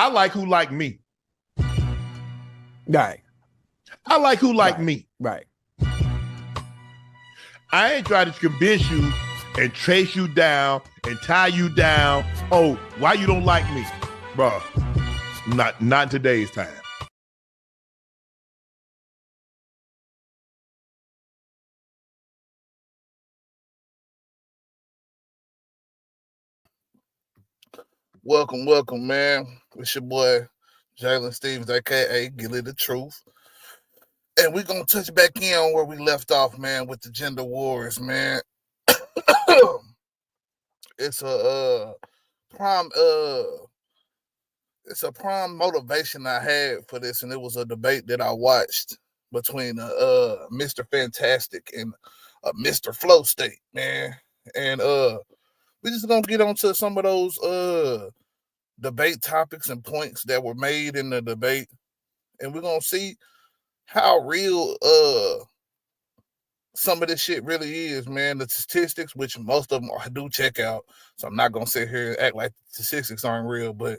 I like who like me. Right. I like who like me. Right. I ain't trying to convince you and trace you down and tie you down. Oh, why you don't like me? Bruh, not in today's time. Welcome, man. It's your boy, Jalen Stevens, a.k.a. Gilly the Truth. And we're going to touch back in on where we left off, man, with the gender wars, man. It's a prime motivation I had for this, and it was a debate that I watched between Mr. Fantastic and Mr. Flow State, man. And we just gonna get onto some of those debate topics and points that were made in the debate, and we're gonna see how real some of this shit really is, man. The statistics, which most of them I do check out, so I'm not gonna sit here and act like the statistics aren't real, but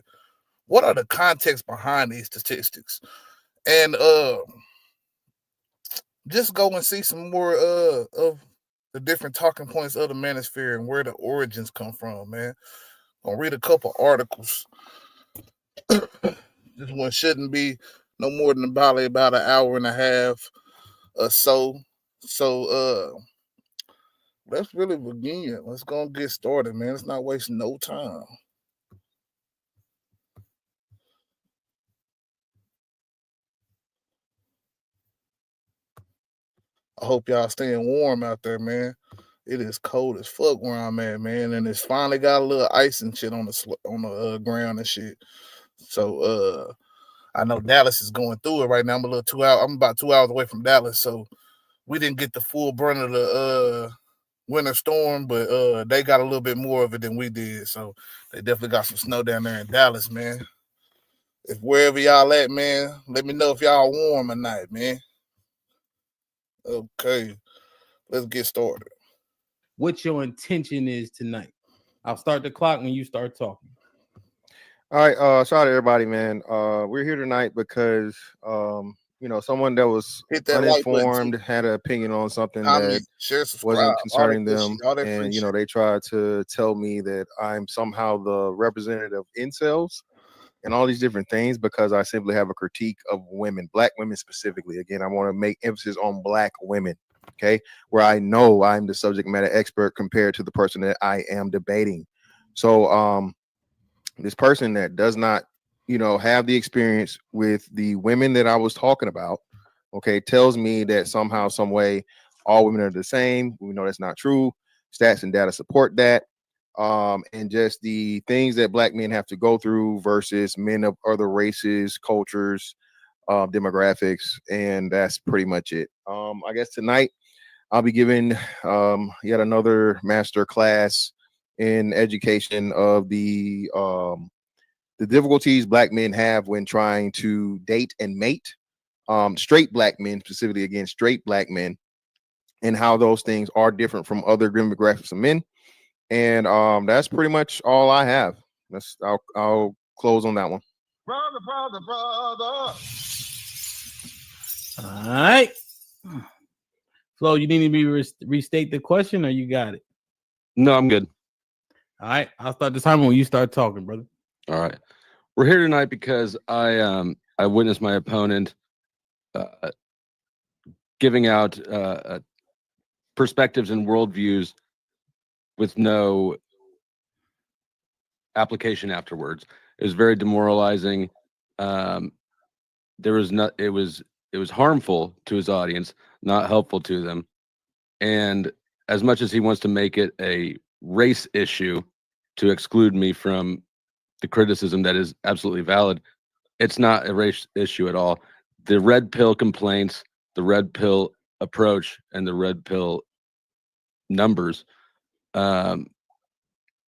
what are the context behind these statistics? And just go and see some more of the different talking points of the Manosphere and where the origins come from, man. I'll read a couple articles. This one shouldn't be no more than about an hour and a half or so. So let's really begin. Let's go and get started, man. Let's not waste no time. I hope y'all staying warm out there, man. It is cold as fuck where I'm at, man, and it's finally got a little ice and shit on the ground and shit. So I know Dallas is going through it right now. I'm about 2 hours away from Dallas, so we didn't get the full brunt of the winter storm, but they got a little bit more of it than we did. So they definitely got some snow down there in Dallas, man. If wherever y'all at, man, let me know if y'all warm or not, man. Okay, let's get started. What your intention is tonight? I'll start the clock when you start talking. All right, shout out to everybody, man. We're here tonight because someone that was uninformed had an opinion on something that wasn't concerning them, and they tried to tell me that I'm somehow the representative of incels and all these different things because I simply have a critique of women, black women specifically. Again, I want to make emphasis on black women, okay, where I know I'm the subject matter expert compared to the person that I am debating. So this person that does not, have the experience with the women that I was talking about, okay, tells me that somehow, some way, all women are the same. We know that's not true. Stats and data support that. And just the things that black men have to go through versus men of other races, cultures, demographics, and that's pretty much it. I guess tonight I'll be giving yet another master class in education of the difficulties black men have when trying to date and mate, straight black men, specifically against straight black men, and how those things are different from other demographics of men. And that's pretty much all I have. I'll close on that one. Brother. All right. Flo, you need me to restate the question or you got it? No, I'm good. All right. I'll start the timer when you start talking, brother. All right. We're here tonight because I witnessed my opponent giving out perspectives and worldviews with no application afterwards. It was very demoralizing. It was harmful to his audience, not helpful to them. And as much as he wants to make it a race issue to exclude me from the criticism that is absolutely valid, it's not a race issue at all. The red pill complaints, the red pill approach, and the red pill numbers,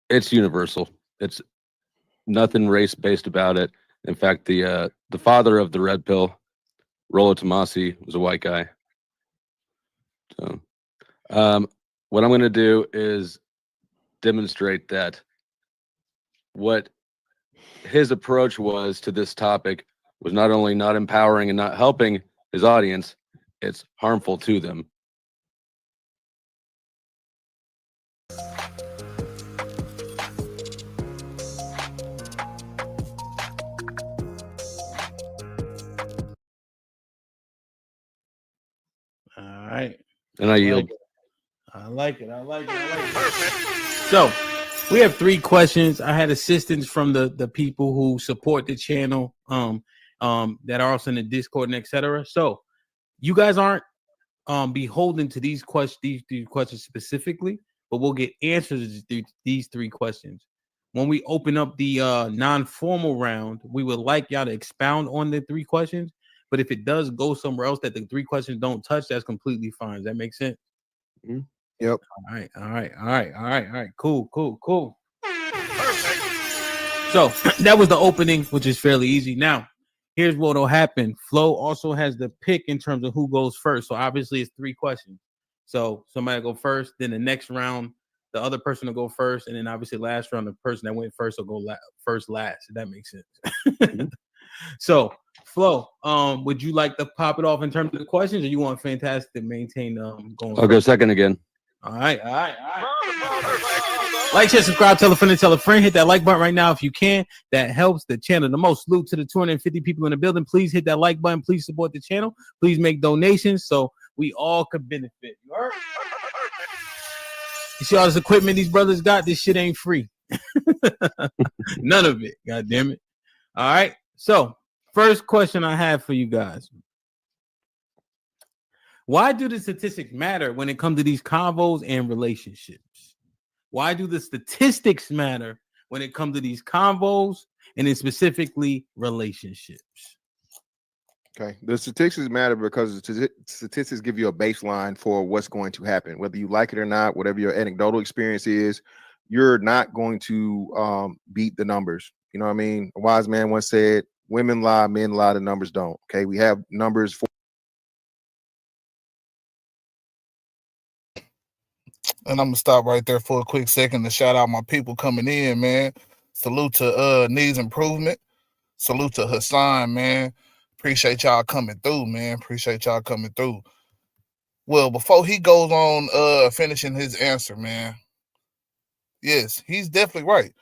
it's universal. It's nothing race based about it. In fact, the father of the red pill, Rollo Tomasi, was a white guy. So what I'm going to do is demonstrate that what his approach was to this topic was not only not empowering and not helping his audience, it's harmful to them. All right. And I yield. I like it. So we have 3 questions. I had assistance from the people who support the channel, that are also in the Discord and etc. So you guys aren't beholden to these questions specifically, but we'll get answers to these 3 questions. When we open up the non-formal round, we would like y'all to expound on the 3 questions. But if it does go somewhere else that the 3 questions don't touch, that's completely fine. Does that make sense? Mm-hmm. Yep. All right. Cool. Perfect. So that was the opening, which is fairly easy. Now, here's what will happen. Flo also has the pick in terms of who goes first. So obviously it's 3 questions. So somebody will go first, then the next round, the other person will go first, and then obviously last round, the person that went first will go first last. If that makes sense. Mm-hmm. So, Flo, would you like to pop it off in terms of the questions, or you want Fantastic to maintain going? I'll go second again. All right. Like, share, subscribe, tell a friend, hit that like button right now if you can. That helps the channel the most. Salute to the 250 people in the building. Please hit that like button. Please support the channel. Please make donations so we all could benefit. You heard? You see all this equipment these brothers got? This shit ain't free. None of it. God damn it. All right. So, first question I have for you guys. Why do the statistics matter when it comes to these convos and relationships? Why do the statistics matter when it comes to these convos and then specifically relationships? Okay. The statistics matter because the statistics give you a baseline for what's going to happen, whether you like it or not, whatever your anecdotal experience is, you're not going to beat the numbers. You know what I mean? A wise man once said, women lie, men lie, the numbers don't. Okay. We have numbers for. And I'm gonna stop right there for a quick second to shout out my people coming in, man. Salute to Needs Improvement. Salute to Hassan, man. Appreciate y'all coming through, man. Well, before he goes on finishing his answer, man. Yes, he's definitely right.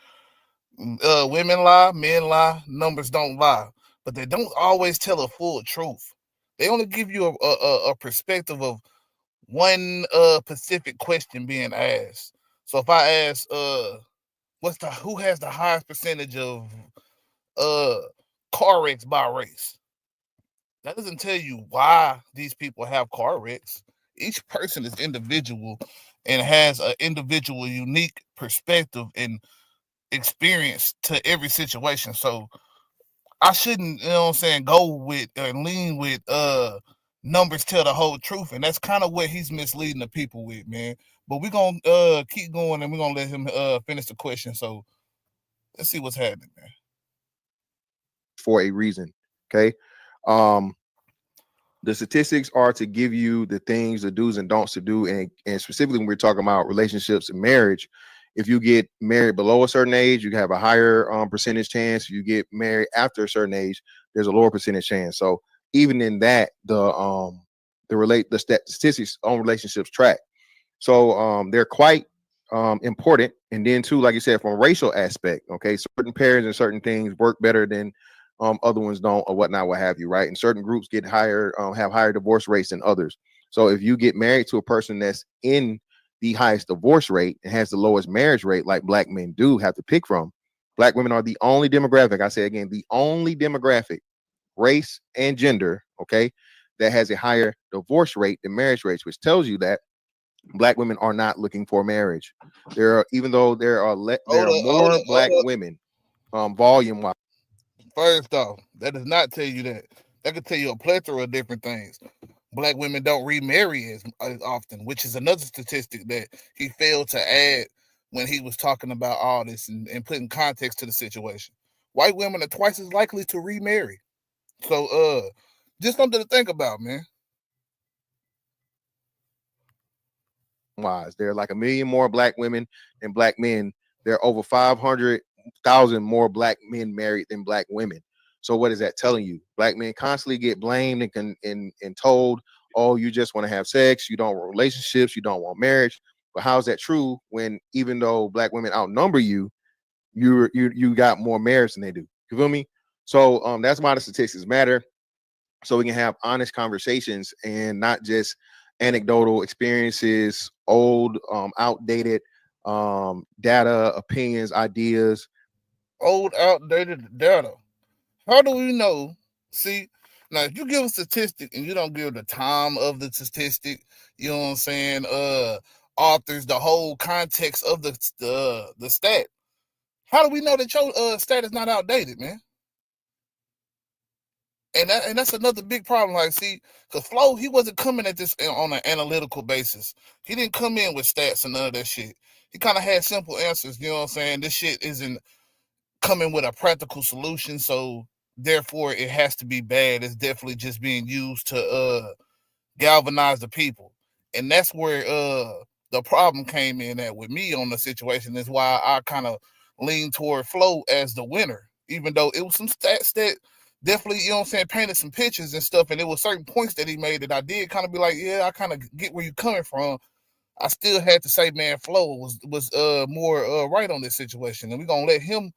Women lie, men lie, numbers don't lie, but they don't always tell a full truth. They only give you a perspective of one specific question being asked. So if I ask who has the highest percentage of car wrecks by race, that doesn't tell you why these people have car wrecks. Each person is individual and has an individual unique perspective and experience to every situation. So I shouldn't, go with and lean with numbers tell the whole truth. And that's kind of what he's misleading the people with, man. But we're gonna keep going and we're gonna let him finish the question. So let's see what's happening, man. For a reason. Okay. The statistics are to give you the things, the do's and don'ts to do. And specifically when we're talking about relationships and marriage, if you get married below a certain age, you have a higher percentage chance. If you get married after a certain age, there's a lower percentage chance. So even in that, the statistics on relationships track. So they're quite important. And then too, like you said, from a racial aspect, okay, certain pairs and certain things work better than other ones don't, or whatnot, what have you, right? And certain groups get higher, have higher divorce rates than others. So if you get married to a person that's in the highest divorce rate and has the lowest marriage rate, like Black men do have to pick from, Black women are the only demographic, I say again, the only demographic, race and gender, okay, that has a higher divorce rate than marriage rates, which tells you that Black women are not looking for marriage. Even though there are more Black women, volume wise. First off, that does not tell you that. That could tell you a plethora of different things. Black women don't remarry as often, which is another statistic that he failed to add when he was talking about all this and putting context to the situation. White women are twice as likely to remarry. So just something to think about, man. Wise. There are like 1 million more Black women than Black men. There are over 500 1,000 more black men married than black women. So what is that telling you? Black men constantly get blamed and told, oh, you just want to have sex, you don't want relationships, you don't want marriage. But how is that true when even though black women outnumber you, you got more marriage than they do? You feel me? So that's why the statistics matter. So we can have honest conversations and not just anecdotal experiences, old, outdated data, opinions, ideas. Old, outdated data. How do we know? See, now if you give a statistic and you don't give the time of the statistic, you know what I'm saying? Authors, the whole context of the stat. How do we know that your stat is not outdated, man? And that's another big problem. Like, see, because Flo, he wasn't coming at this on an analytical basis. He didn't come in with stats and none of that shit. He kind of had simple answers. You know what I'm saying? This shit isn't coming with a practical solution, so therefore it has to be bad. It's definitely just being used to galvanize the people. And that's where the problem came in at with me on the situation. Is why I kind of lean toward Flo as the winner, even though it was some stats that definitely, you know what I'm saying, painted some pictures and stuff, and there were certain points that he made that I did kind of be like, yeah, I kind of get where you're coming from. I still had to say, man, Flo was more right on this situation, and we're gonna let him,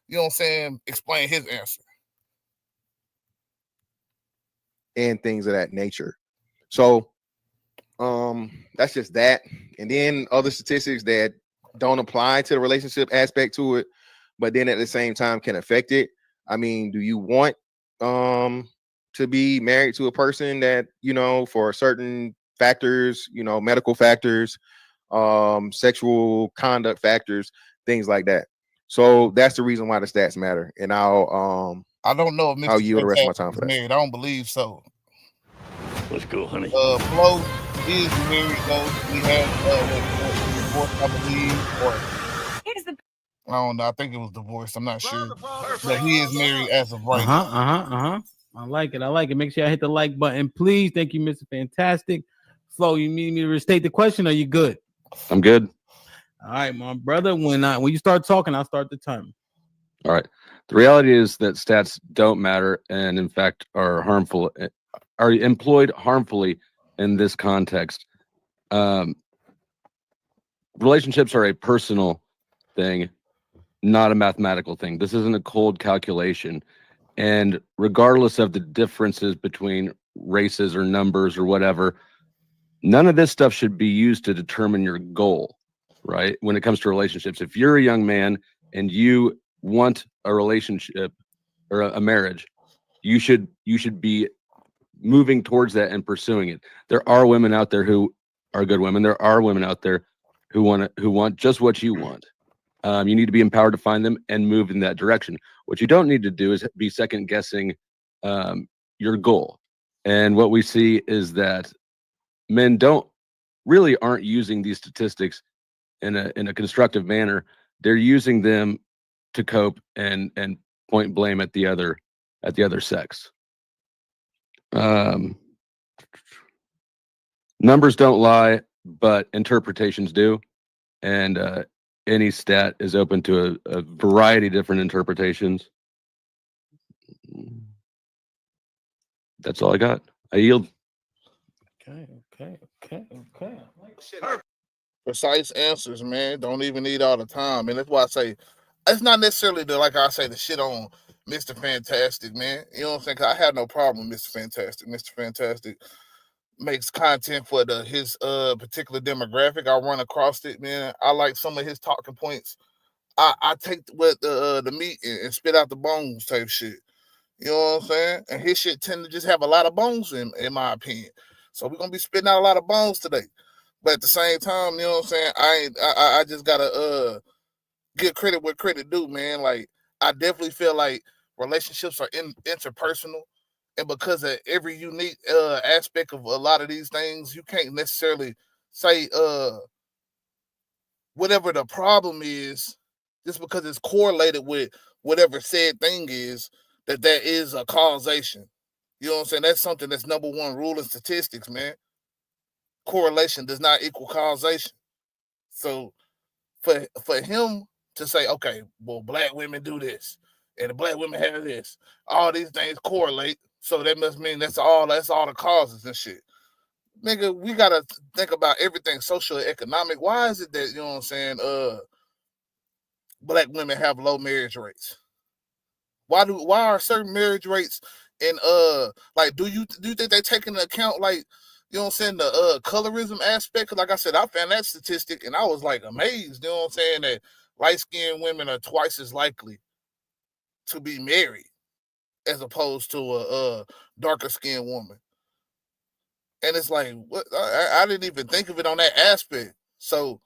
you know what I'm saying, explain his answer. And things of that nature. So that's just that. And then other statistics that don't apply to the relationship aspect to it, but then at the same time can affect it. I mean, do you want to be married to a person that, you know, for certain factors, you know, medical factors, sexual conduct factors, things like that? So that's the reason why the stats matter. And I don't know if Mr. I'll yield the rest of my time for that. Married. I don't believe so. Let's go, honey. Flo is married though. He has divorce, I believe, or I don't know. I think it was divorced. I'm not sure, but he is married as of right now. I like it. Make sure I hit the like button, please. Thank you, Mr. Fantastic. Flo, you need me to restate the question? Or are you good? I'm good. All right, my brother. When you start talking, I'll start the timer. All right. The reality is that stats don't matter, and in fact are harmful, are employed harmfully in this context. Relationships are a personal thing, not a mathematical thing. This isn't a cold calculation. And regardless of the differences between races or numbers or whatever, none of this stuff should be used to determine your goal, right? When it comes to relationships, if you're a young man and you want a relationship or a marriage, you should be moving towards that and pursuing it. There are women out there who are good women. There are women out there who want just what you want. You need to be empowered to find them and move in that direction. What you don't need to do is be second guessing your goal. And what we see is that men aren't using these statistics in a constructive manner. They're using them to cope and point blame at the other sex. Numbers don't lie, but interpretations do. And any stat is open to a variety of different interpretations. That's all I got. I yield. Okay. Precise answers, man. Don't even need all the time. And that's why I say it's not necessarily the shit on Mr. Fantastic, man. You know what I'm saying? 'Cause I have no problem with Mr. Fantastic. Mr. Fantastic makes content for his particular demographic. I run across it, man. I like some of his talking points. I take what the meat and spit out the bones type shit. You know what I'm saying? And his shit tend to just have a lot of bones in my opinion. So we're gonna be spitting out a lot of bones today. But at the same time, you know what I'm saying? I just gotta give credit where credit due, man. Like I definitely feel like relationships are interpersonal. And because of every unique aspect of a lot of these things, you can't necessarily say whatever the problem is, just because it's correlated with whatever said thing is, that is a causation. You know what I'm saying? That's something that's number one rule in statistics, man. Correlation does not equal causation. So for him to say, okay, well, black women do this, and the black women have this. All these things correlate, so that must mean that's all the causes and shit. Nigga, we gotta think about everything social and economic. Why is it that, you know what I'm saying, black women have low marriage rates? Why are certain marriage rates and like do you think they take into account, like, you know what I'm saying, the colorism aspect? Cause like I said, I found that statistic and I was like amazed, you know what I'm saying, that light-skinned women are twice as likely to be married as opposed to a darker skinned woman. And it's like, what? I didn't even think of it on that aspect. So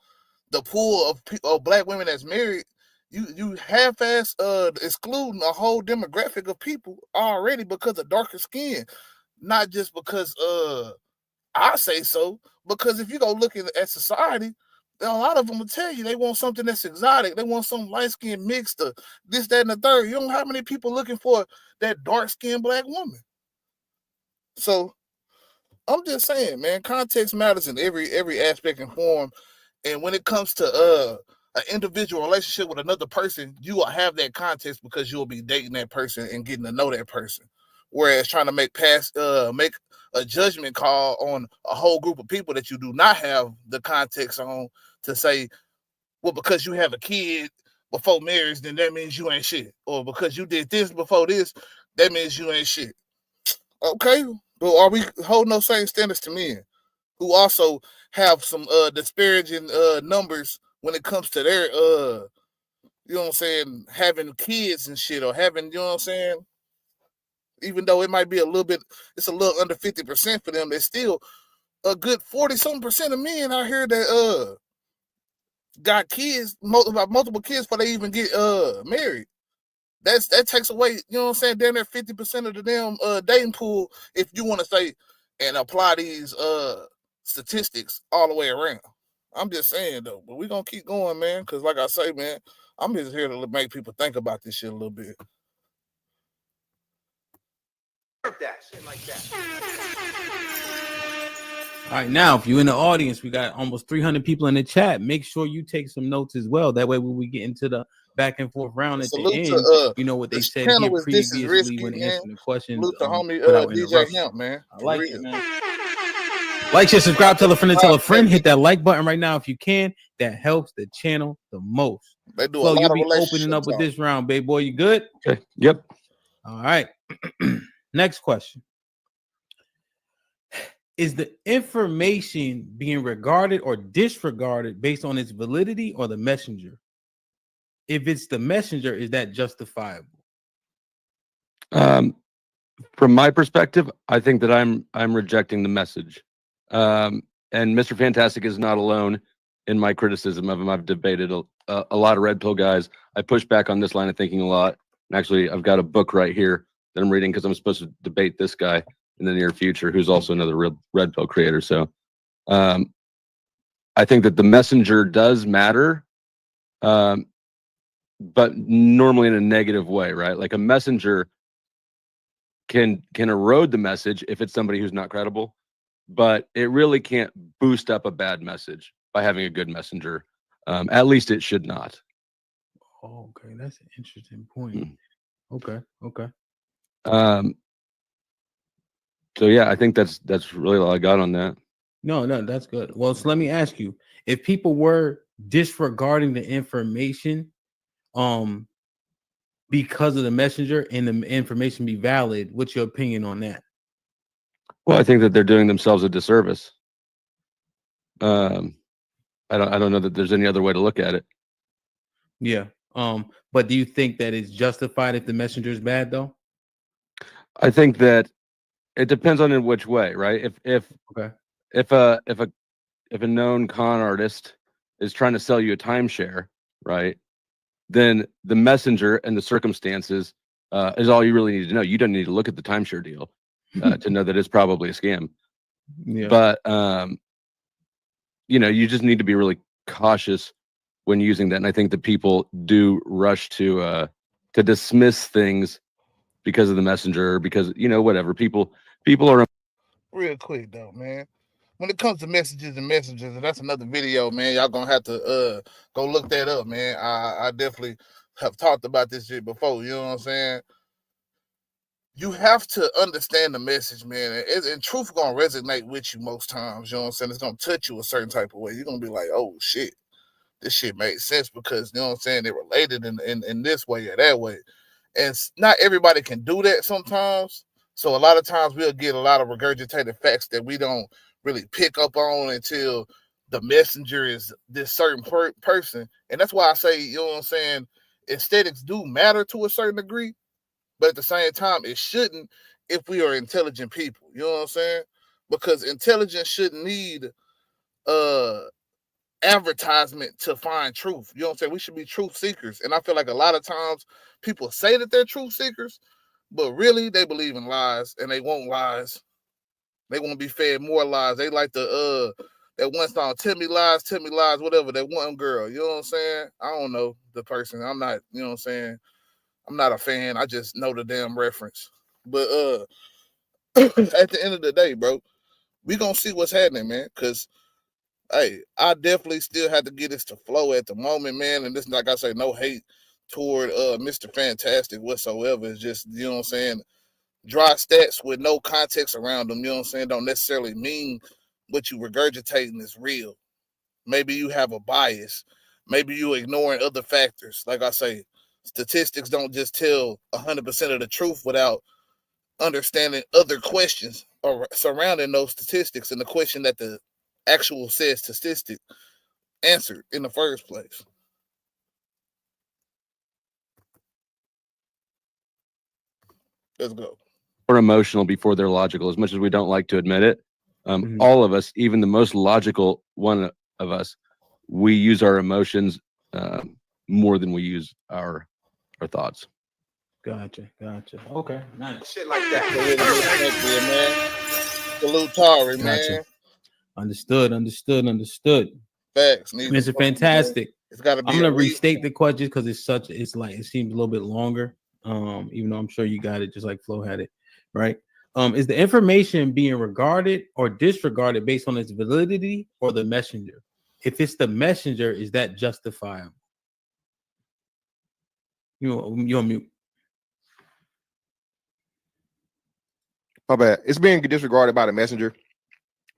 the pool of black women that's married, you half-ass excluding a whole demographic of people already because of darker skin, not just because I say so. Because if you go look at society, a lot of them will tell you they want something that's exotic. They want some light-skinned mixed, this, that, and the third. You don't know how many people looking for that dark-skinned black woman. So I'm just saying, man, context matters in every aspect and form. And when it comes to an individual relationship with another person, you will have that context because you'll be dating that person and getting to know that person. Whereas trying to make a judgment call on a whole group of people that you do not have the context on, to say, well, because you have a kid before marriage, then that means you ain't shit. Or because you did this before this, that means you ain't shit. Okay, but are we holding those same standards to men who also have some disparaging numbers when it comes to their you know what I'm saying, having kids and shit, or having, you know what I'm saying, even though it might be it's a little under 50% for them, there's still a good 40-something% of men out here that got kids, multiple kids before they even get married. That takes away, you know what I'm saying, down there 50% of the damn dating pool, if you want to say and apply these statistics all the way around. I'm just saying though, but we're gonna keep going, man, because like I say, man, I'm just here to make people think about this shit a little bit. That shit like that. All right, now if you're in the audience, we got almost 300 people in the chat. Make sure you take some notes as well. That way, when we get into the back and forth round at the end, you know what they said here previously when answering the questions. Salute to homie DJ Hemp, man. I like it, man. Like, share, subscribe, tell a friend to tell a friend. Hit that like button right now if you can. That helps the channel the most. They do so you'll be opening up with this round, baby boy. You good? Okay. Yep. All right. Next question. Is the information being regarded or disregarded based on its validity or the messenger? If it's the messenger, is that justifiable? From my perspective, I think that I'm rejecting the message. And Mr. Fantastic is not alone in my criticism of him. I've debated a lot of red pill guys. I push back on this line of thinking a lot. And actually, I've got a book right here that I'm reading because I'm supposed to debate this guy in the near future, who's also another red pill creator. So I think that the messenger does matter, but normally in a negative way, right? Like a messenger can erode the message if it's somebody who's not credible, but it really can't boost up a bad message by having a good messenger. At least it should not. Oh, okay, that's an interesting point. Okay. So yeah, I think that's really all I got on that. No, that's good. Well, so let me ask you, if people were disregarding the information, because of the messenger and the information be valid, what's your opinion on that? Well, I think that they're doing themselves a disservice. I don't know that there's any other way to look at it. Yeah. But do you think that it's justified if the messenger is bad though? I think that it depends on in which way, right? If a known con artist is trying to sell you a timeshare, right? Then the messenger and the circumstances is all you really need to know. You don't need to look at the timeshare deal to know that it's probably a scam. Yeah. But you just need to be really cautious when using that. And I think that people do rush to dismiss things because of the messenger, because whatever people are. Real quick though, man. when it comes to messages and messengers, and that's another video, man. Y'all gonna have to go look that up, man. I definitely have talked about this shit before. You know what I'm saying? You have to understand the message, man. And truth gonna resonate with you most times. You know what I'm saying? It's gonna touch you a certain type of way. You're gonna be like, oh shit, this shit made sense because you know what I'm saying, they related in this way or that way. And not everybody can do that sometimes. So a lot of times we'll get a lot of regurgitated facts that we don't really pick up on until the messenger is this certain person. And that's why I say, you know what I'm saying, aesthetics do matter to a certain degree, but at the same time, it shouldn't if we are intelligent people. You know what I'm saying? Because intelligence shouldn't need advertisement to find truth. You know what I'm saying? We should be truth seekers. And I feel like a lot of times people say that they're truth seekers, but really they believe in lies and they want lies. They want to be fed more lies. They like the that one song, tell me lies, whatever, that one girl. You know what I'm saying? I don't know the person. I'm not, you know what I'm saying? I'm not a fan. I just know the damn reference. But at the end of the day, bro, we gonna see what's happening, man. Cause hey, I definitely still have to get this to flow at the moment, man. And this, like I say, no hate toward Mr. Fantastic whatsoever. It's just, you know what I'm saying, dry stats with no context around them, you know what I'm saying, don't necessarily mean what you regurgitating is real. Maybe you have a bias. Maybe you ignoring other factors. Like I say, statistics don't just tell 100% of the truth without understanding other questions surrounding those statistics and the question that the actual said statistic answered in the first place. Let's go. Or emotional before they're logical, as much as we don't like to admit it. All of us, even the most logical one of us, we use our emotions more than we use our thoughts. Gotcha. Okay, nice. Shit like that. Salute Tari, man. Understood. Facts. Mr. Fantastic. It's got to be. I'm gonna restate the question because it seems a little bit longer. Even though I'm sure you got it just like Flo had it, right? Is the information being regarded or disregarded based on its validity or the messenger? If it's the messenger, is that justifiable? You're on mute. My bad. It's being disregarded by the messenger,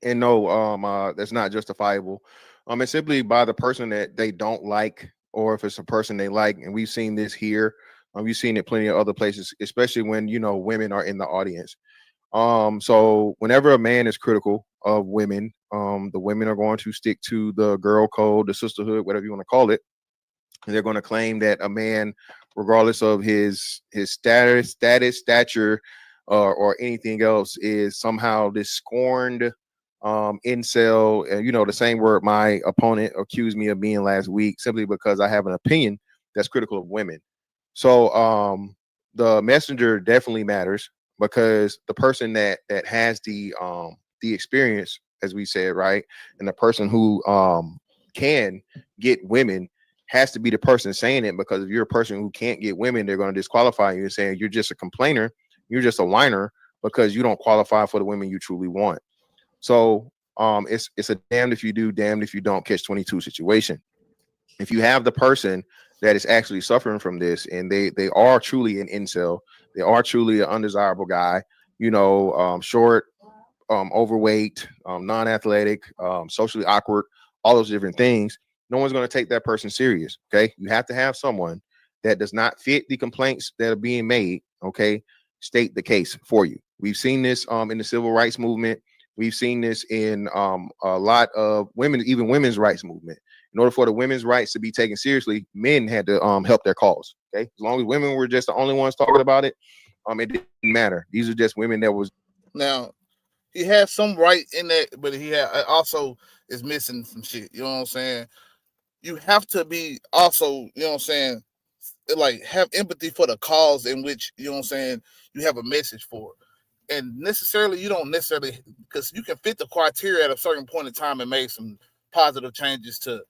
and no, that's not justifiable. It's simply by the person that they don't like, or if it's a person they like, and we've seen this here. We've seen it plenty of other places, especially when women are in the audience. So whenever a man is critical of women, the women are going to stick to the girl code, the sisterhood, whatever you want to call it. And they're going to claim that a man, regardless of his status, stature, or anything else, is somehow this scorned incel. And the same word my opponent accused me of being last week, simply because I have an opinion that's critical of women. So the messenger definitely matters, because the person that has the experience, as we said, right, and the person who can get women has to be the person saying it. Because if you're a person who can't get women, they're going to disqualify you and saying you're just a complainer, you're just a whiner, because you don't qualify for the women you truly want. So it's a damned if you do, damned if you don't catch 22 situation. If you have the person that is actually suffering from this, and they are truly an incel, they are truly an undesirable guy, short, overweight, non-athletic, socially awkward, all those different things, no one's going to take that person serious. Okay, you have to have someone that does not fit the complaints that are being made. Okay, state the case for you. We've seen this in the civil rights movement. We've seen this in a lot of women, even women's rights movement. In order for the women's rights to be taken seriously, men had to help their cause. Okay, as long as women were just the only ones talking about it, it didn't matter. These are just women that was. Now, he has some right in that, but he also is missing some shit. You know what I'm saying? You have to be also, you know what I'm saying, like have empathy for the cause in which, you know what I'm saying, you have a message for. And necessarily, you don't necessarily, because you can fit the criteria at a certain point in time and make some positive changes to,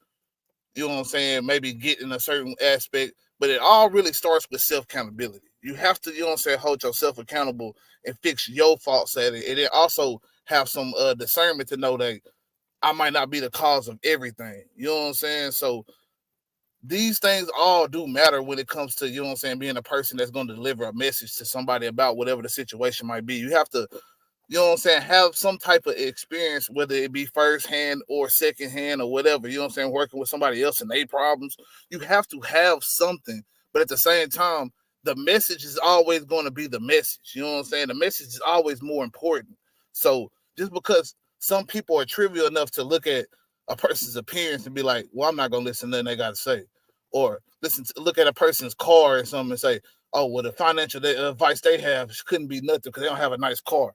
you know what I'm saying, maybe get in a certain aspect. But it all really starts with self-accountability. You have to, you know what I'm saying, hold yourself accountable and fix your faults at it. And then also have some discernment to know that I might not be the cause of everything. You know what I'm saying? So these things all do matter when it comes to, you know what I'm saying, being a person that's going to deliver a message to somebody about whatever the situation might be. You have to, you know what I'm saying, have some type of experience, whether it be firsthand or secondhand or whatever, you know what I'm saying, working with somebody else and their problems. You have to have something, but at the same time, the message is always going to be the message. You know what I'm saying? The message is always more important. So just because some people are trivial enough to look at a person's appearance and be like, well, I'm not going to listen to nothing they got to say. Or look at a person's car or something and say, oh, well, the financial advice they have couldn't be nothing because they don't have a nice car.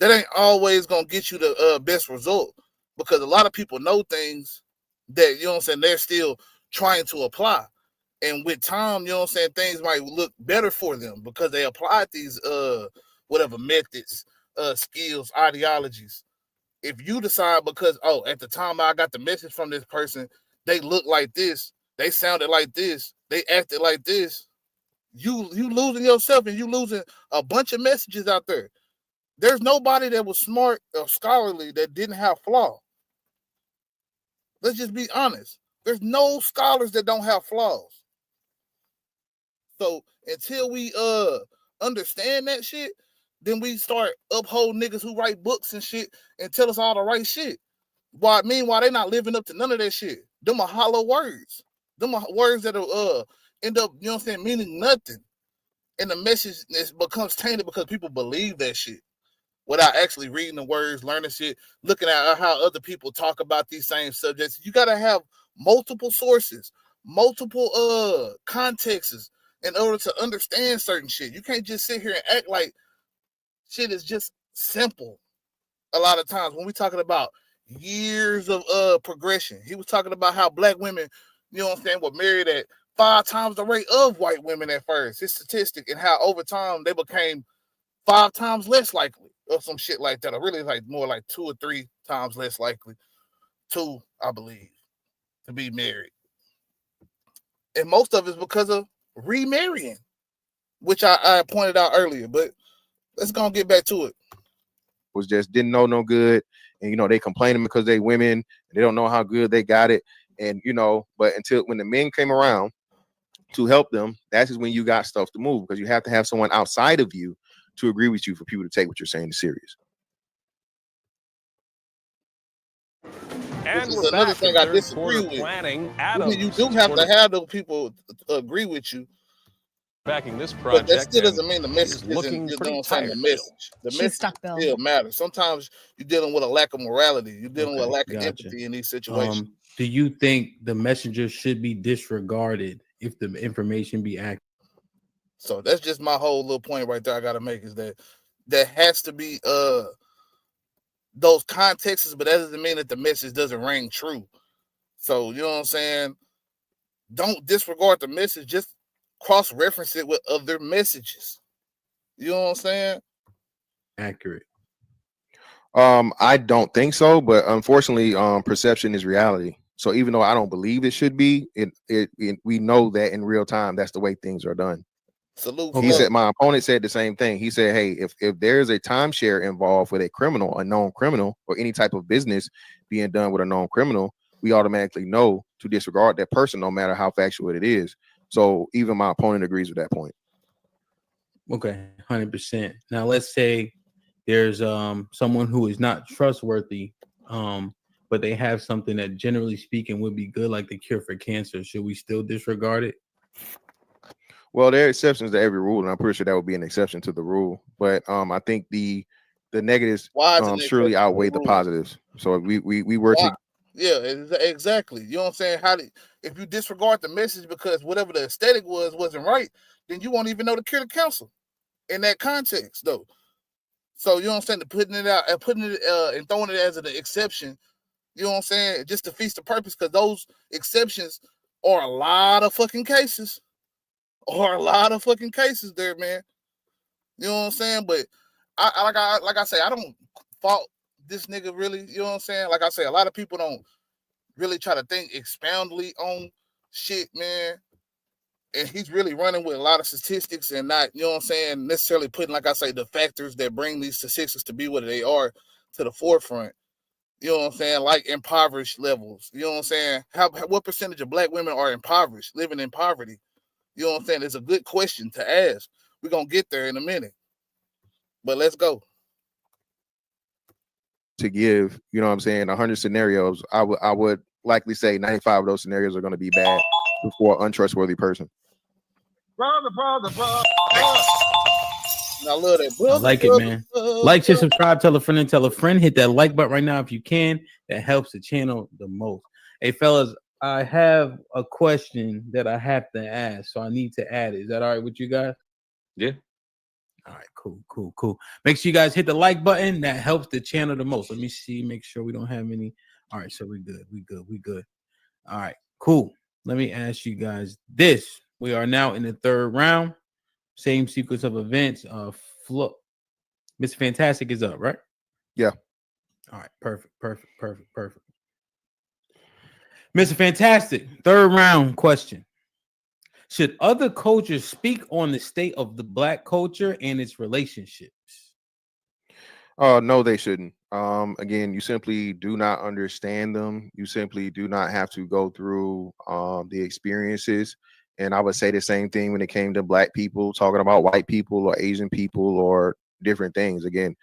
That ain't always going to get you the best result, because a lot of people know things that, you know what I'm saying, they're still trying to apply. And with time, you know what I'm saying, things might look better for them because they applied these whatever methods, skills, ideologies. If you decide because, oh, at the time I got the message from this person, they look like this, they sounded like this, they acted like this, you losing yourself and you losing a bunch of messages out there. There's nobody that was smart or scholarly that didn't have flaws. Let's just be honest. There's no scholars that don't have flaws. So until we understand that shit, then we start uphold niggas who write books and shit and tell us all the right shit. Meanwhile, they not living up to none of that shit. Them are hollow words. Them are words that'll end up, you know what I'm saying, meaning nothing. And the message becomes tainted because people believe that shit without actually reading the words, learning shit, looking at how other people talk about these same subjects. You gotta have multiple sources, multiple contexts in order to understand certain shit. You can't just sit here and act like shit is just simple. A lot of times when we talking about years of progression, he was talking about how black women, you know what I'm saying, were married at 5 times the rate of white women at first. His statistic, and how over time they became 5 times less likely or some shit like that. Or really like more like 2 or 3 times less likely to, I believe, to be married. And most of it's because of remarrying, which I pointed out earlier, but let's go and get back to it. Was just didn't know no good, and you know they complaining because they women and they don't know how good they got it, and you know, but until when the men came around to help them, that's when you got stuff to move, because you have to have someone outside of you to agree with you for people to take what you're saying serious. And this is another thing I disagree with. You do have to have those people agree with you. Backing this project, but that still doesn't mean the message isn't. You know what I'm saying? The message, still matters. Sometimes you're dealing with a lack of morality. You're dealing with a lack of empathy in these situations. Do you think the messenger should be disregarded if the information be accurate? So that's just my whole little point right there. I got to make is that there has to be those contexts, but that doesn't mean that the message doesn't ring true. So you know what I'm saying? Don't disregard the message. Just cross-reference it with other messages. You know what I'm saying? Accurate. I don't think so, but unfortunately, perception is reality. So even though I don't believe it should be, we know that in real time that's the way things are done. Salute. He said, my opponent said the same thing. He said, hey, if there's a timeshare involved with a known criminal, or any type of business being done with a known criminal, we automatically know to disregard that person, no matter how factual it is. So even my opponent agrees with that point. Okay, 100%. Now let's say there's someone who is not trustworthy, but they have something that generally speaking would be good, like the cure for cancer. Should we still disregard it? Well, there are exceptions to every rule, and I'm pretty sure that would be an exception to the rule. But I think the negatives surely outweigh the positives. So if we were to. Yeah, exactly. You know what I'm saying? If you disregard the message because whatever the aesthetic wasn't right, then you won't even know to cure the cancer in that context, though. So you know what I'm saying? Putting it out and and throwing it as an exception, you know what I'm saying? Just defeats the purpose, because those exceptions are a lot of fucking cases. There, man. You know what I'm saying? But like I say, I don't fault this nigga really. You know what I'm saying? Like I say, a lot of people don't really try to think expoundly on shit, man. And he's really running with a lot of statistics and not, you know what I'm saying, necessarily putting, like I say, the factors that bring these statistics to be what they are to the forefront. You know what I'm saying? Like impoverished levels. You know what I'm saying? What percentage of black women are impoverished, living in poverty? You know what I'm saying? It's a good question to ask. We're going to get there in a minute. But let's go. To give, you know what I'm saying, 100 scenarios, I would likely say 95 of those scenarios are going to be bad for an untrustworthy person. Brother. I love that. Brother, I like it, man. Like, share, subscribe, tell a friend, and tell a friend. Hit that like button right now if you can. That helps the channel the most. Hey, fellas, I have a question that I have to ask, so I need to add it. Is that all right with you guys? Yeah. All right, cool. Make sure you guys hit the like button. That helps the channel the most. Let me see, make sure we don't have any. All right, so we good. All right, cool. Let me ask you guys this. We are now in the third round. Same sequence of events. Miss Fantastic is up, right? Yeah. All right, perfect. Mr. Fantastic, third round question. Should other cultures speak on the state of the black culture and its relationships? No, they shouldn't. Again, you simply do not understand them. You simply do not have to go through the experiences. And I would say the same thing when it came to black people talking about white people or Asian people or different things. Again,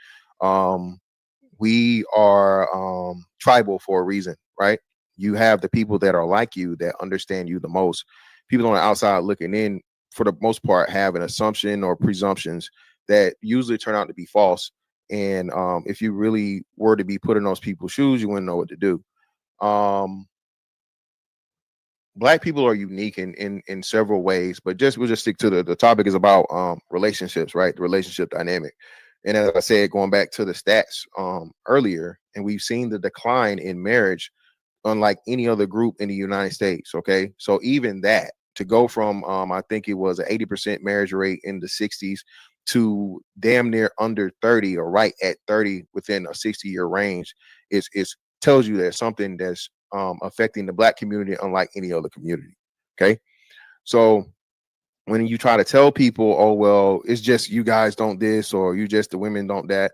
we are tribal for a reason, right? You have the people that are like you that understand you the most. People on the outside looking in, for the most part, have an assumption or presumptions that usually turn out to be false. And if you really were to be put in those people's shoes, you wouldn't know what to do. Black people are unique in several ways, but we'll just stick to the topic is about relationships, right? The relationship dynamic. And as I said, going back to the stats earlier, and we've seen the decline in marriage unlike any other group in the United States. Okay. So even that, to go from I think it was an 80% marriage rate in the 60s to damn near under 30 or right at 30 within a 60-year range is tells you there's something that's affecting the black community unlike any other community. Okay. So when you try to tell people, oh, well, it's just you guys don't this or you just the women don't that,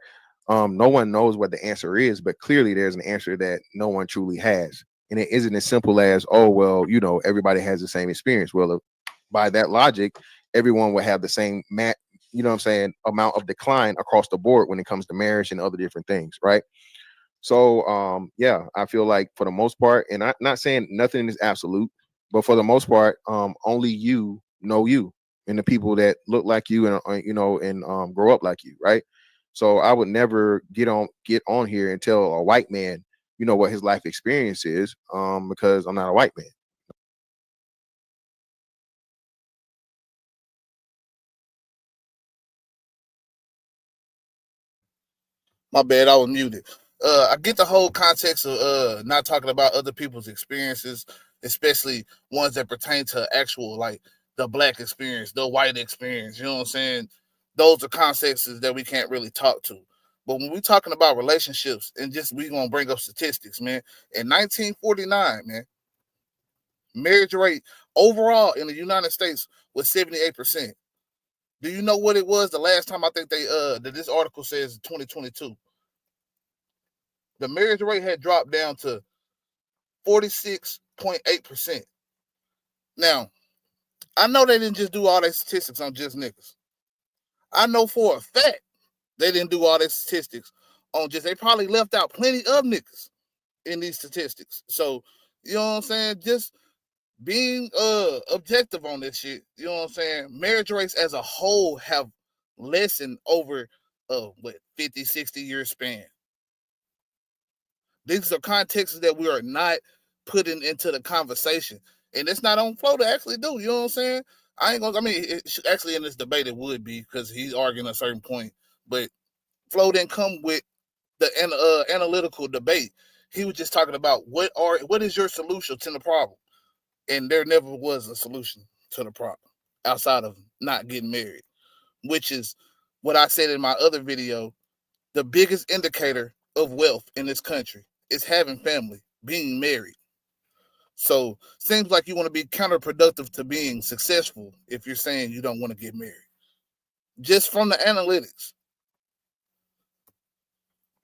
no one knows what the answer is, but clearly there's an answer that no one truly has. And it isn't as simple as, oh, well, you know, everybody has the same experience. Well, by that logic, everyone will have the same you know what I'm saying, amount of decline across the board when it comes to marriage and other different things, right? So yeah, I feel like for the most part, and I'm not saying nothing is absolute, but for the most part, only you know you and the people that look like you and you know and grow up like you, right? So I would never get on here and tell a white man, you know, what his life experience is, because I'm not a white man. My bad, I was muted. I get the whole context of not talking about other people's experiences, especially ones that pertain to actual, like the black experience, the white experience. You know what I'm saying? Those are contexts that we can't really talk to. But when we're talking about relationships, and just we gonna bring up statistics, man. In 1949, man, marriage rate overall in the United States was 78%. Do you know what it was the last time? I think that this article says 2022. The marriage rate had dropped down to 46.8%. Now, I know they didn't just do all their statistics on just niggas. I know for a fact they didn't do all their statistics on just, they probably left out plenty of niggas in these statistics. So, you know what I'm saying? Just being objective on this shit, you know what I'm saying? Marriage rates as a whole have lessened over 50, 60-year span. These are contexts that we are not putting into the conversation. And it's not on Flo to actually do, you know what I'm saying? Actually in this debate it would be because he's arguing a certain point. But Flo didn't come with the analytical debate. He was just talking about what is your solution to the problem? And there never was a solution to the problem outside of not getting married, which is what I said in my other video. The biggest indicator of wealth in this country is having family, being married. So seems like you want to be counterproductive to being successful if you're saying you don't want to get married. Just from the analytics.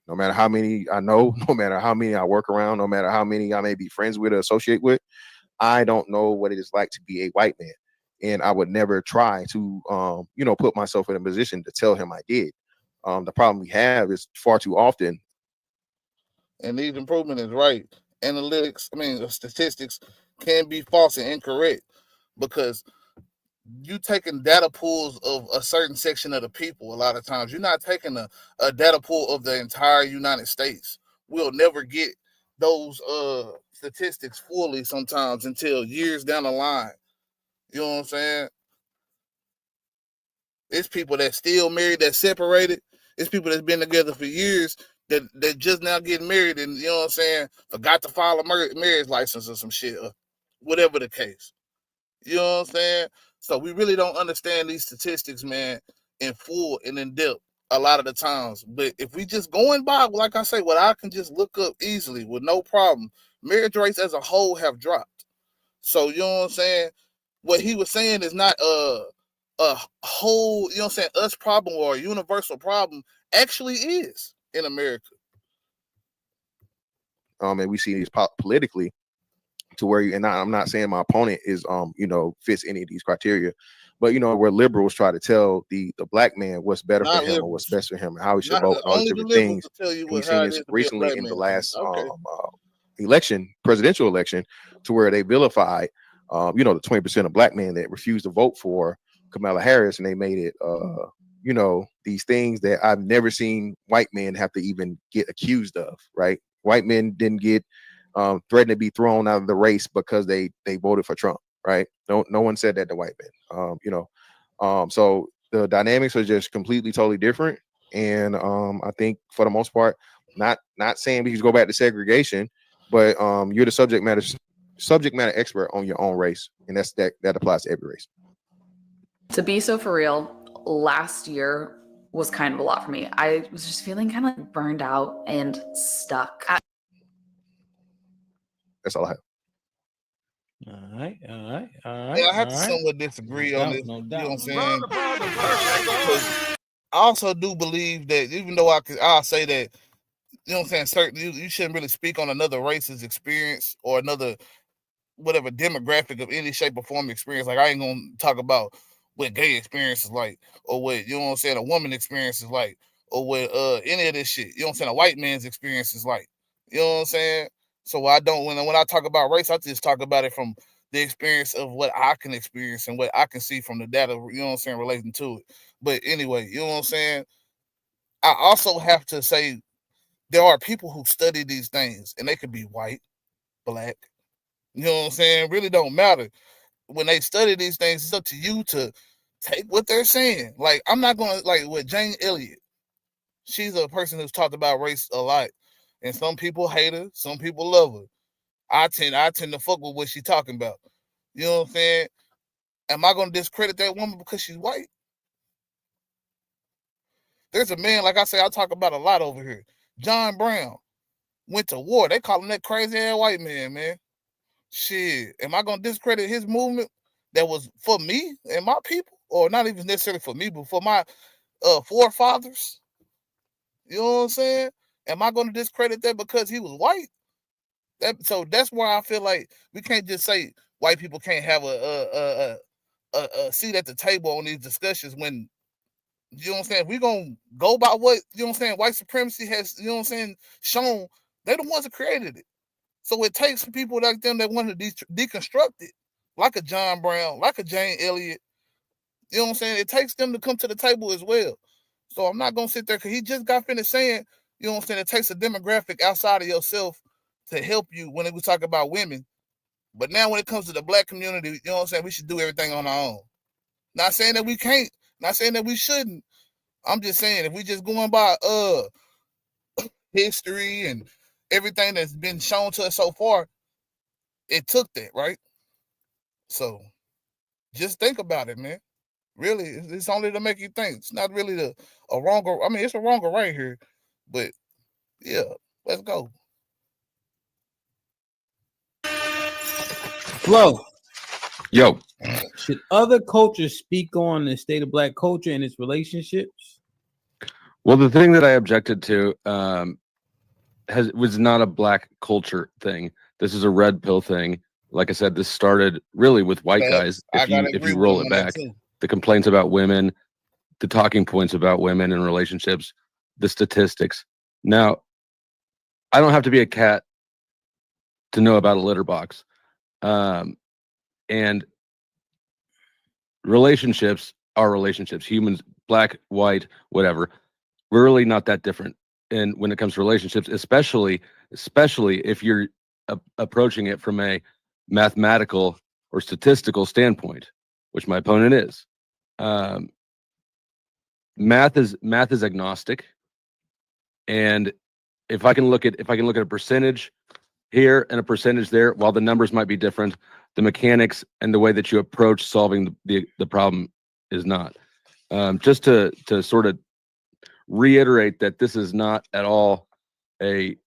No matter how many I know, no matter how many I work around, no matter how many I may be friends with or associate with, I don't know what it is like to be a white man. And I would never try to, put myself in a position to tell him I did. The problem we have is far too often. And need improvement is right. Statistics can be false and incorrect because you taking data pools of a certain section of the people. A lot of times you're not taking a data pool of the entire United States. We'll never get those statistics fully sometimes until years down the line. You know what I'm saying? It's people that still married, that separated. It's people that's been together for years that just now getting married and, you know what I'm saying, forgot to file a marriage license or some shit, or whatever the case. You know what I'm saying? So we really don't understand these statistics, man, in full and in depth a lot of the times. But if we just going by, like I say, what I can just look up easily with no problem, marriage rates as a whole have dropped. So, you know what I'm saying? What he was saying is not a whole, you know what I'm saying, us problem or a universal problem. Actually is in America. And we see these politically to where I'm not saying my opponent is fits any of these criteria, but where liberals try to tell the black man what's better for him or what's best for him and how he should vote and all these different things. We've seen this recently in the last presidential election, to where they vilified the 20% of black men that refused to vote for Kamala Harris, and they made it these things that I've never seen white men have to even get accused of. Right? White men didn't get threatened to be thrown out of the race because they voted for Trump, right? No one said that to white men. So the dynamics are just completely, totally different. And I think for the most part, not saying we should go back to segregation, but you're the subject matter expert on your own race, and that applies to every race. To be so for real, last year was kind of a lot for me. I was just feeling kind of like burned out and stuck. That's all I have. All right. Yeah, I have to somewhat disagree on this. No doubt. You know what I'm saying? I also do believe that, even though I'll say that, you know what I'm saying, certain you shouldn't really speak on another race's experience or another whatever demographic of any shape or form experience. Like, I ain't gonna talk about what gay experience is like, or what, you know what I'm saying, a woman experience is like, or what any of this shit, you know what I'm saying, a white man's experience is like. You know what I'm saying? So I don't, when I talk about race, I just talk about it from the experience of what I can experience and what I can see from the data, you know what I'm saying, relating to it. But anyway, you know what I'm saying? I also have to say there are people who study these things, and they could be white, black, you know what I'm saying? Really don't matter. When they study these things, it's up to you to take what they're saying. Like, I'm not going to, like, with Jane Elliott, she's a person who's talked about race a lot. And some people hate her, some people love her. I tend to fuck with what she's talking about. You know what I'm saying? Am I going to discredit that woman because she's white? There's a man, like I say, I talk about a lot over here. John Brown went to war. They call him that crazy ass white man. Shit, am I going to discredit his movement that was for me and my people? Or not even necessarily for me, but for my forefathers? You know what I'm saying? Am I going to discredit that because he was white? So that's why I feel like we can't just say white people can't have a seat at the table on these discussions when, you know what I'm saying, we're going to go by what, you know what I'm saying, white supremacy has, you know what I'm saying, shown. They're the ones that created it. So it takes people like them that want to deconstruct it, like a John Brown, like a Jane Elliott. You know what I'm saying? It takes them to come to the table as well. So I'm not going to sit there, because he just got finished saying, you know what I'm saying, it takes a demographic outside of yourself to help you when we talk about women. But now when it comes to the black community, you know what I'm saying, we should do everything on our own. Not saying that we can't, not saying that we shouldn't. I'm just saying, if we just going by history and everything that's been shown to us so far, it took that, right? So just think about it, man. Really, it's only to make you think. It's not really a wrong or, I mean, it's a wrong or right here, but yeah, let's go. Flo. Yo. Should other cultures speak on the state of black culture and its relationships? Well, the thing that I objected to was not a black culture thing. This is a red pill thing. Like I said, this started really with white guys. If you roll it back, the complaints about women, the talking points about women and relationships, the statistics. Now, I don't have to be a cat to know about a litter box. And relationships are relationships. Humans, black, white, whatever. We're really not that different. And when it comes to relationships, especially if you're approaching it from a mathematical or statistical standpoint, which my opponent is. Math is agnostic. And if I can look at a percentage here and a percentage there, while the numbers might be different, the mechanics and the way that you approach solving the problem is not. Just to sort of reiterate that this is not at all a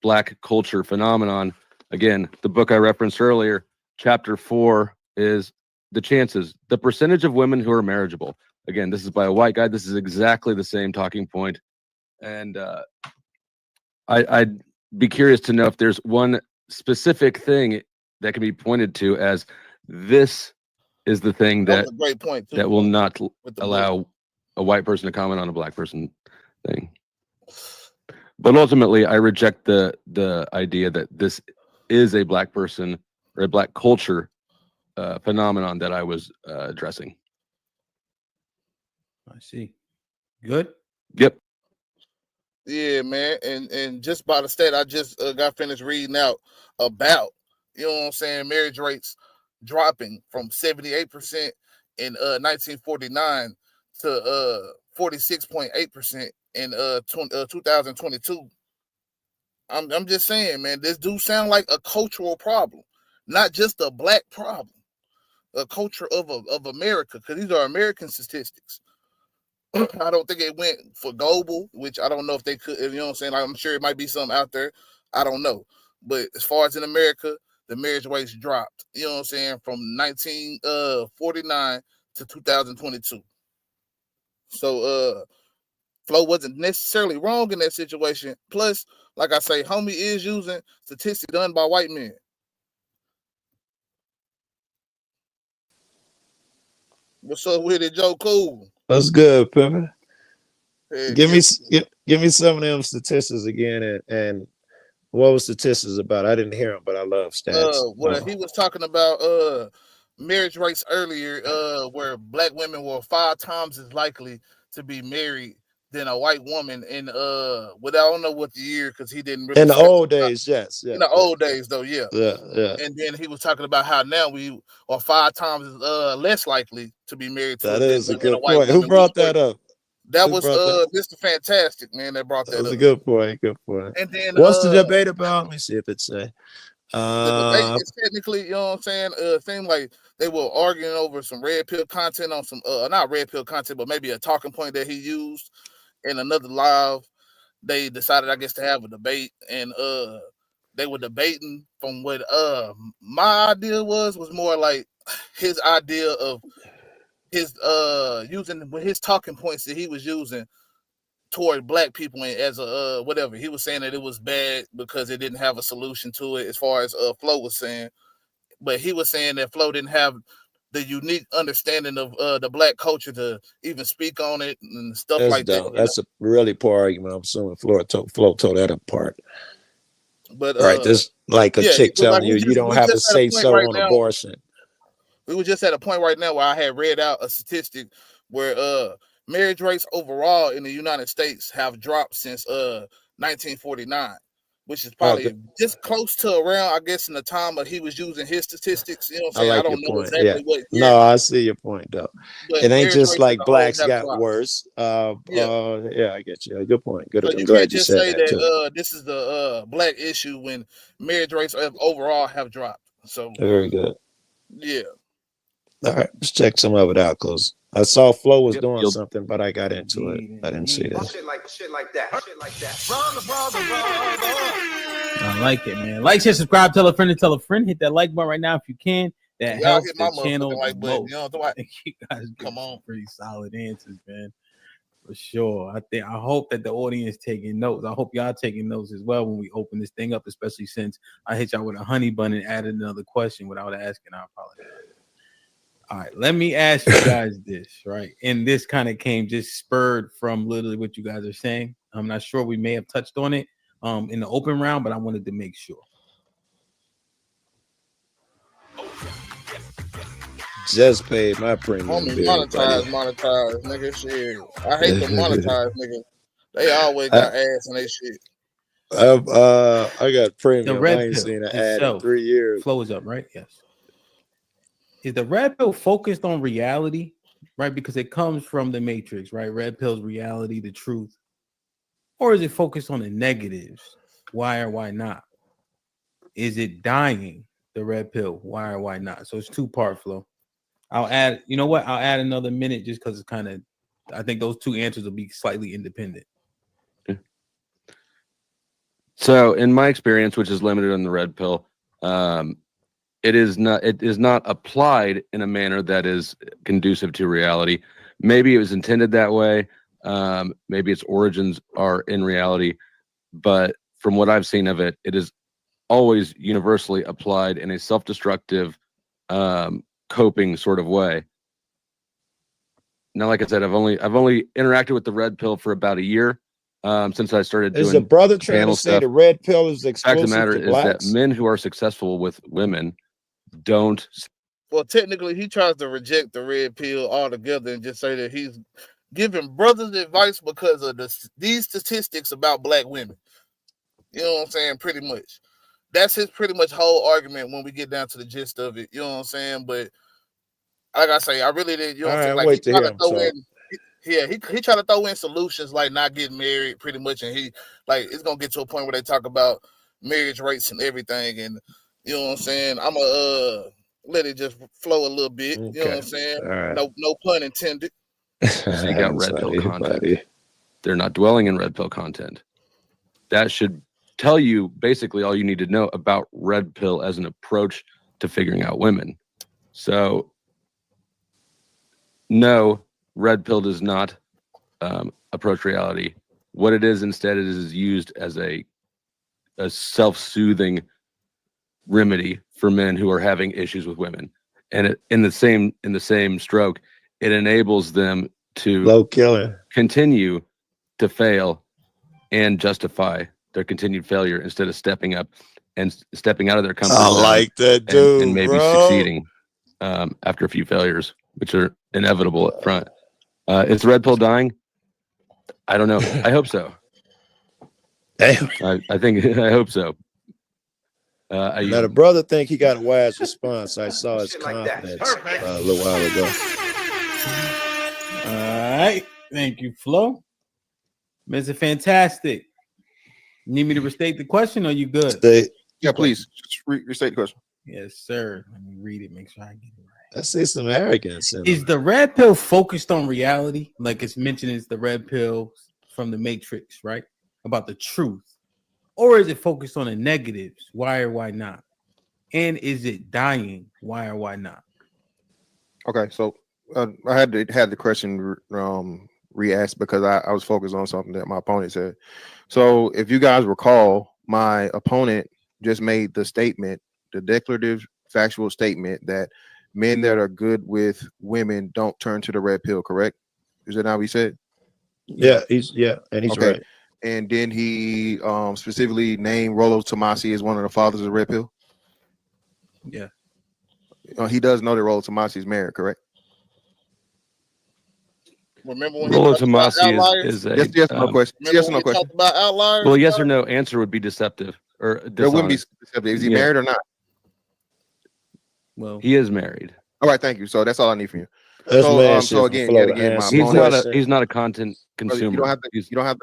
black culture phenomenon. Again, the book I referenced earlier, chapter 4 is the percentage of women who are marriageable. Again, this is by a white guy. This is exactly the same talking point. And I'd be curious to know if there's one specific thing that can be pointed to as this is the thing that was a great point too, that will not allow a white person to comment on a black person thing. But ultimately, I reject the idea that this is a black person or a black culture phenomenon that I was addressing. I see. Good. Yep. Yeah, man, and just by the stat I just got finished reading out about, you know what I'm saying, marriage rates dropping from 78% in 1949 to 46.8% in 2022. I'm just saying, man, this do sound like a cultural problem, not just a black problem, a culture of America, because these are American statistics. I don't think it went for global, which I don't know if they could, you know what I'm saying? Like, I'm sure it might be something out there. I don't know. But as far as in America, the marriage rates dropped, you know what I'm saying, from 1949 to 2022. So Flo wasn't necessarily wrong in that situation. Plus, like I say, homie is using statistics done by white men. What's up with it, Joe Cool? That's good, Pepper. Hey, give me some of them statistics again, and what was statistics about? I didn't hear them, but I love stats. Well, he was talking about marriage rates earlier, where black women were 5 times as likely to be married than a white woman in I don't know what the year, because he didn't really in the old days, yes. In the old days though, yeah. Yeah. And then he was talking about how now we are 5 times less likely to be married to that is a good a white point. woman. Who brought that up? That was Mr. Fantastic, man, that brought that up. That was a good point. And then what's the debate about? Let me see if it say. The debate is technically, you know what I'm saying, seemed like they were arguing over some red pill content on some not red pill content, but maybe a talking point that he used in another live. They decided, I guess, to have a debate, and they were debating from what my idea was more like his idea of his using his talking points that he was using toward black people as a whatever. He was saying that it was bad because it didn't have a solution to it, as far as Flo was saying. But he was saying that Flo didn't have the unique understanding of the black culture to even speak on it and stuff that's like dumb. that. That's a really poor argument. I'm assuming Flo tore that apart. But right, this like a chick telling like you don't have to say so on abortion. We were just at a point right now where I had read out a statistic where marriage rates overall in the United States have dropped since 1949, which is probably just close to around, I guess, in the time of he was using his statistics. You know what I'm saying? I don't know exactly what year. No, I see your point though. But it ain't just like blacks got worse. Yeah, I get you. Good point. Good. So I'm glad you said say that this is the black issue when marriage rates overall have dropped. So very good. Yeah. All right, let's check some of it out, because I saw Flo was doing something, but I got into it. I didn't see this. Shit like that. I like it, man. Like, share, subscribe, tell a friend, and tell a friend. Hit that like button right now if you can. That helps the channel. Like button. You know, you guys come on, pretty solid answers, man. For sure. I hope that the audience taking notes. I hope y'all taking notes as well when we open this thing up, especially since I hit y'all with a honey bun and added another question without asking. I apologize. All right, let me ask you guys this, right? And this kind of came just spurred from literally what you guys are saying. I'm not sure, we may have touched on it in the open round, but I wanted to make sure. Just paid my premium bill. Monetize, nigga. Shit. I hate the monetize, nigga. They always got ads and they shit. I got premium. The red I ain't pill seen an ad itself, in 3 years. Flow is up, right? Yes. Is the red pill focused on reality, right? Because it comes from the Matrix, right? Red pill's reality, the truth. Or is it focused on the negatives? Why or why not? Is it dying, the red pill? Why or why not? So it's two-part, Flow. I'll add, you know what? I'll add another minute just because it's kind of, I think those two answers will be slightly independent. So in my experience, which is limited on the red pill, it is not applied in a manner that is conducive to reality. Maybe it was intended that way. Maybe its origins are in reality, but from what I've seen of it, it is always universally applied in a self-destructive, coping sort of way. Now, like I said, I've only interacted with the red pill for about a year. Since I started doing. Is the brother trying to say stuff. the red pill is exclusive Fact of the matter to is blacks? that men who are successful with women don't. Well, technically, he tries to reject the red pill altogether and just say that he's giving brothers advice because of these statistics about black women. You know what I'm saying? Pretty much. That's his pretty much whole argument when we get down to the gist of it. You know what I'm saying? But like I say, I really did. You know what I'm saying? Like, wait to hear him talk. Yeah, he tried to throw in solutions like not getting married, pretty much, and he like it's gonna get to a point where they talk about marriage rates and everything, and you know what I'm saying. I'm gonna let it just flow a little bit. Okay. You know what I'm saying? Right. No pun intended. Seek out red pill content. They're not dwelling in red pill content. That should tell you basically all you need to know about red pill as an approach to figuring out women. So, no. Red pill does not approach reality. What it is instead, it is used as a self-soothing remedy for men who are having issues with women, and in the same stroke, it enables them to continue to fail and justify their continued failure instead of stepping up and stepping out of their comfort zone. I like that dude, and maybe succeeding after a few failures, which are inevitable up front. Is the red pill dying? I don't know. I hope so. I hope so. Now the brother think he got a wise response. I saw his confidence a little while ago. All right. Thank you, Flo. Mr. Fantastic. Need me to restate the question or you good? Yeah, please. Just restate the question. Yes, sir. Let me read it. Make sure I get it right. I see some arrogance. Is the red pill focused on reality? Like it's mentioned, it's the red pill from the Matrix, right? About the truth. Or is it focused on the negatives? Why or why not? And is it dying? Why or why not? Okay, so I had the question re-asked because I was focused on something that my opponent said. So if you guys recall, my opponent just made the statement, the declarative factual statement that men that are good with women don't turn to the red pill, correct? Is that not what he said? Yeah, and he's okay. right. And then he specifically named Rollo Tomasi as one of the fathers of the red pill. Yeah. He does know that Rollo Tomasi is married, correct? Remember when Rollo Tomasi is a yes or no question. Yes or no question. Talked about outliers. Well, yes or no answer would be deceptive or dishonest. There wouldn't be deceptive. Is he married or not? Well, he is married. All right, thank you. So that's all I need from you. So again, he's not a content consumer. You don't have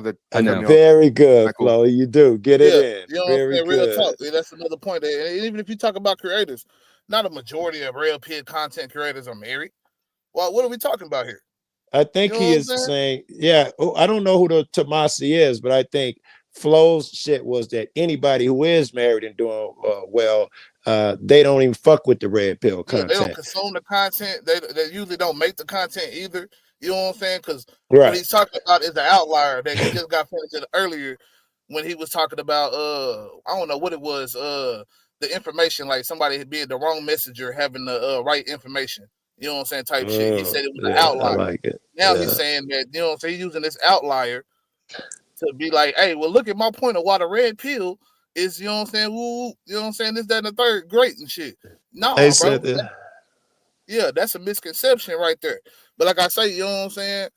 to. I know. Very good, Flo. You do get it in. You know Very good. Real talk. That's another point. And even if you talk about creators, not a majority of real peer content creators are married. Well, what are we talking about here? I think he is saying, I don't know who the Tomasi is, but I think Flo's shit was that anybody who is married and doing well, they don't even fuck with the red pill content. They don't consume the content. They usually don't make the content either. You know what I'm saying? Because what he's talking about is the outlier that he just got finished earlier when he was talking about I don't know what it was, the information, like somebody being the wrong messenger having the right information. You know what I'm saying? Type shit. He said it was an outlier. I like it. Now he's saying that, you know what I'm saying, he's using this outlier to be like, hey, well, look at my point of why the red pill is, you know what I'm saying, woo, you know what I'm saying, this, that, and the third, great and shit. No, bro. Yeah, that's a misconception right there. But like I say, you know what I'm saying?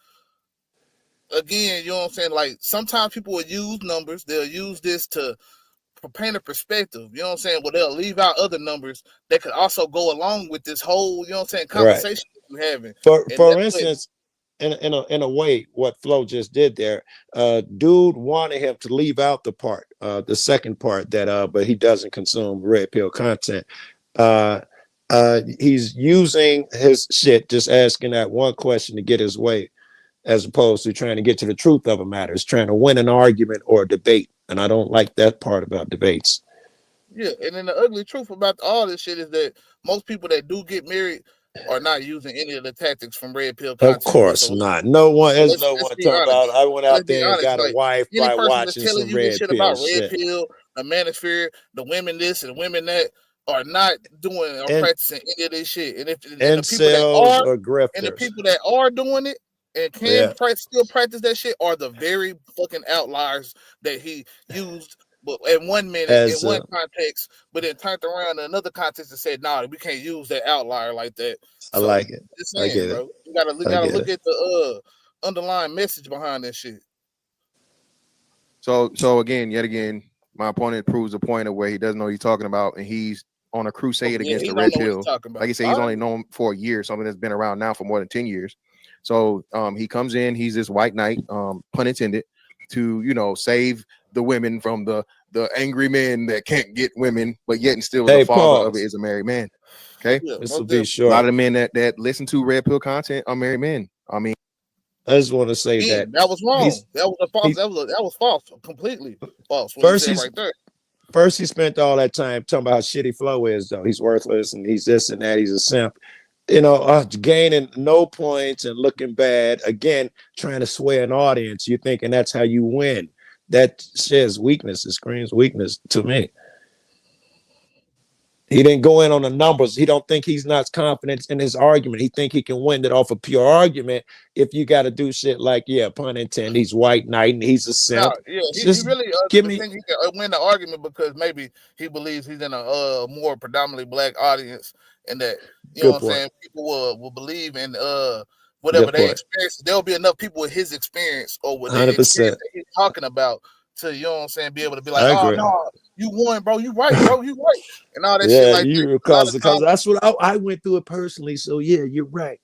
Again, you know what I'm saying? Like sometimes people will use numbers, they'll use this to paint a perspective, you know what I'm saying? Well, they'll leave out other numbers that could also go along with this whole, you know what I'm saying, conversation you're having. For instance, in a way, what Flo just did there, dude wanted him to leave out the part, the second part that but he doesn't consume red pill content. He's using his shit, just asking that one question to get his way, as opposed to trying to get to the truth of a matter. It's trying to win an argument or a debate. And I don't like that part about debates. Yeah, and then the ugly truth about all this shit is that most people that do get married are not using any of the tactics from red pill content. Of course not. No one, there's no one talking about, I went out there and got a wife by watching some red pill shit. Red pill, the manosphere, the women this and the women that are not doing or practicing any of this shit. And if the people that are, and the people that are doing it and can still practice that shit are the very fucking outliers that he used. But in 1 minute, in one context, but then turned around in another context and said, "Nah, we can't use that outlier like that." So, I like it. Just saying, I get bro. You gotta look at the underlying message behind that shit. So again, yet again, my opponent proves a point of where he doesn't know what he's talking about, and he's on a crusade against the red pill. Like you say, he's only known for a year, something that's been around now for more than 10 years. So he comes in, he's this white knight, pun intended, to, you know, save the women from the angry men that can't get women, but yet and still the father of it is a married man. Okay, this will be short. A lot of the men that listen to red pill content are married men. I mean, I just want to say that was wrong. That was a false. That was false, completely false. First, right there. First, he spent all that time talking about how shitty Flo is, though. He's worthless and he's this and that. He's a simp. You know, gaining no points and looking bad. Again, trying to sway an audience. You're thinking that's how you win. That shares weakness. It screams weakness to me. He didn't go in on the numbers. He don't think he's not confident in his argument. He think he can win it off a pure argument. If you got to do shit like, pun intended, he's white knight and he's a simp. He really think he can win the argument because maybe he believes he's in a more predominantly black audience, and that, you know what I'm saying, people will believe in whatever they experience. There'll be enough people with his experience or with the experience that he's talking about to, you know what I'm saying, be able to be like, oh no, you won, bro, you right, bro, you right, and all that shit like that. Because that's what I went through it personally. So yeah, you're right.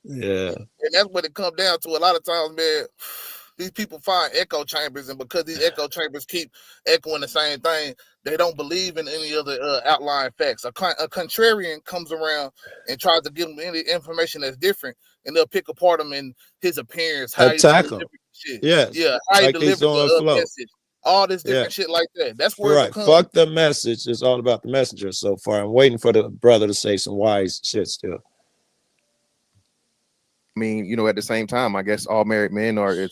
Yeah, and that's what it comes down to. A lot of times, man, these people find echo chambers, and because these echo chambers keep echoing the same thing, they don't believe in any other outlying facts. A contrarian comes around and tries to give them any information that's different, and they'll pick apart him in his appearance, how he delivers shit. How he delivers the message, all this different shit like that. That's where it comes. Fuck the message. It's all about the messenger so far. I'm waiting for the brother to say some wise shit still. I mean, you know, at the same time, I guess all married men are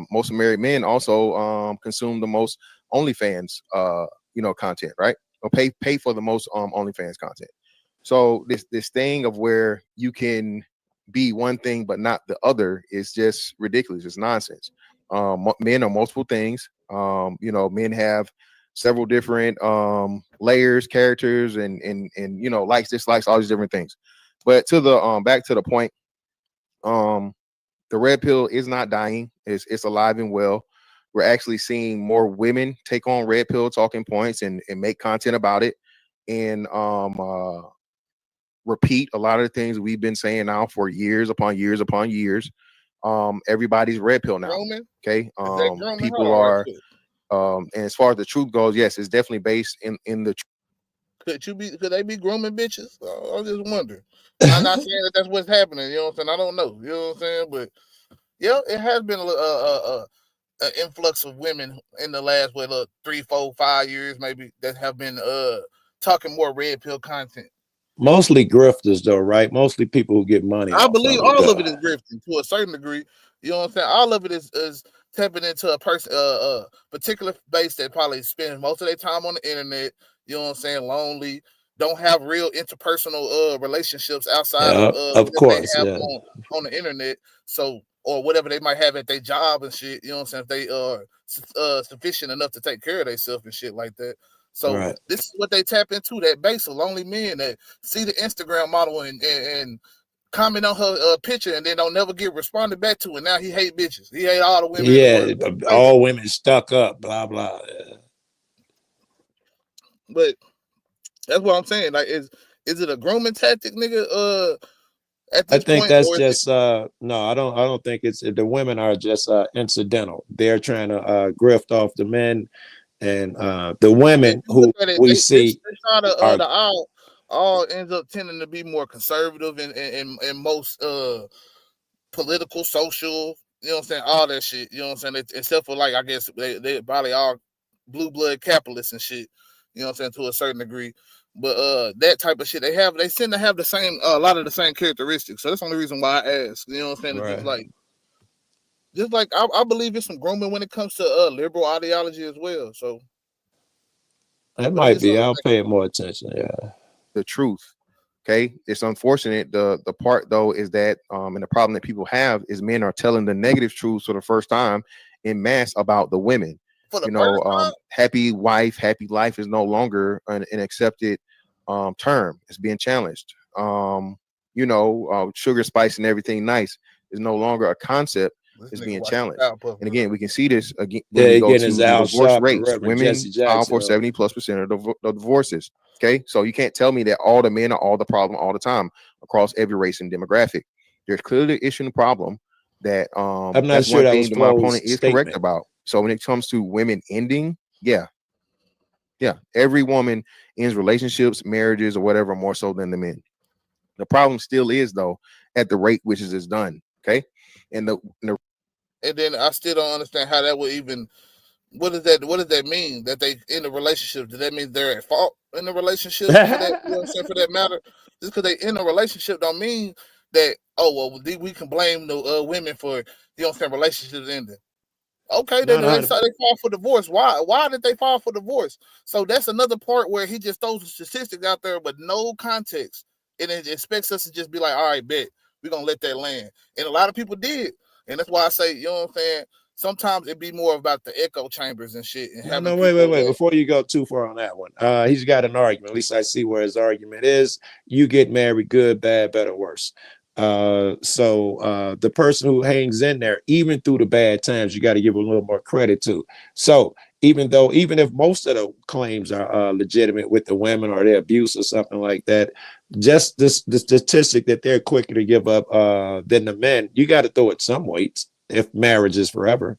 most married men also consume the most OnlyFans content, right? Or pay for the most OnlyFans content. So this thing of where you can be one thing but not the other is just ridiculous. It's nonsense. Men are multiple things. Men have several different layers, characters, and likes, dislikes, all these different things. But to the back to the point, the red pill is not dying. It's alive and well. We're actually seeing more women take on red pill talking points and make content about it, and repeat a lot of the things we've been saying now for years upon years upon years. Everybody's red pill now. Okay. People are and as far as the truth goes, yes, it's definitely based in the truth. Could they be grooming bitches? I just wonder. I'm not saying that that's what's happening. You know what I'm saying? I don't know. You know what I'm saying? But yeah, it has been an influx of women in the last 3, 4, 5 years, maybe, that have been talking more red pill content. Mostly grifters, though, right? Mostly people who get money. I believe all of it is grifting to a certain degree. You know what I'm saying? All of it is tapping into a person, particular base that probably spends most of their time on the internet. You know what I'm saying? Lonely, don't have real interpersonal relationships outside of course, they have on the internet. So, or whatever they might have at their job and shit. You know what I'm saying? If they are sufficient enough to take care of themselves and shit like that. So this is what they tap into, that base of lonely men that see the Instagram model and comment on her picture and then don't never get responded back to. And now he hate bitches. He hate all the women. Yeah, all women stuck up, blah, blah. Yeah. But that's what I'm saying. Like, is it a grooming tactic, nigga? At this I think point, that's just no. I don't think it's the women are just incidental. They're trying to grift off the men, and the women who we see are the all ends up tending to be more conservative and most political, social. You know what I'm saying? All that shit. You know what I'm saying? Except for, like, I guess they probably are blue blood capitalists and shit. You know what I'm saying? To a certain degree. But that type of shit, they seem to have the same a lot of the same characteristics. So that's the only reason why I ask. You know what I'm saying? Right. Just like I believe it's some grooming when it comes to liberal ideology as well. So that might be. I'll pay more attention. Yeah. The truth. Okay. It's unfortunate. The part though is that and the problem that people have is men are telling the negative truths for the first time in mass about the women. You know, happy wife, happy life is no longer an accepted term. It's being challenged. You know, sugar, spice, and everything nice is no longer a concept. It's being challenged. And again, we can see this again when we go to the divorce rates. Women file for 70+% of the divorces. Okay, so you can't tell me that all the men are all the problem all the time across every race and demographic. There's clearly an issue and problem that I'm not sure that was my opponent is correct about. So when it comes to women ending, yeah, every woman ends relationships, marriages, or whatever more so than the men. The problem still is though at the rate which is done. Okay, and then I still don't understand how that would even. What does that mean? That they in a relationship? Does that mean they're at fault in the relationship? For that, you know what I'm saying? For that matter, just because they in a relationship don't mean that. Oh well, we can blame the women for, you know what I'm saying, relationships ending. Okay, they fall for divorce. Why did they fall for divorce? So that's another part where he just throws a statistic out there, but no context, and it expects us to just be like, all right, bet we're gonna let that land. And a lot of people did, and that's why I say, you know what I'm saying. Sometimes it'd be more about the echo chambers and shit. And wait. Before you go too far on that one, he's got an argument. At least I see where his argument is. You get married, good, bad, better, worse. So the person who hangs in there, even through the bad times, you got to give a little more credit to. So even if most of the claims are legitimate with the women or their abuse or something like that, just the statistic that they're quicker to give up than the men, you got to throw it some weight if marriage is forever.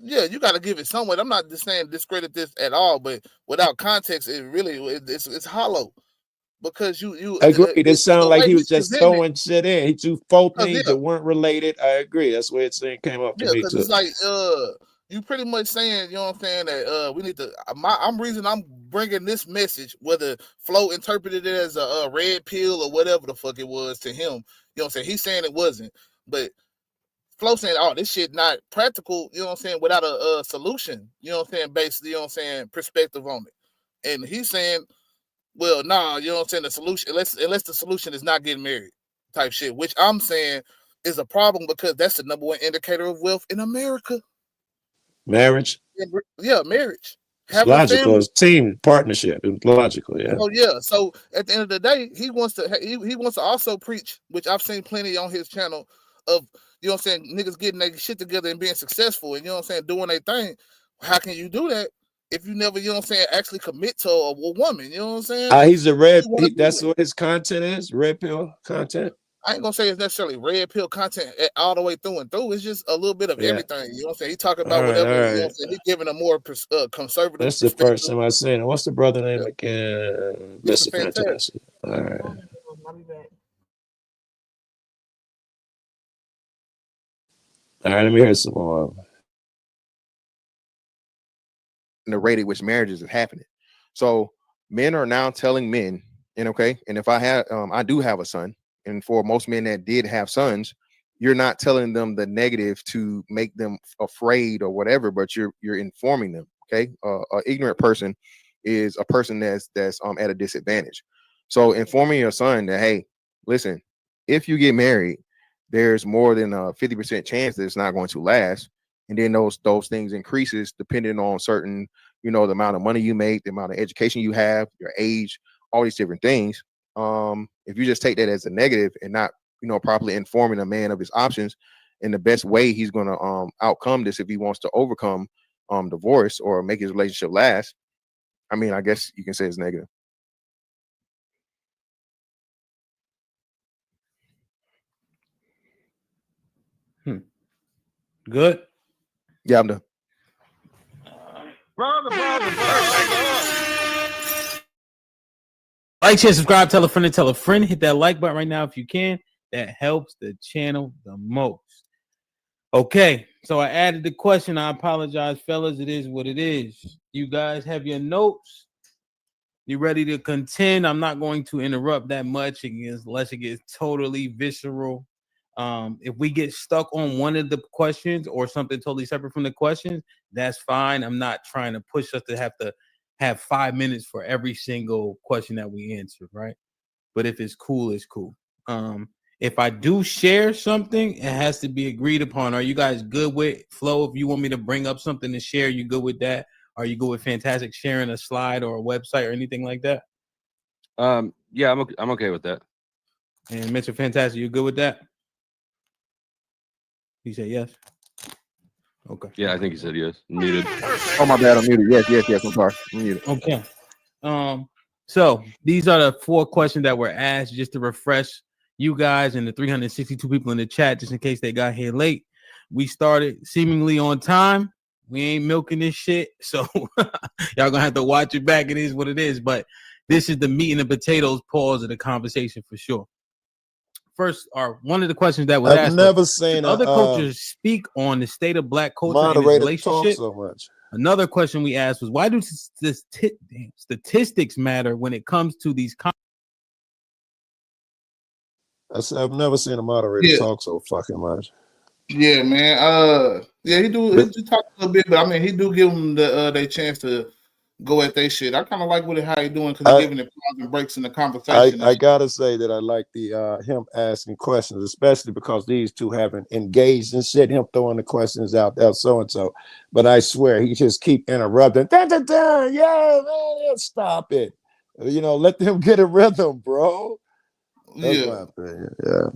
Yeah, you got to give it some weight. I'm not just saying discredit this at all, but without context, it's hollow. Because you agreed. It sounded like he was just throwing shit in. He threw four things that weren't related. I agree. That's where it came up to me too. It's like you pretty much saying, you know what I'm saying, that we need to. I'm bringing this message, whether Flo interpreted it as a red pill or whatever the fuck it was to him. You know what I'm saying? He's saying it wasn't, but Flo saying, oh, this shit not practical. You know what I'm saying? Without a solution. You know what I'm saying? Basically, you know what I'm saying? Perspective on it, and he's saying, well, nah, you know what I'm saying? The solution, unless the solution is not getting married, type shit, which I'm saying is a problem because that's the number one indicator of wealth in America. Marriage. Yeah, marriage. It's logical. It's team partnership. It's logical. Yeah. Oh yeah. So at the end of the day, he wants to also preach, which I've seen plenty on his channel of, you know what I'm saying, niggas getting their shit together and being successful and, you know what I'm saying, doing their thing. How can you do that if you never, you know what I'm saying, actually commit to a woman? You know what I'm saying? He's a that's what his content is, red pill content. I ain't gonna say it's necessarily red pill content all the way through and through. It's just a little bit of everything. You know what I'm saying? He talking about whatever. You know what I'm saying? He's giving a more conservative. That's the first time I seen it. What's the brother name again? Mr. Fantastic. All right. All right, let me hear some more. The rate at which marriages is happening. So men are now telling men And if I have, I do have a son, and for most men that did have sons, you're not telling them the negative to make them afraid or whatever, but you're informing them. Okay, an ignorant person is a person that's at a disadvantage. So informing your son that, hey, listen, if you get married, there's more than a 50% chance that it's not going to last, and then those things increases depending on certain, the amount of money you make, the amount of education you have, your age, all these different things. If you just take that as a negative and not, properly informing a man of his options and the best way he's going to outcome this, if he wants to overcome divorce or make his relationship last, I mean, I guess you can say it's negative. Good. Yeah, I'm done. Like, share, subscribe, tell a friend, and tell a friend. Hit that like button right now if you can. That helps the channel the most. Okay, so I added the question. I apologize, fellas. It is what it is. You guys have your notes. You ready to contend? I'm not going to interrupt that much unless it gets totally visceral. If we get stuck on one of the questions or something totally separate from the questions, that's fine. I'm not trying to push us to have 5 minutes for every single question that we answer, right? But if it's cool, it's cool. If I do share something, it has to be agreed upon. Are you guys good with Flo? If you want me to bring up something to share, you good with that? Are you good with Fantastic sharing a slide or a website or anything like that? Yeah, I'm okay with that. And Mr. Fantastic, you good with that? He said yes. Okay. Yeah, I think he said yes. Muted. Oh, my bad. I'm muted. Yes. I'm sorry. I'm muted. Okay. So these are the 4 questions that were asked just to refresh you guys and the 362 people in the chat, just in case they got here late. We started seemingly on time. We ain't milking this shit, so y'all gonna have to watch it back. It is what it is, but this is the meat and the potatoes pause of the conversation for sure. First, one of the questions that was asked, never seen other cultures speak on the state of Black culture and its relationship. So much. Another question we asked was, why do statistics matter when it comes to these? I've never seen a moderator talk so fucking much. Yeah, man. He do talk a little bit, but I mean, he do give them their chance to go at their shit. I kind of like how he doing because he's giving it pauses and breaks in the conversation. I gotta say that I like the him asking questions, especially because these two haven't engaged in shit. Him throwing the questions out there, so and so. But I swear he just keep interrupting. Yeah, man, stop it. Let them get a rhythm, bro. That's my opinion. Yeah.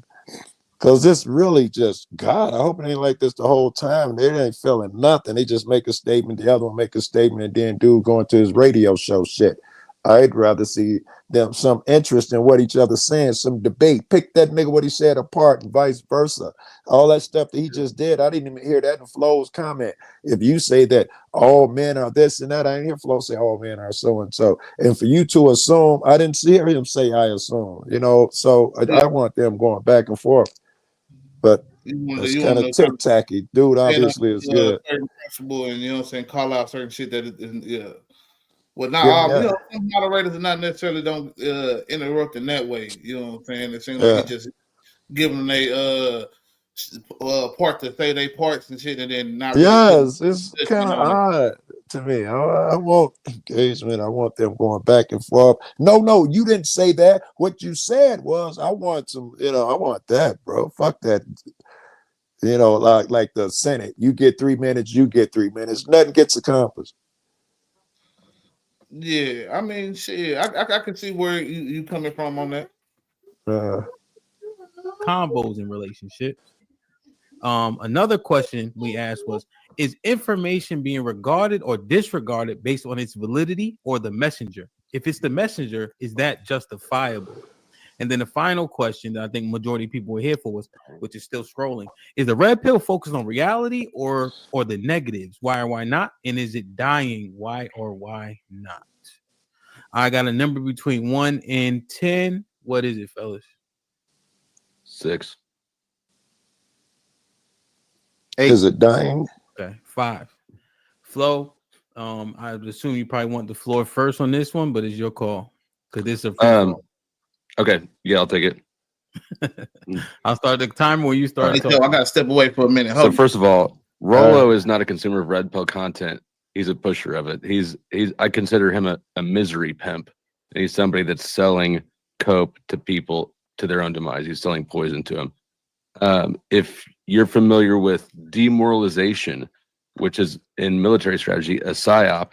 Because this really just, God, I hope it ain't like this the whole time. They ain't feeling nothing. They just make a statement, the other one make a statement, and then dude going to his radio show shit. I'd rather see them some interest in what each other's saying, some debate. Pick that nigga what he said apart and vice versa. All that stuff that he just did, I didn't even hear that in Flo's comment. If you say that all men are this and that, I didn't hear Flo say all men are so and so. And for you to assume, I didn't hear him say I assume. So I want them going back and forth. But it's kind of tic-tacky. Dude obviously is good. Certain principle and call out certain shit that is well, not all, some moderators are not necessarily don't interrupt in that way. You know what I'm saying? It seems like he just giving them a part to say they parts and shit, and then not. Yes, it's kind of odd to me. I want engagement. I want them going back and forth. No, you didn't say that. What you said was, I want some. I want that, bro. Fuck that. Like the Senate. You get 3 minutes. You get 3 minutes. Nothing gets accomplished. Yeah, I mean, shit. I can see where you coming from on that. Combos in relationships. Another question we asked was, is information being regarded or disregarded based on its validity or the messenger? If it's the messenger, is that justifiable? And then the final question that I think majority of people were here for was, which is still scrolling, is the red pill focused on reality or the negatives? Why or why not? And is it dying? Why or why not? I got a number between 1 and 10. What is it, fellas? 6. 8. Is it dying? Okay, 5. Flo, I would assume you probably want the floor first on this one, but it's your call because this is a free Okay, yeah, I'll take it. I'll start the timer when you start. I gotta step away for a minute. So first of all, Rolo is not a consumer of red pill content. He's a pusher of it. He's I consider him a misery pimp. And he's somebody that's selling cope to people to their own demise. He's selling poison to them. If you're familiar with demoralization, which is in military strategy a psyop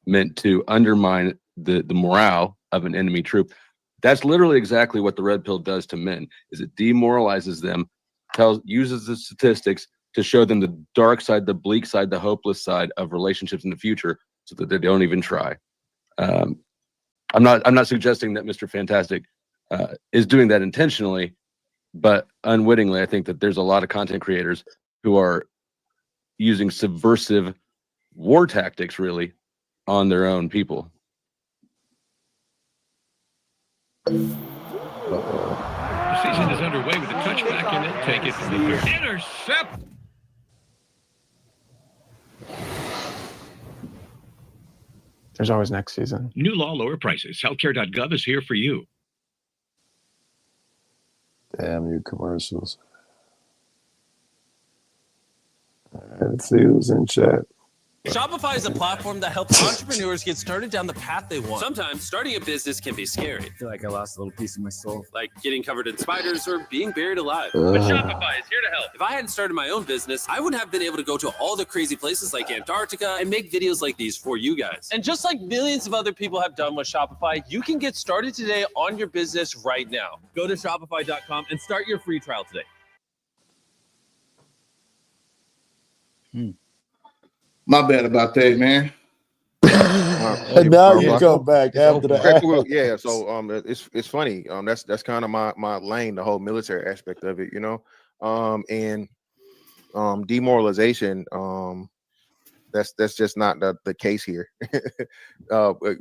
meant to undermine the morale of an enemy troop, that's literally exactly what the red pill does to men. Is it demoralizes them, uses the statistics to show them the dark side, the bleak side, the hopeless side of relationships in the future, so that they don't even try. I'm not suggesting that Mr. Fantastic is doing that intentionally, but unwittingly, I think that there's a lot of content creators who are using subversive war tactics, really, on their own people. The season is underway with a touchback in it. Take it from the third. Intercept. There's always next season. New law, lower prices. Healthcare.gov is here for you. Damn you commercials. All right, let's see who's in chat. Shopify is a platform that helps entrepreneurs get started down the path they want. Sometimes starting a business can be scary. I feel like I lost a little piece of my soul. Like getting covered in spiders or being buried alive. But Shopify is here to help. If I hadn't started my own business, I wouldn't have been able to go to all the crazy places like Antarctica and make videos like these for you guys. And just like millions of other people have done with Shopify, you can get started today on your business right now. Go to Shopify.com and start your free trial today. My bad about that, man. And now you come back after the yeah. So it's funny. That's kind of my lane, the whole military aspect of it, you know. And demoralization. That's just not the case here.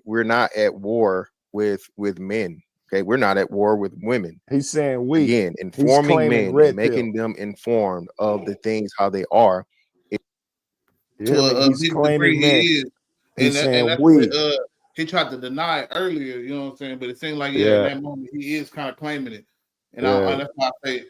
We're not at war with men. Okay, we're not at war with women. He's saying we again informing men, and making them informed of the things how they are. He's claiming men. He's saying we. He tried to deny it earlier, you know what I'm saying? But it seemed like in that moment he is kind of claiming it, and that's why I say,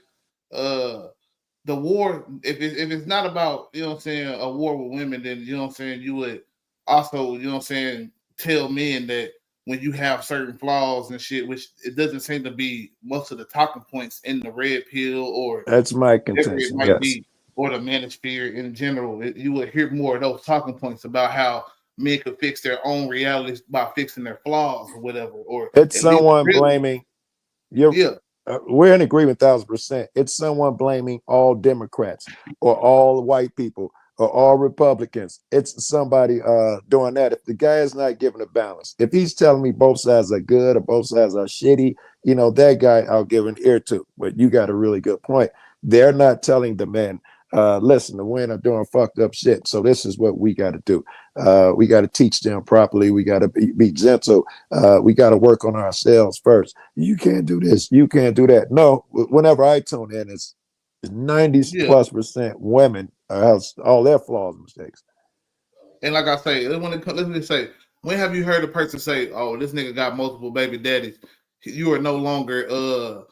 the war. If it's not about, you know what I'm saying, a war with women, then you know what I'm saying, you would also, you know what I'm saying, tell men that when you have certain flaws and shit, which it doesn't seem to be most of the talking points in the red pill or that's my contention. Yes. Or the Manosphere in general, you would hear more of those talking points about how men could fix their own realities by fixing their flaws or whatever. Or it's someone blaming. We're in agreement 1,000%. It's someone blaming all Democrats or all white people or all Republicans. It's somebody doing that. If the guy is not giving a balance, if he's telling me both sides are good or both sides are shitty, you know, that guy I'll give an ear to. But you got a really good point. They're not telling the men, listen, the women are doing fucked up shit. So this is what we got to do. We got to teach them properly. We got to be gentle. We got to work on ourselves first. You can't do this. You can't do that. No, whenever I tune in, it's 90+% women have all their flaws and mistakes. And like I say, let me say, when have you heard a person say, "Oh, this nigga got multiple baby daddies"? You are no longer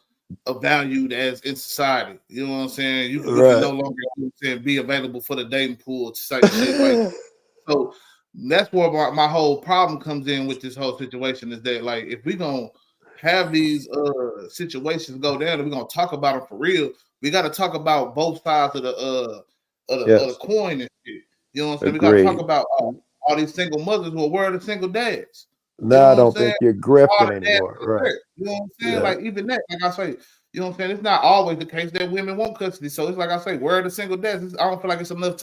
valued as in society. You know what I'm saying? You can no longer be available for the dating pool type shit. Like, so that's where my whole problem comes in with this whole situation, is that, like, if we gonna have these situations go down and we're gonna talk about them for real, we got to talk about both sides of the coin and shit. You know what I'm saying? We got to talk about all these single mothers who are worried of single dads. No, I don't think you're grifting anymore. Right. You know what I'm saying? Yeah. Like, even that, like I say, you know what I'm saying? It's not always the case that women want custody. So it's like I say, where are the single dads? I don't feel like it's enough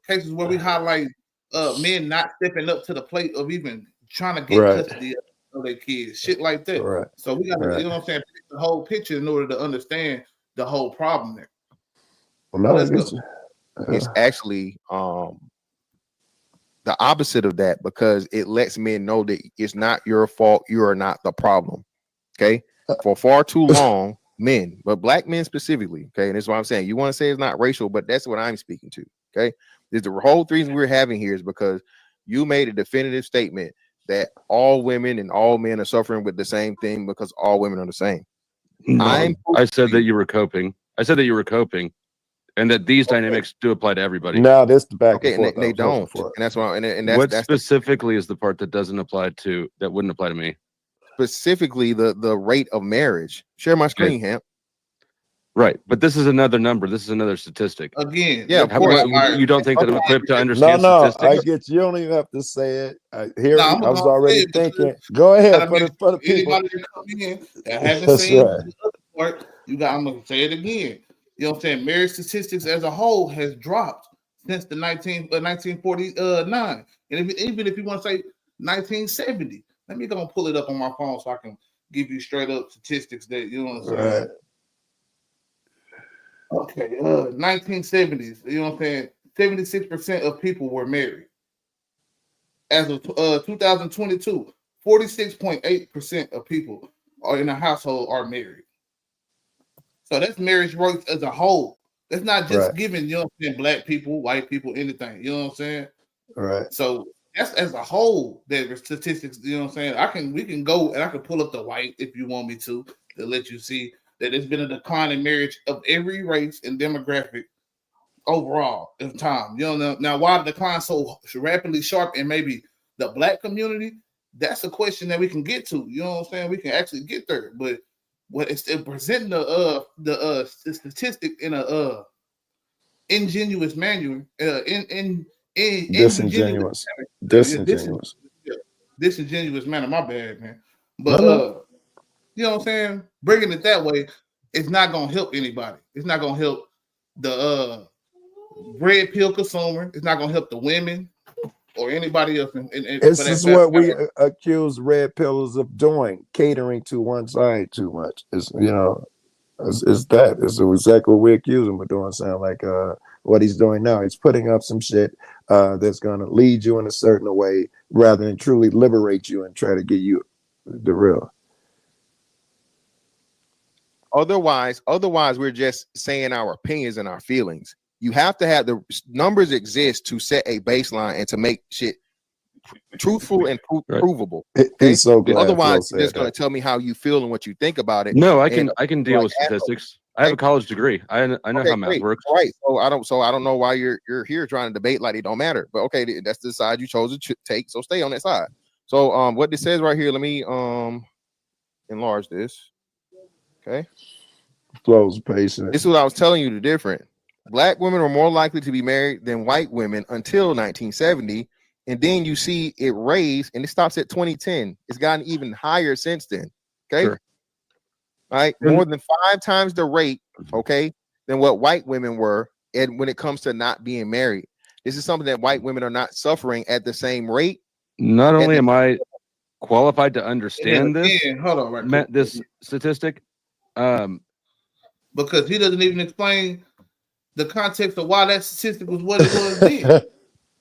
cases where we highlight men not stepping up to the plate of even trying to get custody of their kids, shit like that. Right. So we got to, you know what I'm saying, pick the whole picture in order to understand the whole problem there. Well, no, it's actually the opposite of that, because it lets men know that it's not your fault. You are not the problem. Okay. For far too long, men, but black men specifically. Okay. And that's what I'm saying. You want to say it's not racial, but that's what I'm speaking to. Okay. There's the whole reason we're having here is because you made a definitive statement. that all women and all men are suffering with the same thing because all women are the same. No, I said that you were coping. I said that you were coping, and that these dynamics do apply to everybody. Now this the back Okay, and and forth. they don't, and that's why. And that's what that's specifically is the part that doesn't apply to that wouldn't apply to me? specifically the rate of marriage. Share my screen, Hamp. Right, but this is another number. This is another statistic. Again, Yeah, of course. You don't think that I'm equipped to No, understand no, statistics? I get you. Don't even have to say it. I hear. Nah, I I'm was gonna say already it because thinking. Go you ahead gotta for make the people. anybody that come in that hasn't That's seen right. the other part, I'm gonna say it again. You know what I'm saying? Marriage statistics as a whole has dropped since the 1949. And even if you want to say 1970, let me go and pull it up on my phone so I can give you straight up statistics that you know what I'm saying. Right. Okay, 1970s, you know what I'm saying? 76% of people were married. As of 2022, 46.8% of people are in a household are married. So that's marriage rates as a whole. That's not just giving, you know what I'm saying, black people, white people, anything. You know what I'm saying? Right. So that's as a whole that statistics, you know what I'm saying? We can go and I can pull up the white if you want me to let you see that there's been a decline in marriage of every race and demographic overall in time. You know, now why the decline so rapidly sharp and maybe the black community, that's a question that we can get to. You know what I'm saying? We can actually get there, but what it's still presenting the statistic in a ingenuous manner, Disingenuous. Disingenuous manner. My bad, man. No, But no. you know what I'm saying? Bringing it that way, it's not gonna help anybody. It's not gonna help the red pill consumer. It's not gonna help the women or anybody else. This is what we accuse red pillars of doing, catering to one side too much. It's that. It's exactly what we accuse him of doing. Sound like what he's doing now. He's putting up some shit that's gonna lead you in a certain way rather than truly liberate you and try to get you the real. Otherwise, we're just saying our opinions and our feelings. You have to have the numbers exist to set a baseline and to make shit truthful and provable. Okay? So glad otherwise, you're just going to tell me how you feel and what you think about it. No, I can deal with statistics. I have a college degree. I know how math works. Right. So I don't know why you're here trying to debate like it don't matter. But okay, that's the side you chose to take. So stay on that side. So what this says right here, let me enlarge this. Okay. Flows patient. This is what I was telling you, the different. Black women are more likely to be married than white women until 1970. And then you see it raise and it stops at 2010. It's gotten even higher since then. Okay. Sure. All right. More than 5 times the rate, okay, than what white women were. And when it comes to not being married, this is something that white women are not suffering at the same rate. Not only am I qualified to understand this, hold on, right this statistic, because he doesn't even explain the context of why that statistic was what it was then. That's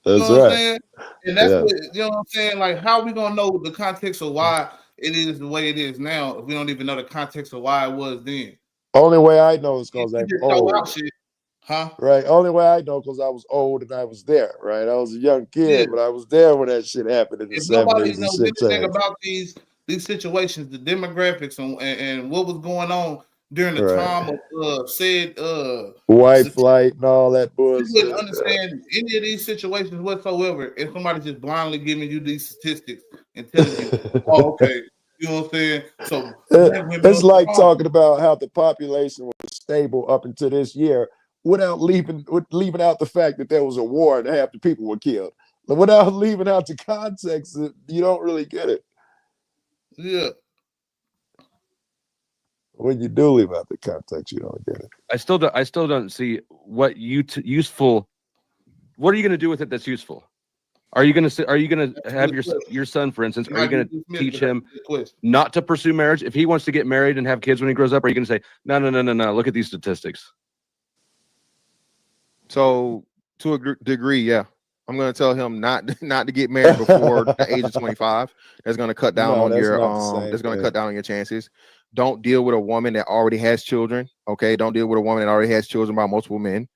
you know what right. I'm saying? And that's what, you know what I'm saying? Like, how are we gonna know the context of why it is the way it is now if we don't even know the context of why it was then? Only way I know is because I'm old. Shit, huh? Right. Only way I know because I was old and I was there. Right. I was a young kid, but I was there when that shit happened in the 70s. Nobody knows anything about these situations, the demographics and what was going on during the time of said white flight and all that bullshit. You wouldn't understand any of these situations whatsoever if somebody's just blindly giving you these statistics and telling you, oh, okay, you know what I'm saying? So it's like talking about how the population was stable up until this year without leaving out the fact that there was a war and half the people were killed. Without leaving out the context, you don't really get it. Yeah. When you do leave out the context, you don't get it. I still don't see what useful. What are you going to do with it that's useful? Are you going to have your son, for instance? Are you going to teach him not to pursue marriage if he wants to get married and have kids when he grows up? Are you going to say no? Look at these statistics. So to a degree, yeah. I'm going to tell him not to get married before the age of 25. That's going to cut down on your that's going to cut down on your chances. Don't deal with a woman that already has children. Okay, don't deal with a woman that already has children by multiple men.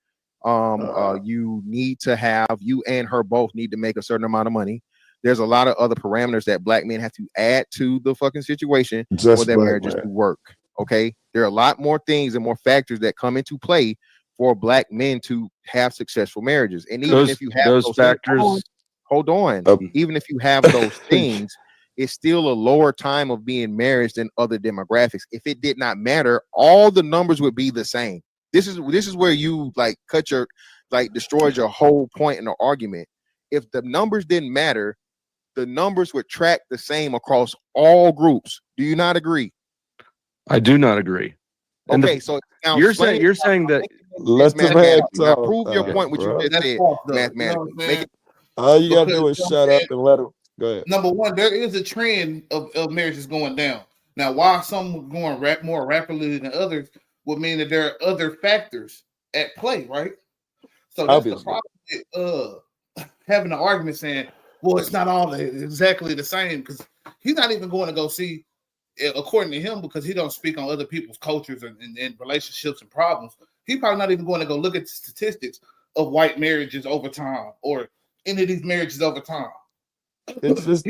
You need to have, you and her both need to make a certain amount of money. there's a lot of other parameters that black men have to add to the fucking situation Just for their black marriages men. to work. Okay, there are a lot more things and more factors that come into play for black men to have successful marriages. And even if you have those factors, things, hold on, even if you have those things, it's still a lower time of being married than other demographics. If it did not matter, all the numbers would be the same. This is where you like destroyed your whole point in the argument. If the numbers didn't matter, the numbers would track the same across all groups. Do you not agree? I do not agree. And okay, so now you're saying that let the man talk. Prove your point, what you just said mathematically. Make it, all you gotta do is shut up and let him go ahead. Number one, there is a trend of marriages going down. Now, while some going more rapidly than others would mean that there are other factors at play, right? So that's the problem with having an argument saying, well, it's not all exactly the same, because he's not even going to go see, according to him, because he don't speak on other people's cultures and relationships and problems. He's probably not even going to go look at the statistics of white marriages over time or any of these marriages over time. It's just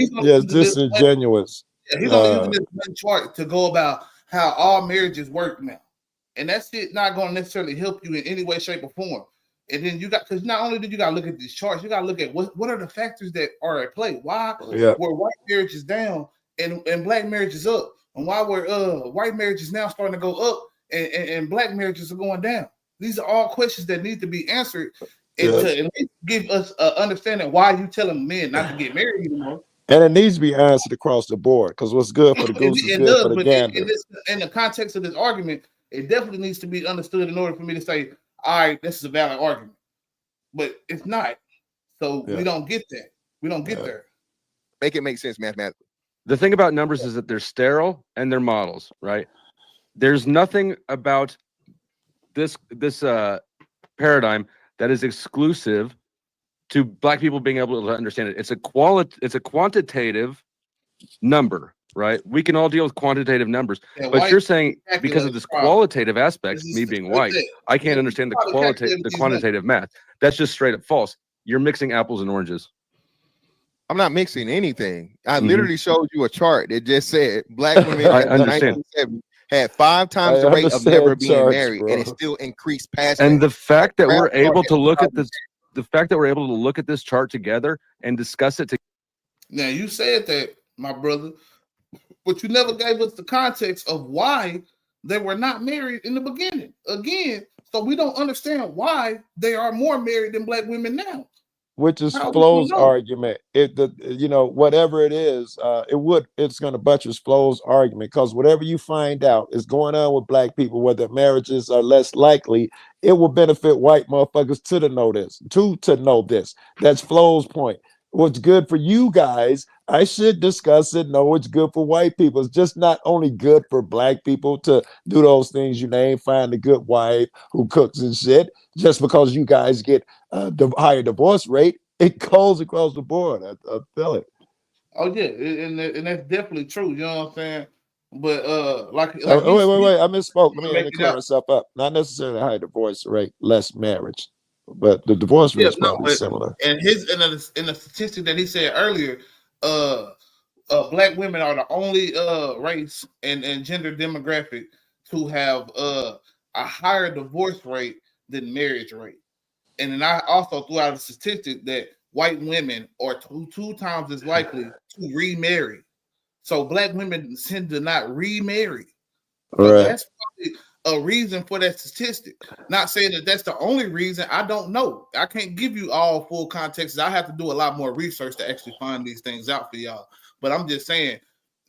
disingenuous. He's only using this one chart to go about how all marriages work now, and that's it. Not going to necessarily help you in any way, shape, or form. And then you got, because not only do you got to look at these charts, you got to look at what are the factors that are at play. Why were white marriages down and black marriages up, and why were white marriages now starting to go up and black marriages are going down? These are all questions that need to be answered. And to at least give us an understanding why you telling men not to get married anymore. And it needs to be answered across the board, because what's good for the goose is good for the gander. In the context of this argument, it definitely needs to be understood in order for me to say, all right, this is a valid argument. But it's not. So we don't get that. We don't get there. Make it make sense mathematically. The thing about numbers is that they're sterile and they're models, right? There's nothing about this paradigm that is exclusive to black people being able to understand it. It's a quantitative number, right? We can all deal with quantitative numbers, but you're saying because of this qualitative aspect, me being white, I can't understand the quantitative math. That's just straight up false. You're mixing apples and oranges. I'm not mixing anything. I literally showed you a chart that just said black women had 5 times the rate of never being married, and it still increased past. And the fact that we're able to look at this, chart together and discuss it. Now you said that, my brother, but you never gave us the context of why they were not married in the beginning. Again, so we don't understand why they are more married than black women now. Which is Flo's argument. Whatever it is, it's going to buttress Flo's argument, because whatever you find out is going on with black people, whether marriages are less likely, it will benefit white motherfuckers to know this. That's Flo's point. What's good for you guys, I should discuss it. No, it's good for white people. It's just not only good for black people to do those things you name, find a good wife who cooks and shit. Just because you guys get the higher divorce rate, it goes across the board. I feel it. Oh yeah, and that's definitely true. You know what I'm saying? But wait, I misspoke. Let me clear myself up. Not necessarily higher divorce rate, less marriage, but the divorce rate is probably similar. And in the statistic that he said earlier, black women are the only race and gender demographic to have a higher divorce rate than marriage rate. And then I also threw out a statistic that white women are two times as likely to remarry. So black women tend to not remarry. So that's probably a reason for that statistic. Not saying that that's the only reason. I don't know. I can't give you all full context. I have to do a lot more research to actually find these things out for y'all. But I'm just saying,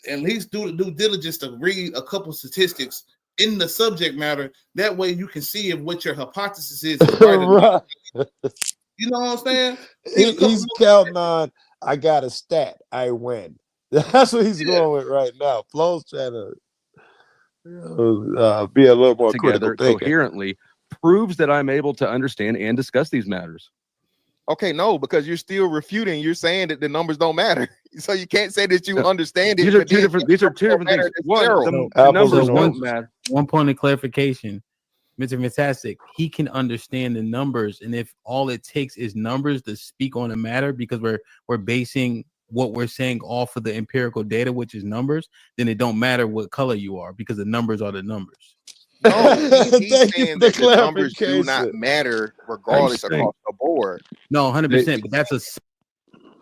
at least do the due diligence to read a couple statistics in the subject matter. That way you can see if what your hypothesis is right. You know what I'm saying? He's counting on, I got a stat, I win. That's what he's going with right now. Flo's trying to be a little more together coherently, proves that I'm able to understand and discuss these matters. Okay, no, because you're still refuting. You're saying that the numbers don't matter, so you can't say that you understand it. These are two different things. The numbers don't matter. One point of clarification, Mr. Fantastic, he can understand the numbers, and if all it takes is numbers to speak on a matter, because we're basing what we're saying off of the empirical data, which is numbers, then it don't matter what color you are because the numbers are the numbers. No, he's saying that the numbers do not matter regardless across the board. No, 100%. But that's a.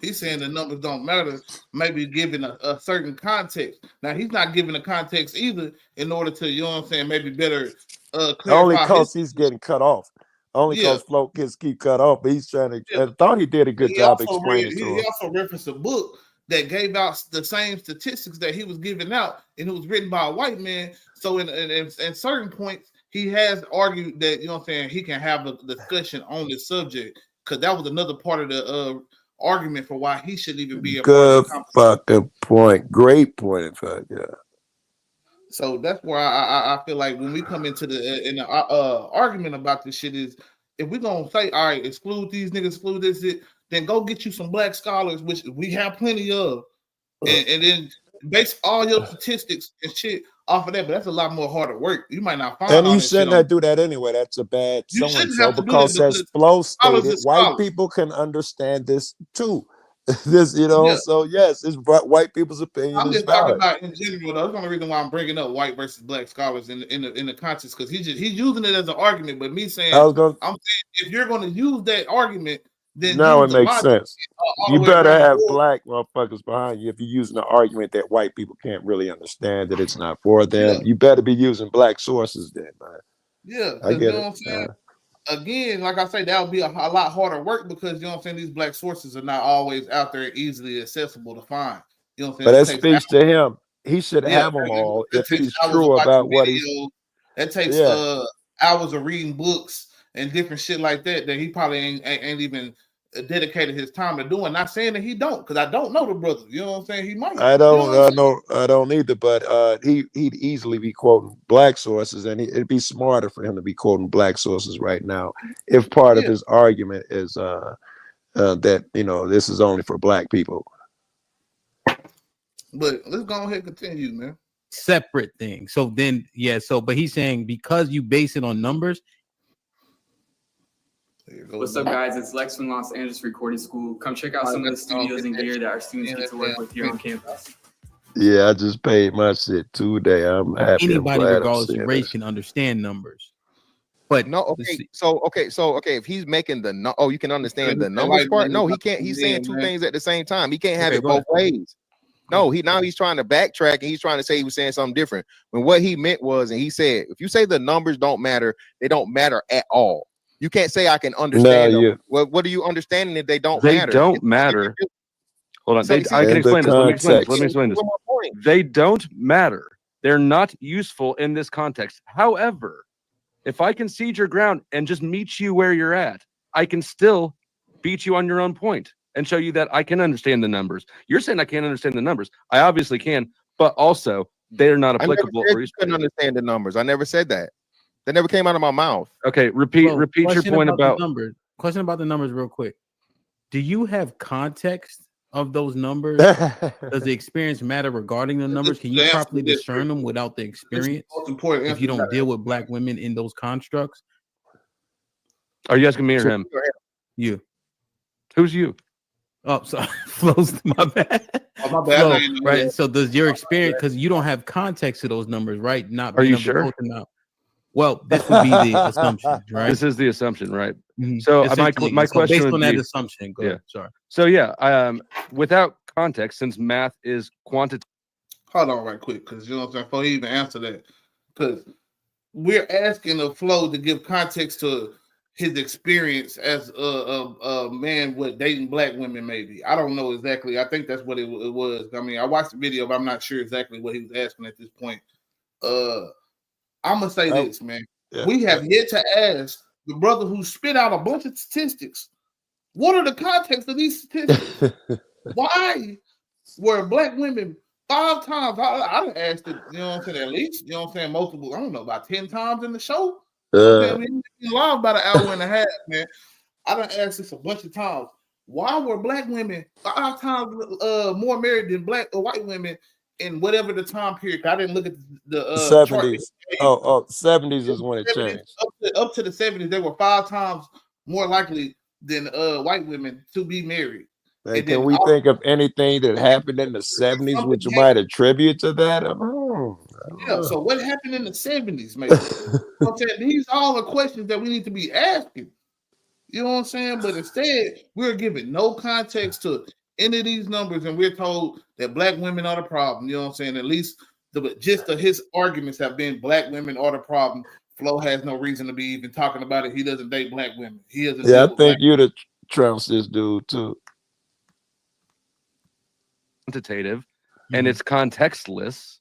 He's saying the numbers don't matter, maybe given a certain context. Now, he's not giving a context either in order to, you know what I'm saying, maybe better clarify. Only because he's getting cut off. Only because Flo gets keep cut off. But he's trying to, I thought he did a good job explaining to him. He also referenced a book that gave out the same statistics that he was giving out, and it was written by a white man. So in certain points, he has argued that, you know what I'm saying, he can have a discussion on this subject, because that was another part of the argument for why he shouldn't even be a good part of the fucking point. Great point, in fact, yeah. So that's where I feel like when we come into the argument about this shit is, if we're gonna say, all right, exclude these niggas, exclude this, then go get you some black scholars, which we have plenty of, and then base all your statistics and shit off of that. But that's a lot more harder work. You might not find. And you shouldn't have do that anyway. That's a bad so-and-so, because as Flo stated, white people can understand this too. This, you know, so yes, it's white people's opinion. I'm just talking about in general. That's the only reason why I'm bringing up white versus black scholars in the context, because he's using it as an argument. But me saying, I'm saying, if you're going to use that argument, then now it makes sense. You better have black motherfuckers behind you if you're using the argument that white people can't really understand, that it's not for them. You better be using black sources then, man. Yeah, I get it. You know what I'm saying? Again, like I say, that would be a lot harder work, because, you know what I'm saying, these black sources are not always out there easily accessible to find. You know what I'm saying? But that speaks to him. He should have them all if he's true about what he's. That takes hours of reading books and different shit like that he probably ain't even dedicated his time to doing. Not saying that he don't, because I don't know the brother. You know what I'm saying? He might. I don't either. But he'd easily be quoting black sources, and it'd be smarter for him to be quoting black sources right now, if part of his argument is that, you know, this is only for black people. But let's go ahead and continue, man. Separate thing. So then, but he's saying because you base it on numbers. What's up, guys? It's Lex from Los Angeles Recording School. Come check out some of the studios and gear that our students get to work with here on campus. Yeah, I just paid my shit today. I'm happy. Anybody, regardless of race, can understand numbers. But no, okay. So if he's making you can understand the numbers part. No, he can't. He's saying two things at the same time. He can't have it both ways. No, he's trying to backtrack, and he's trying to say he was saying something different. When what he meant was, and he said, if you say the numbers don't matter, they don't matter at all. You can't say I can understand them. Well, what are you understanding if they don't matter? They don't matter. Hold on. I can explain this. Let me explain this. They don't matter. They're not useful in this context. However, if I concede your ground and just meet you where you're at, I can still beat you on your own point and show you that I can understand the numbers. You're saying I can't understand the numbers. I obviously can, but also they're not applicable. I couldn't understand the numbers. I never said that. That never came out of my mouth. Okay, repeat your point about numbers. Question about the numbers real quick. Do you have context of those numbers? Does the experience matter regarding the numbers? Can you properly discern them without the experience? If you don't deal with black women in those constructs? Are you asking me or him? You. Who's you? Oh, sorry. Flows, my bad. Oh, my bad. So, right. So does your experience, because you don't have context to those numbers, right? Are you sure? Well, this would be the assumption, right? This is the assumption, right? Mm-hmm. So my question based would on be, that assumption, go ahead. Sorry. So without context, since math is quantitative. Hold on, right quick, because you know what I'm saying. Before you even answer that, because we're asking the Flo to give context to his experience as a man with dating black women. Maybe I don't know exactly. I think that's what it was. I mean, I watched the video, but I'm not sure exactly what he was asking at this point. I'm gonna say this, man. Yeah. We have yet to ask the brother who spit out a bunch of statistics, what are the context of these statistics? Why were black women 5 times? I done asked it, you know what I'm saying, at least, you know what I'm saying, multiple, I don't know, about 10 times in the show. We've been live about an hour and a half, man. I done asked this a bunch of times. Why were black women 5 times more married than black or white women in whatever the time period? I didn't look at the 70s. 70s is when it changed. Up to the 70s, they were 5 times more likely than white women to be married. Like, can we think of anything that happened in the 70s which you might attribute to that? Yeah, so what happened in the 70s, maybe? I'm saying these all are questions that we need to be asking. You know what I'm saying? But instead, we're giving no context to any of these numbers, and we're told that black women are the problem. You know what I'm saying? At least the gist of his arguments have been black women are the problem. Flo has no reason to be even talking about it. He doesn't date black women. He doesn't. Yeah, I think you'd have trounced this dude too. Quantitative, and it's contextless.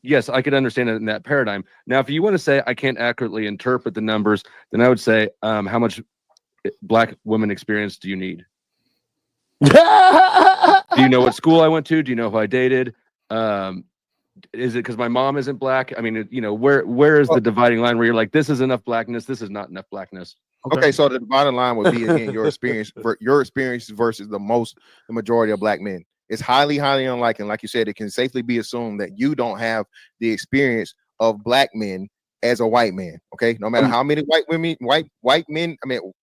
Yes, I could understand it in that paradigm. Now, if you want to say I can't accurately interpret the numbers, then I would say, how much black women experience do you need? Do you know what school I went to? Do you know who I dated? Is it because my mom isn't black? I mean, you know, where is the dividing line where you're like, this is enough blackness, this is not enough blackness? Okay, so the bottom line would be again your experience versus the majority of black men. It's highly, highly unlikely. And like you said, it can safely be assumed that you don't have the experience of black men as a white man. Okay, no matter how many white men,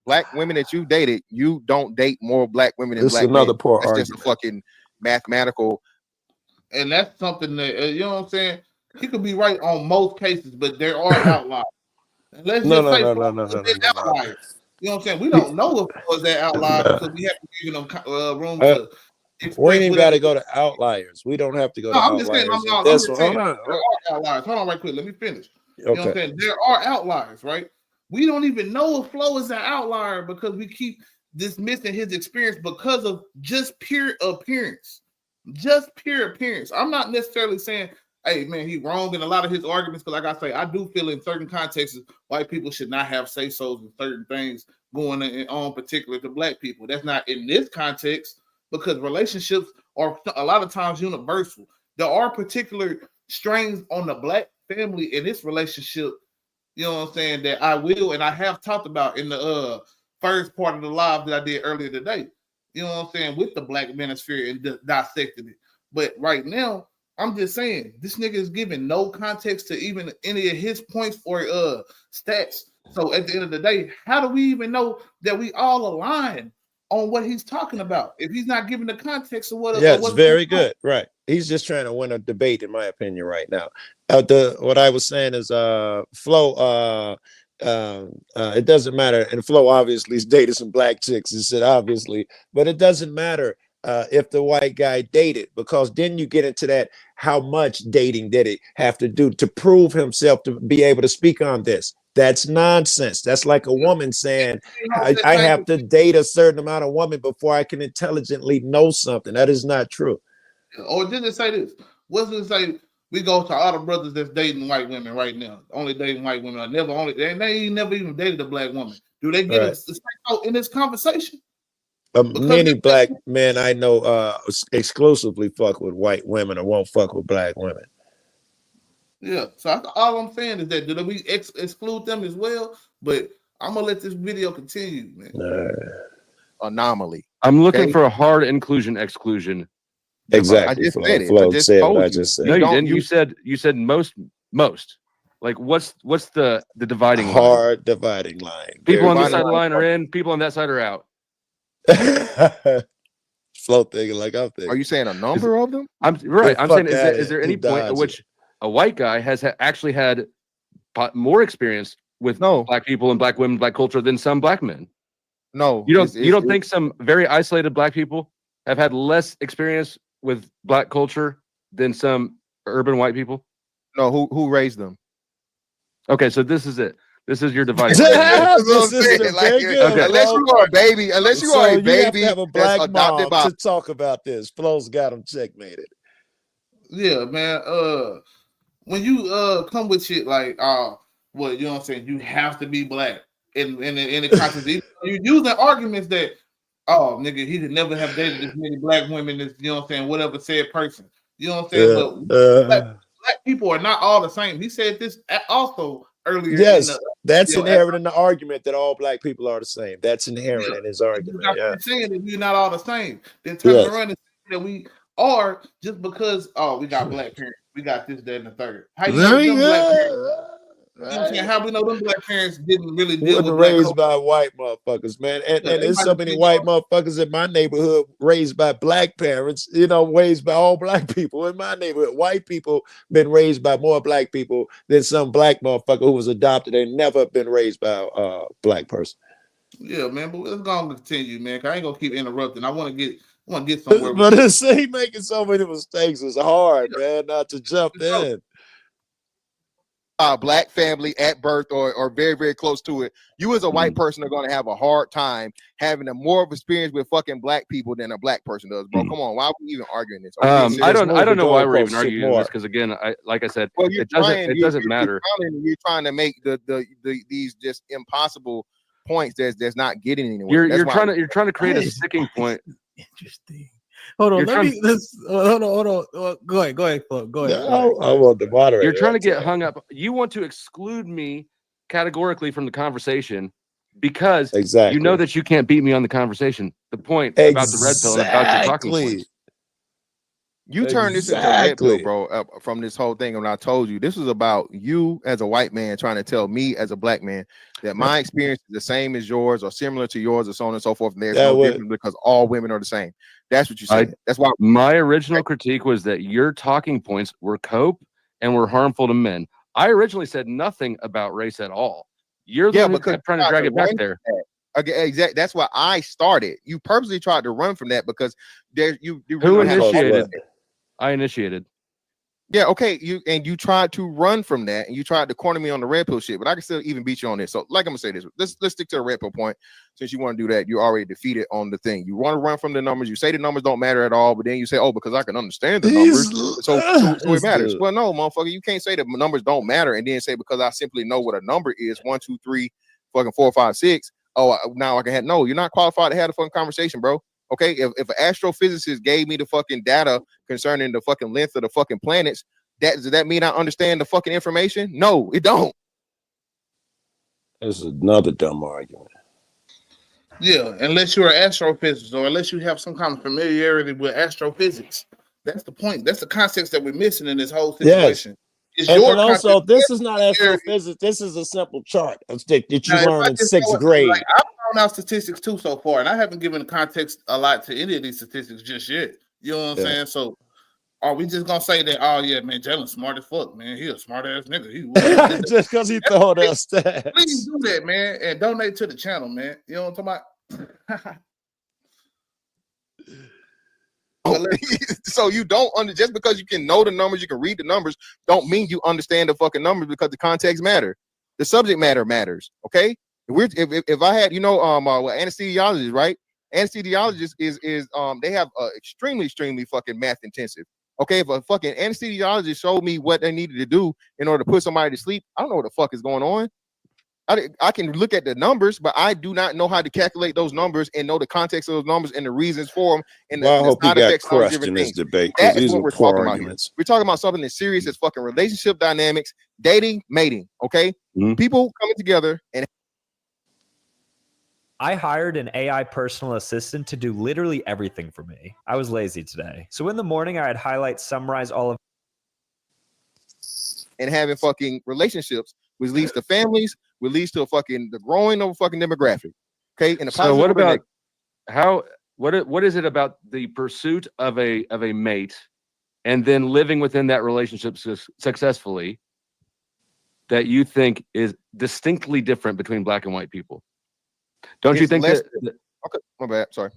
black women that you dated, you don't date more black women than black men. That's just a fucking mathematical. And that's something that you know what I'm saying. He could be right on most cases, but there are outliers. Let's just say outliers. You know what I'm saying? We don't know if it was that outlier because we haven't given them room to. We ain't even got to go to outliers. We don't have to go to outliers. I'm just saying, there are outliers. Hold on right quick. Let me finish. You know what I'm saying? There are outliers, right? We don't even know if Flo is an outlier because we keep dismissing his experience because of just pure appearance. Just pure appearance. I'm not necessarily saying, hey, man, he's wrong in a lot of his arguments because, like I say, I do feel in certain contexts, white people should not have say-sos in certain things going on particular to black people. That's not in this context. Because relationships are a lot of times universal. There are particular strains on the black family in this relationship, you know what I'm saying, that I will and I have talked about in the first part of the live that I did earlier today. You know what I'm saying, with the black manosphere and dissecting it. But right now, I'm just saying this nigga is giving no context to even any of his points or stats. So at the end of the day, how do we even know that we all align on what he's talking about if he's not giving the context of what? Yes, very good. Right. He's just trying to win a debate, in my opinion, right now. What I was saying is, Flo. It doesn't matter, and Flo obviously is dated some black chicks. He said obviously, but it doesn't matter if the white guy dated, because then you get into that. How much dating did he have to do to prove himself to be able to speak on this? That's nonsense. That's like a woman saying, I have to date a certain amount of women before I can intelligently know something. That is not true. Or did it say this? Wasn't it say we go to all the brothers that's dating white women right now, only dating white women? They never even dated a black woman. Do they get it in this conversation? Many black men I know exclusively fuck with white women or won't fuck with black women. Yeah, so all I'm saying is that do we exclude them as well? But I'm gonna let this video continue, man. Anomaly. I'm looking for a hard inclusion exclusion. Exactly. I just said it. Flo I just said told what I you. just said. No, you didn't. You said most. Like what's the dividing line? Hard dividing line. People on this side of the line are in. People on that side are out. Flo thinking like I'm thinking. Are you saying a number of them? I'm right. I'm saying, is there any point at which a white guy has actually had more experience with black people and black women, black culture than some black men? No, you don't think some very isolated black people have had less experience with black culture than some urban white people? No, who raised them? Okay, so this is it. This is your dividing line. Unless you are a baby, you have a black mom to talk about this. Flo's got them checkmated. Yeah, man. When you come with shit like well, you know what I'm saying, you have to be black in the context. You using arguments that nigga, he could never have dated this many black women as, you know what I'm saying, whatever said person. You know what I'm saying? But black people are not all the same. He said this also earlier. Yes, that's inherent in the argument that all black people are the same. That's inherent in his argument. Saying that we're not all the same. Then turning around and saying that we are just because we got black parents, we got this, that, and the third. How you know black parents? You know what I'm saying? How we know them black parents didn't really deal Wasn't with black raised culture? by white motherfuckers, man. And Yeah, there's so many white motherfuckers in my neighborhood raised by black parents, raised by all black people in my neighborhood. White people been raised by more black people than some black motherfucker who was adopted and never been raised by a black person. Yeah, man, but let's go and continue, man. Cause I ain't gonna keep interrupting. I want to get somewhere. But to say making so many mistakes is hard, man, not to jump in. Black family at birth or very, very close to it, you as a white person are going to have a hard time having more of experience with fucking black people than a black person does, bro. Come on, why are we even arguing this? I don't know why we're even arguing this, because again, like I said, well, it doesn't matter. You're trying to make these just impossible points that's not getting anywhere. You're trying to create a sticking point. Interesting. Hold on. Hold on. Go ahead, Flo. Go ahead. I want the moderator. You're trying to get hung up. You want to exclude me categorically from the conversation because you know that you can't beat me on the conversation. The point about the red pill and about your talking points. You turned this into a red pill, bro, from this whole thing. And I told you, this was about you as a white man trying to tell me as a black man that my experience is the same as yours or similar to yours or so on and so forth. And there's no difference because all women are the same. That's what you said. That's why my original critique was that your talking points were cope and were harmful to men. I originally said nothing about race at all. You're the one who kept trying to drag it back there. Okay, exactly. That's why I started. You purposely tried to run from that because you who initiated? I initiated. Yeah, okay. You tried to run from that, and you tried to corner me on the red pill shit, but I can still even beat you on this. So, like I'm gonna say this, let's stick to the red pill point. Since you want to do that, you're already defeated on the thing. You want to run from the numbers. You say the numbers don't matter at all, but then you say, "Oh, because I can understand the numbers, so it matters." Well, no, motherfucker, you can't say that numbers don't matter, and then say because I simply know what a number is 1, 2, 3, fucking 4, 5, 6. Oh, now I can have no. You're not qualified to have a fucking conversation, bro. Okay, if an astrophysicist gave me the fucking data concerning the fucking length of the fucking planets, does that mean I understand the fucking information? No, it don't. This is another dumb argument. Yeah, unless you're an astrophysicist or unless you have some kind of familiarity with astrophysics. That's the point. That's the context that we're missing in this whole situation. Yes. And also, this is not astrophysics. This is a simple chart that you learn in 6th grade. Like, I've found out statistics too so far, and I haven't given context a lot to any of these statistics just yet. You know what I'm saying? So, are we just gonna say that? Oh yeah, man, Jalen's smart as fuck, man. He a smart ass nigga. Just because he throwing out stats. Please do that, man, and donate to the channel, man. You know what I'm talking about? So you don't just because you can know the numbers, you can read the numbers, don't mean you understand the fucking numbers because the context matter. The subject matter matters. Okay. If I had, anesthesiologists, right? Anesthesiologists is they have extremely fucking math intensive. Okay, if a fucking anesthesiologist showed me what they needed to do in order to put somebody to sleep, I don't know what the fuck is going on. I can look at the numbers, but I do not know how to calculate those numbers and know the context of those numbers and the reasons for them. And I hope you got crushed in this debate. That is what we're talking about here. We're talking about something as serious as fucking relationship dynamics, dating, mating. Okay, people coming together and. I hired an AI personal assistant to do literally everything for me. I was lazy today. So in the morning, I'd highlight, summarize all of. And having fucking relationships, which leads to families, which leads to the growing of a fucking demographic. Okay. And so what about what is it about the pursuit of a mate and then living within that relationship successfully that you think is distinctly different between black and white people? Don't you think that? Okay, my bad. Sorry.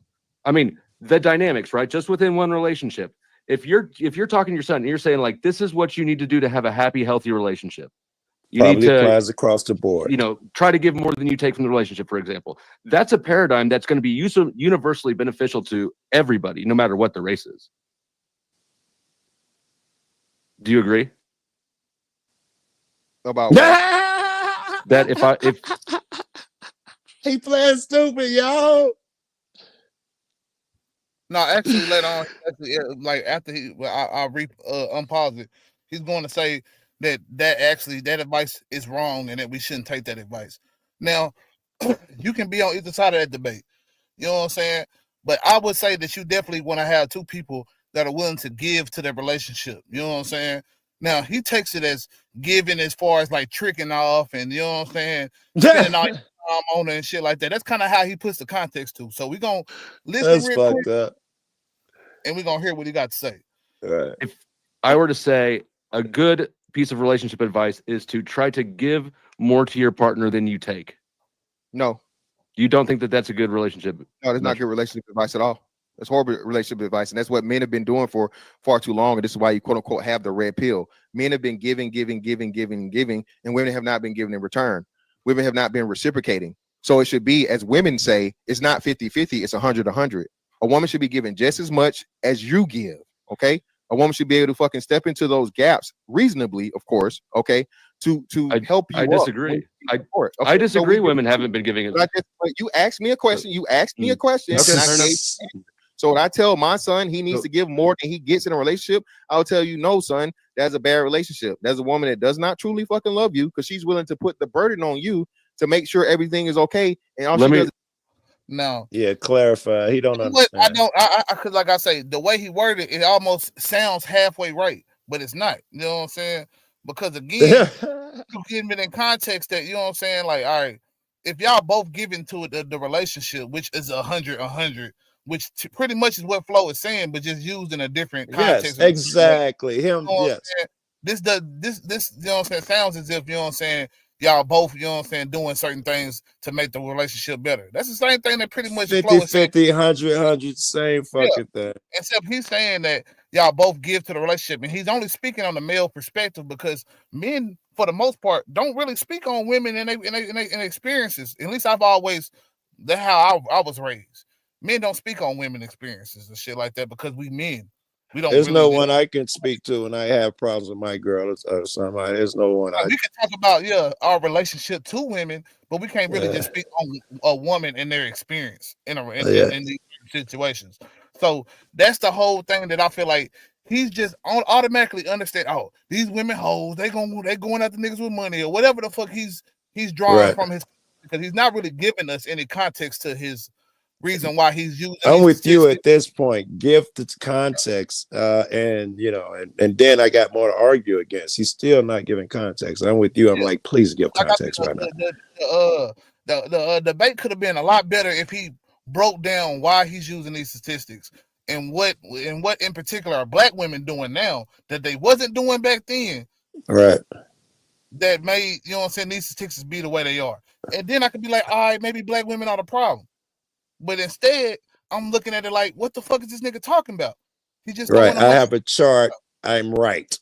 I mean, the dynamics, right? Just within one relationship. If you're talking to your son and you're saying like, this is what you need to do to have a happy, healthy relationship. You Probably need to applies across the board. Try to give more than you take from the relationship, for example. That's a paradigm that's going to be universally beneficial to everybody, no matter what the race is. Do you agree? About what? That if he playing stupid, y'all. No, actually, later on, like after I'll unpause it. He's going to say that advice is wrong and that we shouldn't take that advice. Now, you can be on either side of that debate. You know what I'm saying? But I would say that you definitely want to have two people that are willing to give to their relationship. You know what I'm saying? Now he takes it as giving as far as like tricking off and you know what I'm saying, spending all time on it and shit like that. That's kind of how he puts the context to. So we're gonna listen That's real fucked quick up. and we're gonna hear what he got to say. Right. If I were to say a good piece of relationship advice is to try to give more to your partner than you take. No. You don't think that that's a good relationship? No, that's not good relationship advice at all. That's horrible relationship advice. And that's what men have been doing for far too long. And this is why you quote unquote have the red pill. Men have been giving, and women have not been giving in return. Women have not been reciprocating. So it should be, as women say, it's not 50-50, it's 100-100. A woman should be giving just as much as you give. Okay. A woman should be able to fucking step into those gaps reasonably, of course. Okay. To help you. I disagree. I disagree. Women haven't been giving it. You asked me a question. You asked me a question. Okay, and I fair gave enough. So when I tell my son he needs to give more than he gets in a relationship, I'll tell you, no, son, that's a bad relationship. That's a woman that does not truly fucking love you because she's willing to put the burden on you to make sure everything is okay. And all she does. No. Yeah, clarify. He don't understand. I because like I say, the way he worded it almost sounds halfway right, but it's not. You know what I'm saying? Because again, you give it in context that you know what I'm saying. Like, all right, if y'all both give into the relationship, which is 100, which pretty much is what Flo is saying, but just used in a different context. Yes, exactly. You know what I'm saying? This you know what I'm saying sounds as if you know what I'm saying. Y'all both, you know what I'm saying, doing certain things to make the relationship better. That's the same thing that pretty much 50-50, 100, same fucking thing. Except he's saying that y'all both give to the relationship, and he's only speaking on the male perspective because men, for the most part, don't really speak on women and their experiences. At least that's how I was raised. Men don't speak on women experiences and shit like that because we men. We don't. There's no one I can speak to when I have problems with my girl or somebody. There's no one. We can talk about our relationship to women, but we can't really just speak on a woman and their experience in these situations. So that's the whole thing that I feel like he's just automatically understand. Oh, these women hoes, they going after niggas with money or whatever the fuck he's drawing from his, because he's not really giving us any context to his reason why he's using. I'm with you at this point. Give the context, and then I got more to argue against. He's still not giving context. I'm with you. I'm like, please give context right now. The debate could have been a lot better if he broke down why he's using these statistics and what in particular are black women doing now that they wasn't doing back then. Right. That made, you know what I'm saying, these statistics be the way they are. And then I could be like, all right, maybe black women are the problem. But instead, I'm looking at it like, what the fuck is this nigga talking about? He just right. I have a chart. I'm right.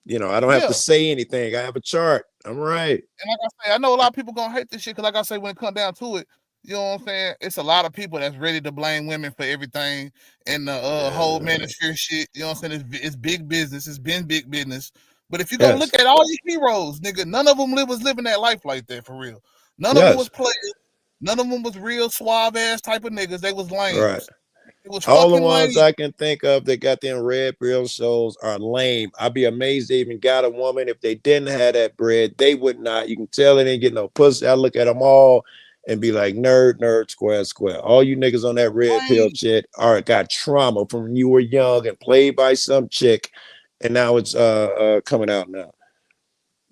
I don't have to say anything. I have a chart. I'm right. And like I say, I know a lot of people gonna hate this shit because, like I say, when it comes down to it, you know what I'm saying? It's a lot of people that's ready to blame women for everything and the whole manosphere shit. You know what I'm saying? It's big business. It's been big business. But if you go look at all your heroes, nigga, none of them was living that life like that for real. None of them was players. None of them was real suave ass type of niggas. They was lame. Right. It was all the ones lame. I can think of that got them red pill shows are lame. I'd be amazed they even got a woman. If they didn't have that bread, they would not. You can tell they didn't get no pussy. I look at them all and be like, nerd, square. All you niggas on that red pill shit got trauma from when you were young and played by some chick, and now it's coming out now.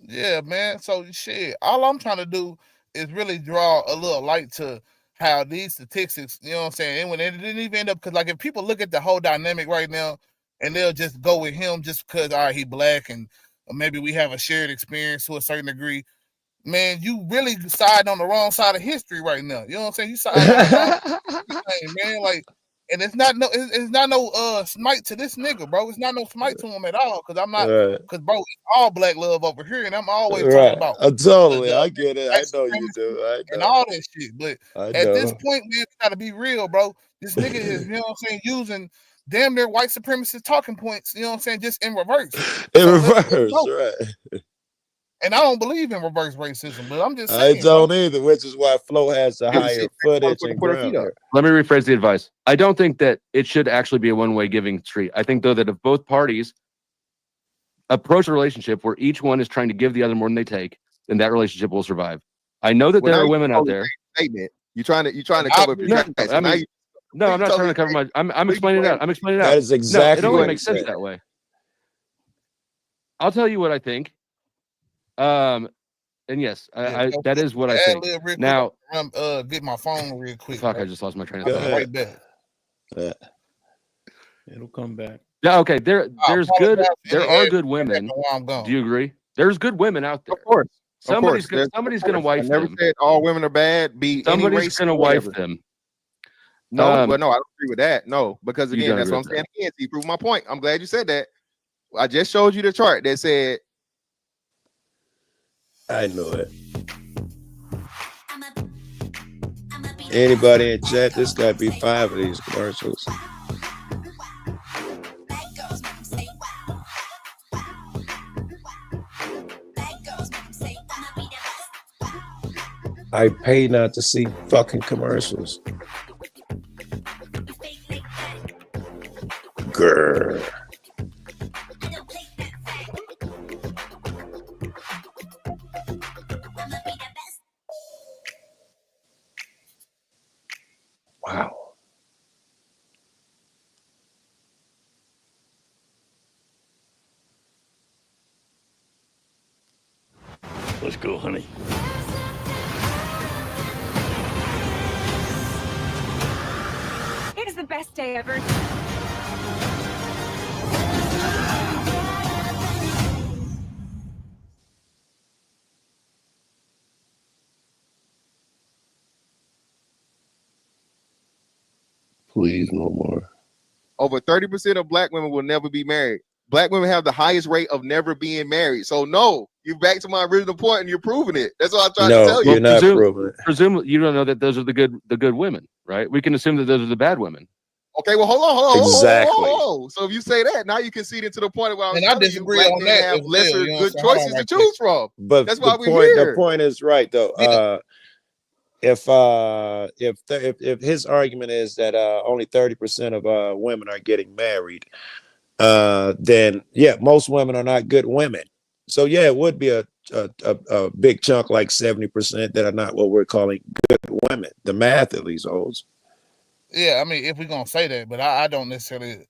Yeah, man. So shit, all I'm trying to do is really draw a little light to how these statistics, you know what I'm saying, and when it didn't even end up, because like if people look at the whole dynamic right now and they'll just go with him just because he black and maybe we have a shared experience to a certain degree, man, you really side on the wrong side of history right now. You know what I'm saying? You side on the wrong thing, man. Like, and it's not no smite to this nigga, bro. It's not no smite to him at all. Cause I'm not, cause bro, it's all black love over here, and I'm always talking about totally. I get it. I know you do. I know. And all that shit. But at this point, man, we gotta be real, bro. This nigga is, you know what I'm saying, using damn near white supremacist talking points, you know what I'm saying, just in reverse. Right. And I don't believe in reverse racism, but I'm just saying. I don't either, which is why Flo has the higher footage and ground. Let me rephrase the advice. I don't think that it should actually be a one-way giving street. I think, though, that if both parties approach a relationship where each one is trying to give the other more than they take, then that relationship will survive. I know that there are women out there. Statement. You're trying to cover up your tracks. No, I'm not trying to cover my. I'm explaining it out. I'm explaining it out. That is exactly it only makes sense that way. I'll tell you what I think. And yes, that is what I think. Now, get my phone real quick. Fuck, I just lost my train of thought. Right back. It'll come back. Yeah, okay. There are good women. Do you agree? There's good women out there. Of course. Somebody's gonna wife I never them. said all women are bad. Somebody's gonna wife them. No, but no, I don't agree with that. No, because You again, don't that's what I'm agree saying. Again, you proved my point. I'm glad you said that. I just showed you the chart that said. I know it. Anybody in chat? This got to be 5 of these commercials. I pay not to see fucking commercials. Grr. Wow. Let's go, honey. It is the best day ever. Please, no more. Over 30% of black women will never be married. Black women have the highest rate of never being married. So no, you're back to my original point, and you're proving it. That's what I'm trying to tell you. You're not proving it. Presumably, you don't know that those are the good women, right? We can assume that those are the bad women. Okay, well, hold on. Exactly. So if you say that, now you concede into the point where I disagree on that. Have lesser good choices to choose from. But that's why we're the here. point is right though. If his argument is that only 30% of women are getting married, then yeah, most women are not good women. So yeah, it would be a big chunk, like 70%, that are not what we're calling good women. The math at least holds. Yeah, I mean, if we're gonna say that, but I don't necessarily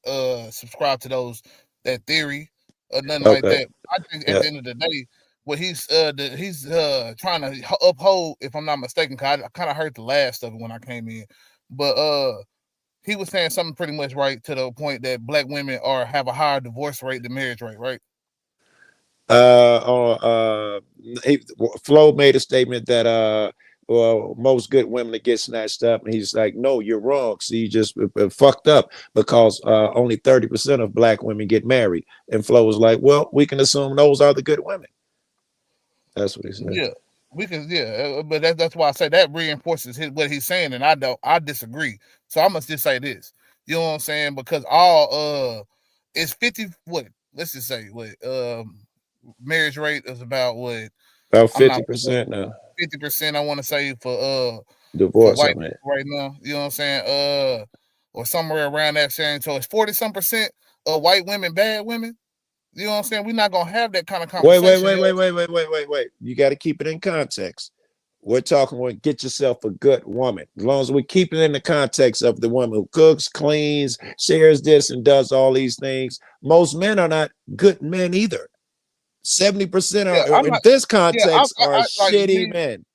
subscribe to that theory or nothing like that. I think at the end of the day, what he's trying to uphold, if I'm not mistaken, because I kind of heard the last of it when I came in, but he was saying something pretty much right to the point that black women have a higher divorce rate than marriage rate, right? Flo made a statement that well, most good women that get snatched up, and he's like, no, you're wrong. See, you just fucked up, because only 30% of black women get married. And Flo was like, well, we can assume those are the good women. That's what he said. Yeah, we can. Yeah, but that's why I say that reinforces what he's saying, and I disagree. So I must just say this. You know what I'm saying? Because it's 50. What? Let's just say what marriage rate is about 50% now. 50%. I want to say for divorce for white people right now. You know what I'm saying? Or somewhere around that saying. So it's 40-some% of white women bad women. You know what I'm saying? We're not gonna have that kind of conversation. Wait. You got to keep it in context. We're talking about get yourself a good woman. As long as we keep it in the context of the woman who cooks, cleans, shares this, and does all these things. Most men are not good men either. 70% are in this context are shitty men.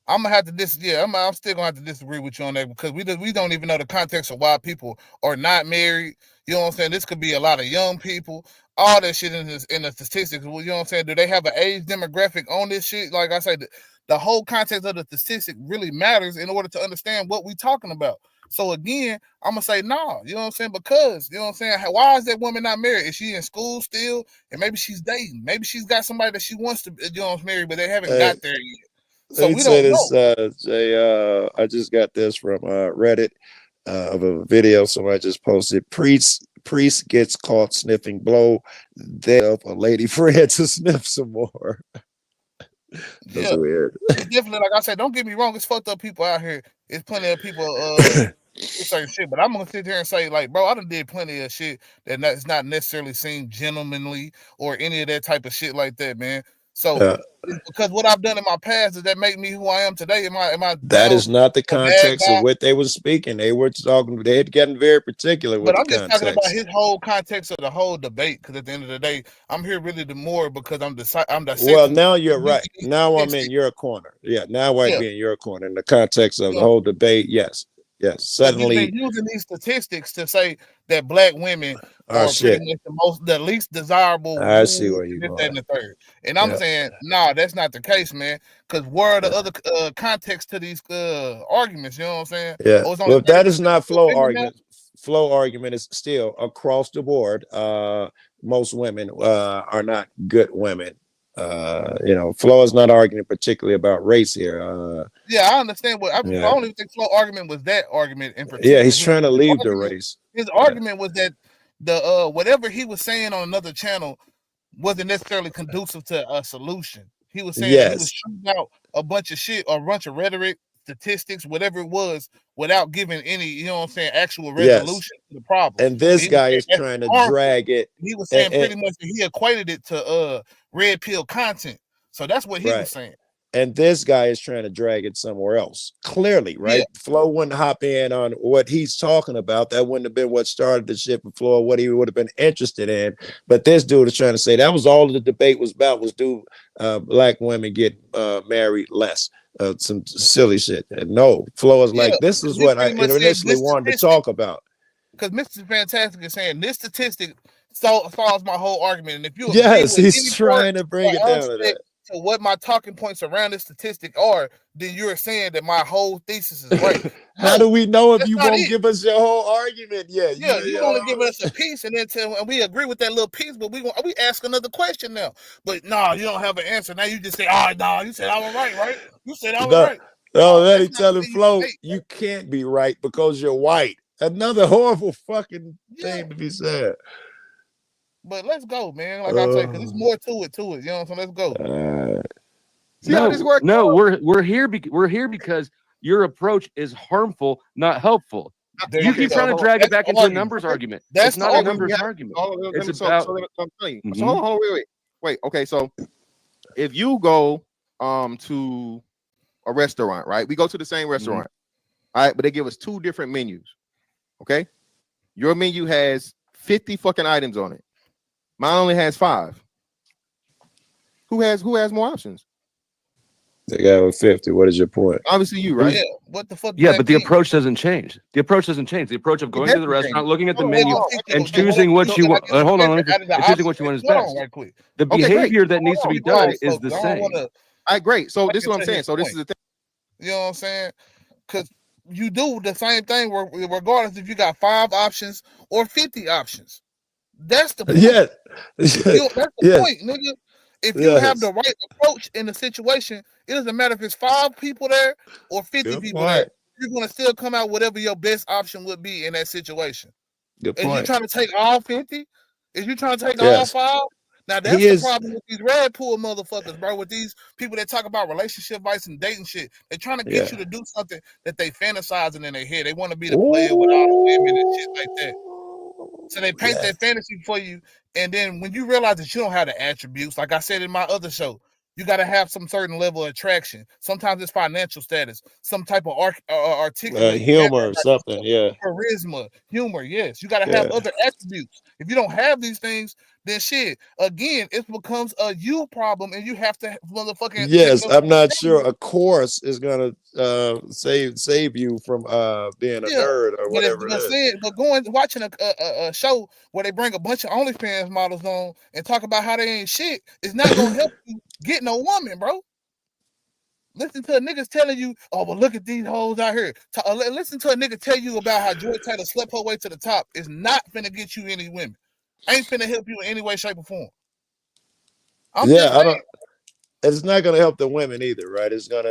I'm gonna have to I'm still gonna have to disagree with you on that, because we don't even know the context of why people are not married. You know what I'm saying? This could be a lot of young people. All that shit in the statistics. Well, you know what I'm saying? Do they have an age demographic on this shit? Like I said, the whole context of the statistic really matters in order to understand what we're talking about. So again, I'm gonna say no. You know what I'm saying? Because you know what I'm saying. Why is that woman not married? Is she in school still? And maybe she's dating. Maybe she's got somebody that she wants to marry, but they haven't got there yet. So we don't know. Jay, I just got this from Reddit of a video somebody just posted. Priest gets caught sniffing blow. Then a lady friend to sniff some more. That's weird. It's definitely, like I said, don't get me wrong. It's fucked up people out here. It's plenty of people certain shit. But I'm gonna sit here and say, like, bro, I done did plenty of shit that's not necessarily seen gentlemanly or any of that type of shit like that, man. So because what I've done in my past, does that make me who I am today? Am I that is not the context of guy? what they were speaking. They were talking, they had gotten very particular with but I'm the just talking about context. his whole context of the whole debate. Because at the end of the day, I'm here really more because I'm dissecting. Well, now you're right. Now I'm in your corner. Yeah, now I'd be in your corner in the context of the whole debate. Yes. Suddenly, you've been using these statistics to say that black women oh, are pretty much the least desirable. I see where you're going. And the third. And I'm saying, nah, that's not the case, man. Because where are the other context to these arguments? You know what I'm saying? Yeah. Oh, Well, that is not flow argument. Flow argument is still across the board. Most women are not good women. Flo is not arguing particularly about race here. Yeah, I understand. But I don't even think Flo argument was that argument in particular. Yeah, he's trying to leave the race. His argument was that the whatever he was saying on another channel wasn't necessarily conducive to a solution. He was saying that he was shooting out a bunch of shit or a bunch of rhetoric, statistics, whatever it was, without giving any, you know what I'm saying, actual resolution to the problem. And this guy is trying to drag it. He was saying pretty much that he equated it to red pill content. So that's what he was saying. And this guy is trying to drag it somewhere else. Clearly, right? Yeah. Flo wouldn't hop in on what he's talking about. That wouldn't have been what started the shit for Flo, what he would have been interested in. But this dude is trying to say that was all the debate was about, was do black women get married less? Some silly shit. And no, Flo is like, this is what I initially wanted to talk about. Because Mr. Fantastic is saying this statistic solves my whole argument. And if you he's trying to bring it down to that. So what my talking points around this statistic are, then you're saying that my whole thesis is right. How do we know if you won't give us your whole argument yet? Yeah, you only give us a piece, and then and we agree with that little piece, but we ask another question now. But no, you don't have an answer. Now you just say, oh no, you said I was right? You said I was right. No, then he telling Flo, you can't be right because you're white. Another horrible fucking thing to be said. But let's go, man. Like I say, because there's more to it. You know what I'm saying? Let's go. See how this works? No, we're here because your approach is harmful, not helpful. You keep trying to drag it back into a numbers argument. That's not a numbers argument. It's about. I'm telling you. So hold on, wait. Okay, so if you go to a restaurant, right? We go to the same restaurant, all right, but they give us two different menus. Okay, your menu has 50 fucking items on it. Mine only has 5. Who has more options? They got 50. What is your point? Obviously you, right? Yeah. What the fuck? Yeah, but the approach doesn't change. The approach doesn't change. The approach of going to the restaurant, looking at the menu, and choosing what you want. Hold on, choosing what you want is best. The behavior that needs to be done is the same. All right, great. So this is what I'm saying. So this is the thing. You know what I'm saying? Because you do the same thing regardless if you got 5 options or 50 options. That's the point. Yeah. That's the point, nigga. If you have the right approach in the situation, it doesn't matter if it's 5 people there or 50 people there. You're going to still come out whatever your best option would be in that situation. Good point. Is you trying to take all 50? Is you trying to take all 5? Now that's the problem with these red pool motherfuckers, bro. With these people that talk about relationship advice and dating shit, they're trying to get you to do something that they fantasizing in their head. They want to be the player with all the women and shit like that. So they paint that fantasy for you, and then when you realize that you don't have the attributes, like I said in my other show, you got to have some certain level of attraction. Sometimes it's financial status, some type of articulate humor or something, charisma, humor. Yes, you got to have other attributes. If you don't have these things, then shit, again, it becomes a you problem, and you have to motherfucking. Yes, I'm not sure a course is gonna save you from being a nerd or whatever it is. But watching a show where they bring a bunch of OnlyFans models on and talk about how they ain't shit is not gonna help you get no woman, bro. Listen to a niggas telling you, oh, but look at these hoes out here. Listen to a nigga tell you about how Joy Taylor slept her way to the top. It's not finna get you any women. Ain't finna help you in any way, shape, or form. It's not gonna help the women either, right? It's not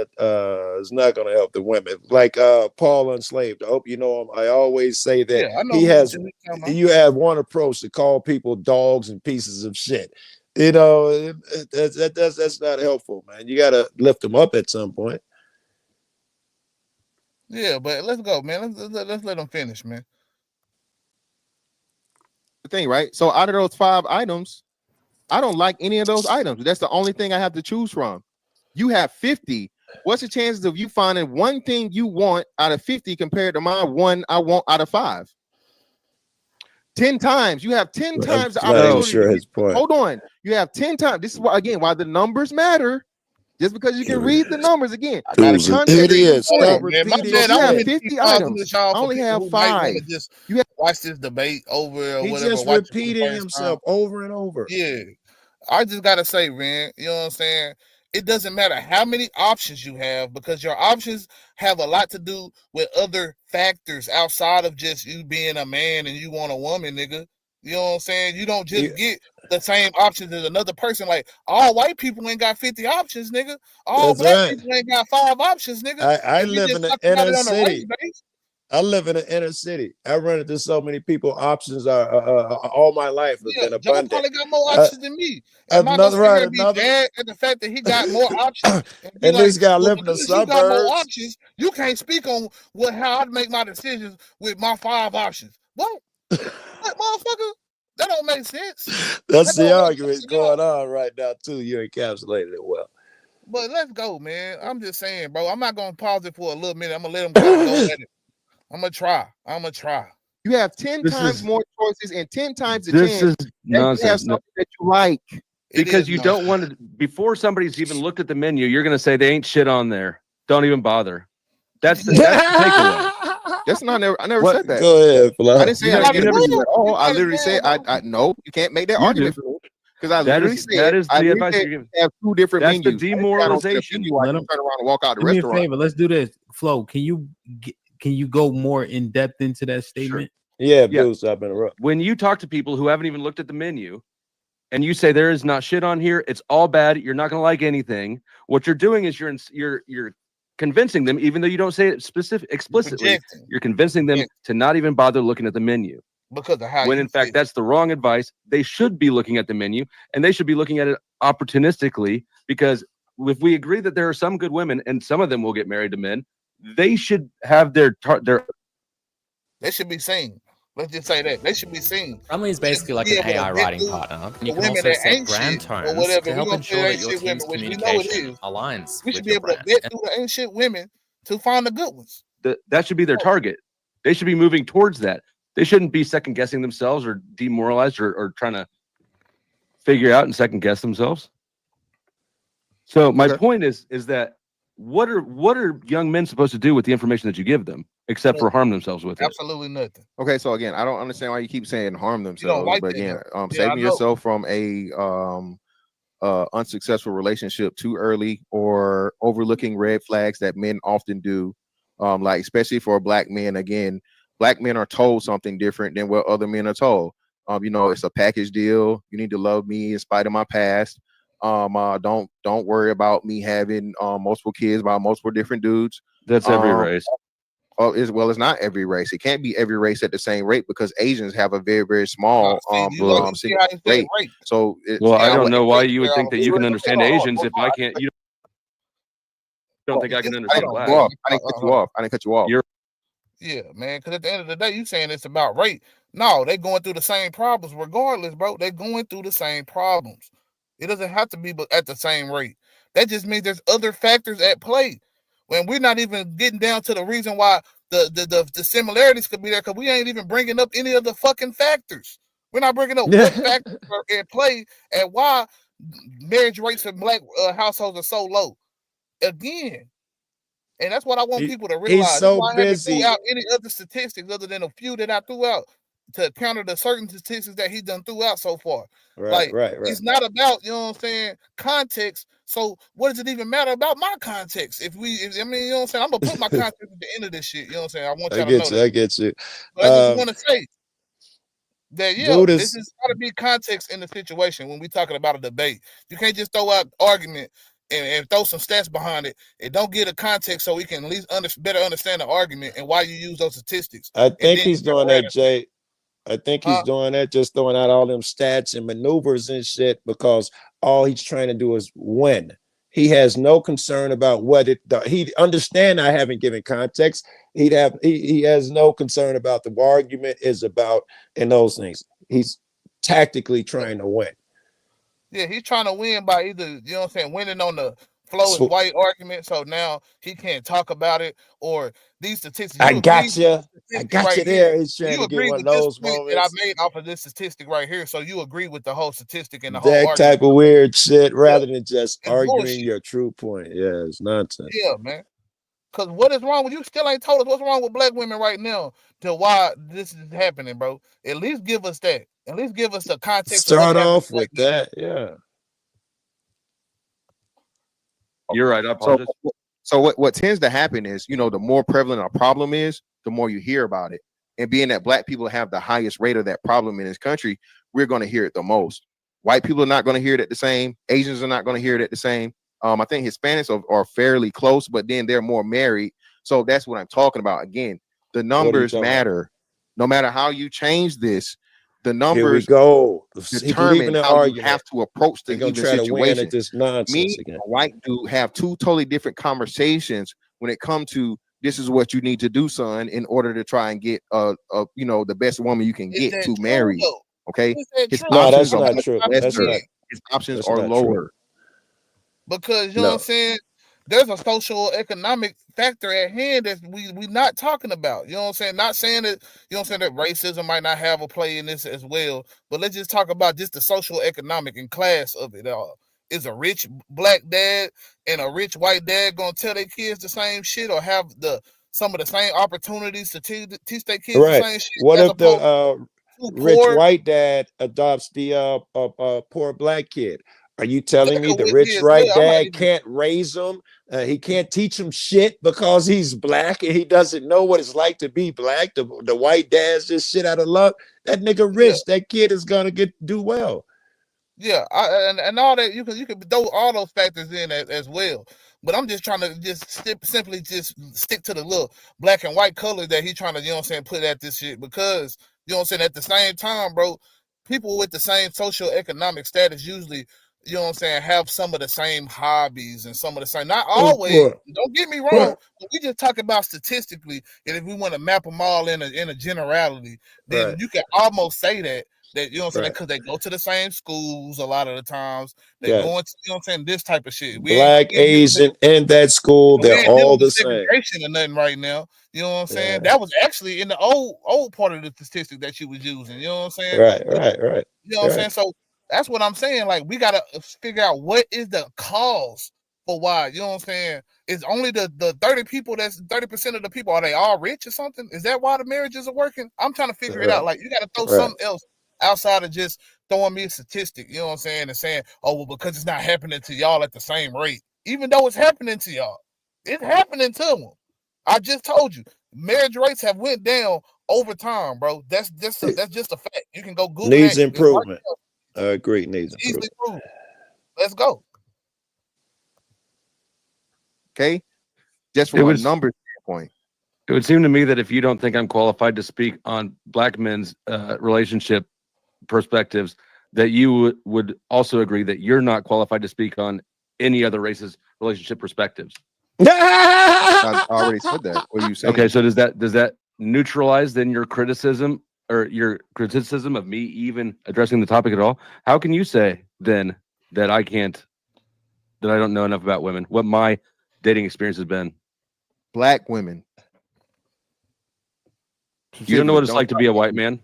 gonna help the women. Like Paul Unslaved. I hope you know him. I always say that you have one approach to call people dogs and pieces of shit. You know, that's not helpful, man. You gotta lift them up at some point. Yeah, but let's go, man. Let's let them finish, man. The thing, right? So out of those 5 items, I don't like any of those items. That's the only thing I have to choose from. You have 50. What's the chances of you finding one thing you want out of 50 compared to my one I want out of 5? 10 times. You have 10 times the opportunity. Sure his point. Hold on. You have 10 times. This is why, again, why the numbers matter. Just because you can read the numbers again. Here it is. Stop repeating. You have 50 items. I only have 5. You have to watch this debate over or He whatever. just repeating himself over and over. Yeah. I just gotta say, man, you know what I'm saying? It doesn't matter how many options you have, because your options have a lot to do with other factors outside of just you being a man and you want a woman, nigga. You know what I'm saying? You don't just get the same options as another person. Like, all white people ain't got 50 options, nigga. All black people ain't got 5 options, nigga. I live in the inner city. I live in the inner city. I run into so many people. Options are all my life has been Joe abundant. probably got more options than me. I'm not gonna be mad at the fact that he got more options. And this guy live in the because you got more suburbs. options, you can't speak on how I make my decisions with my 5 options. What, motherfucker? That don't make sense. That's the argument going on right now too. You encapsulated it well. But let's go, man. I'm just saying, bro. I'm not gonna pause it for a little minute. I'm gonna let him go at it. I'm gonna try. You have 10 times more choices and 10 times the This chance is nonsense. you have something that you like. Because you don't want to, before somebody's even looked at the menu, you're going to say they ain't shit on there. Don't even bother. That's the takeaway. That's not. I never What? said that. Go ahead, Flo. I didn't say I didn't get it. Oh, I literally said I no. You can't make that argument because I literally said that is the advice you're giving. Have 2 different That's menus. the demoralization. Let them turn around and walk out the Do me a restaurant. favor. Let's do this. Flo, can you go more in depth into that statement? Yeah, Bill, stop interrupt. When you talk to people who haven't even looked at the menu, and you say there is not shit on here, it's all bad, you're not going to like anything. What you're doing is you're convincing them, even though you don't say it explicitly. You're convincing them to not even bother looking at the menu. Because of how when in fact that's the wrong advice. They should be looking at the menu, and they should be looking at it opportunistically, because if we agree that there are some good women and some of them will get married to men, they should have their they should be seen. Let's just say that they should be seen. Rumley is basically like an AI writing partner. And you can also set grand tones to help ensure that your team's communication aligns. We should be able to vet through the ain't shit women to find the good ones. That should be their target. They should be moving towards that. They shouldn't be second guessing themselves or demoralized or trying to figure out and second guess themselves. So my point is that what are young men supposed to do with the information that you give them, except for harm themselves with it? Absolutely nothing. Okay, so again, I don't understand why you keep saying harm themselves, like but again, that. saving yourself from a unsuccessful relationship too early, or overlooking red flags that men often do, like especially for black men. Again, black men are told something different than what other men are told. It's a package deal. You need to love me in spite of my past. Don't worry about me having multiple kids by multiple different dudes. That's every race. It's not every race. It can't be every race at the same rate, because Asians have a very, very small rate. So I don't know why you would think that you can understand Asians if I can't. You don't think I can understand black? I didn't cut you off. Yeah, man, because at the end of the day, you saying it's about rate. No, they going through the same problems regardless, bro. They going through the same problems. It doesn't have to be at the same rate. That just means there's other factors at play. When we're not even getting down to the reason why the similarities could be there, because we ain't even bringing up any of the fucking factors. We're not bringing up what factors are at play and why marriage rates in black households are so low. Again. And that's what I want people to realize. He's so I busy. haven't threw out any other statistics other than a few that I threw out to counter the certain statistics that he's done throughout so far. Right. It's not about, you know what I'm saying, context. So what does it even matter about my context? You know what I'm saying? I'm gonna put my context at the end of this shit. You know what I'm saying? I want y'all to know that. I get you. But I just want to say that this has got to be context in the situation when we're talking about a debate. You can't just throw out argument and throw some stats behind it. It don't get a context so we can at least better understand the argument and why you use those statistics. I think he's doing that, Jay. I think he's doing that, just throwing out all them stats and maneuvers and shit, because all he's trying to do is win. He has no concern about what it does. He understand I haven't given context. He has no concern about the argument is about and those things. He's tactically trying to win. Yeah, he's trying to win by either, you know what I'm saying, winning on the Flo is white argument, so now he can't talk about it, or these statistics. I You agree got with you. the I statistic got right you here. there. He's trying You to get agree one of with this those point that I moments. made off of this statistic right here. So you agree with the whole statistic and the whole That argument. type of weird shit rather than just It's arguing bullshit. your true point. Yeah, it's nonsense. Yeah, man. Because what is wrong with you? Still ain't told us what's wrong with black women right now to why this is happening, bro. At least give us that. At least give us the context of what's Start happening. off with that. Yeah. You're right. I apologize. So what tends to happen is, you know, the more prevalent a problem is, the more you hear about it. And being that black people have the highest rate of that problem in this country, we're going to hear it the most. White people are not going to hear it at the same. Asians are not going to hear it at the same. I think Hispanics are fairly close, but then they're more married. So that's what I'm talking about. Again, the numbers matter. No matter how you change this, the numbers Here we go. determine how you have to approach the even try to win situation. at this nonsense Me again. and a white dude have two totally different conversations when it comes to this is what you need to do, son, in order to try and get you know, the best woman you can get to marry. Okay, his options are lesser. His options are lower. Because you know what I'm saying, there's a social economic factor at hand that we not talking about. You know what I'm saying? Not saying that, you know what I'm saying, that racism might not have a play in this as well, but let's just talk about just the social economic and class of it all. Is a rich black dad and a rich white dad gonna tell their kids the same shit or have some of the same opportunities to teach their kids the same shit? What as if the rich white dad adopts the poor black kid? Are you telling me the rich white dad can't raise him? He can't teach him shit because he's black and he doesn't know what it's like to be black. The white dad's just shit out of luck. That nigga rich. That kid is gonna do well. Yeah, and all that you can throw all those factors in as well. But I'm just trying to simply stick to the little black and white color that he's trying to, you know what I'm saying, put at this shit, because you know what I'm saying, at the same time, bro, people with the same social economic status usually, you know what I'm saying, have some of the same hobbies and some of the same, not always, don't get me wrong, but we just talk about statistically, and if we want to map them all in a generality, then you can almost say that you know what I'm saying, because they go to the same schools a lot of the times. They go into, you know what I'm saying, this type of shit. Black, Asian, and that school, they're all the same. Segregation or nothing right now. You know what I'm saying? That was actually in the old part of the statistic that you was using. You know what I'm saying? Right. You know what I'm saying? So that's what I'm saying. Like, we gotta figure out what is the cause for why. You know what I'm saying? Is only the 30 people, that's 30% of the people, are they all rich or something? Is that why the marriages are working? I'm trying to figure it out. Like, you gotta throw something else outside of just throwing me a statistic, you know what I'm saying, and saying, oh, well, because it's not happening to y'all at the same rate, even though it's happening to y'all. It's happening to them. I just told you, marriage rates have went down over time, bro. That's just a fact. You can go Google needs that. improvement. I agree. Needs improvement. Easily proved. Let's go. Okay, just from a number standpoint. It would seem to me that if you don't think I'm qualified to speak on black men's relationship perspectives, that you would also agree that you're not qualified to speak on any other race's relationship perspectives. I already said that. What are you saying? Okay, so does that neutralize then your criticism of me even addressing the topic at all? How can you say then that I don't know enough about women? What my dating experience has been? Black women. You don't know what it's like to be a white man.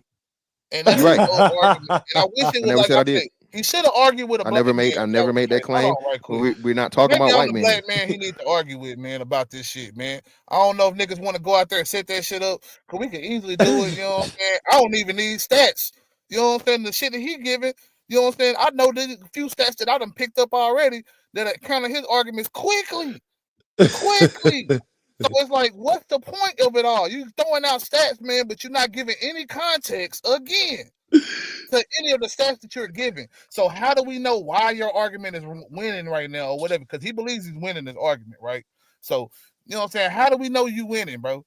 And that's right. And I wish it was like I did. He should have argued with a. I never made that claim. We're not talking about white men. Black man, he needs to argue with, man, about this shit, man. I don't know if niggas want to go out there and set that shit up, because we can easily do it. You know what I'm saying? I don't even need stats. You know what I'm saying? The shit that he giving. You know what I'm saying? I know there's a few stats that I done picked up already that kind of his arguments quickly. So it's like, what's the point of it all? You throwing out stats, man, but you're not giving any context again to any of the stats that you're giving. So how do we know why your argument is winning right now or whatever? Because he believes he's winning this argument, right? So, you know what I'm saying? How do we know you winning, bro?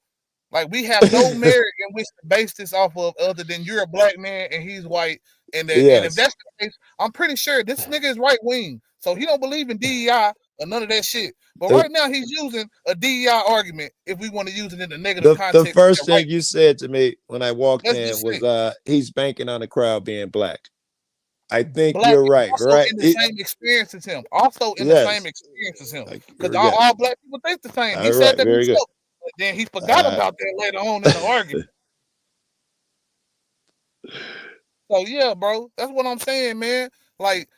Like, we have no merit in which to base this off of other than you're a black man and he's white. And if that's the case, I'm pretty sure this nigga is right wing. So he don't believe in DEI or none of that shit. But right now he's using a DEI argument if we want to use it in the negative context. The first thing you said to me when I walked in was he's banking on the crowd being black. I think black you're people right. also Right. in the same experience as him. Also in the same experience as him. Because all black people think the same. He said that Very good. himself. But then he forgot about that later on in the argument. So yeah, bro, that's what I'm saying, man. Like,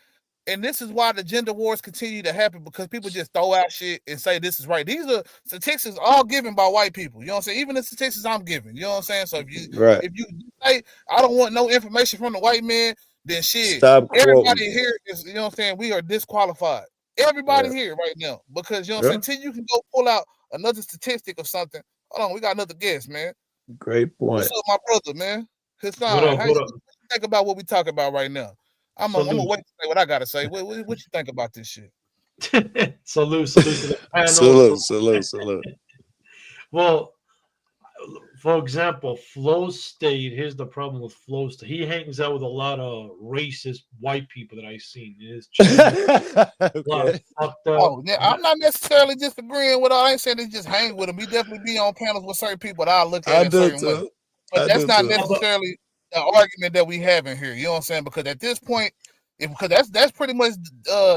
and this is why the gender wars continue to happen, because people just throw out shit and say this is right. These are statistics all given by white people. You know what I'm saying? Even the statistics I'm giving. You know what I'm saying? So if you say I don't want no information from the white man, then shit. Stop everybody quoting. here is, you know what I'm saying, we are disqualified. Everybody here right now. Because you know what I'm saying, till you can go pull out another statistic or something. Hold on, we got another guest, man. Great point. What's up, my brother, man? Hassan, what you think about what we talking about right now? I'm gonna wait to say what I gotta say. What you think about this shit? Salute to the Salute, panel. salute. Well, for example, Flow State, here's the problem with Flow State. He hangs out with a lot of racist white people that I've seen. A lot of fucked up. Oh, yeah, I'm not necessarily disagreeing with all. I ain't saying they just hang with him. He definitely be on panels with certain people that I look at a certain way. But that's not necessarily the argument that we have in here. You know what I'm saying? Because at this point, because that's pretty much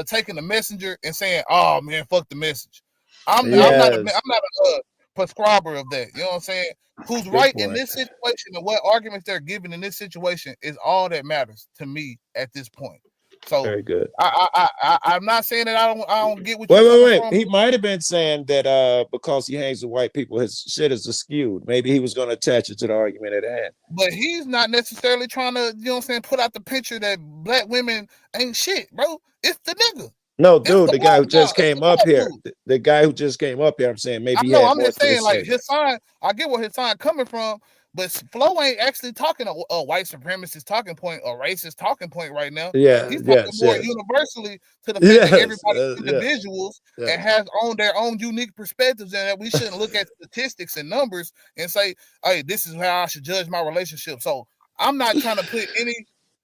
taking the messenger and saying, "Oh man, fuck the message." I'm not a prescriber of that. You know what I'm saying? Who's right in this situation and what arguments they're giving in this situation is all that matters to me at this point. So very good. I'm not saying that I don't get what you're wait. from. He might have been saying that because he hangs with white people, his shit is skewed. Maybe he was going to attach it to the argument at hand. But he's not necessarily trying to, you know what I'm saying, put out the picture that black women ain't shit, bro. It's the nigga. No, dude, the guy who just came up here. The guy who just came up here, I'm saying maybe I'm just saying, like, his sign, I get where his sign coming from, but Flo ain't actually talking a white supremacist talking point or racist talking point right now. Yeah, he's talking more universally to the fact that everybody's individuals and has their own unique perspectives, and that we shouldn't look at statistics and numbers and say, hey, this is how I should judge my relationship. So I'm not trying to put any,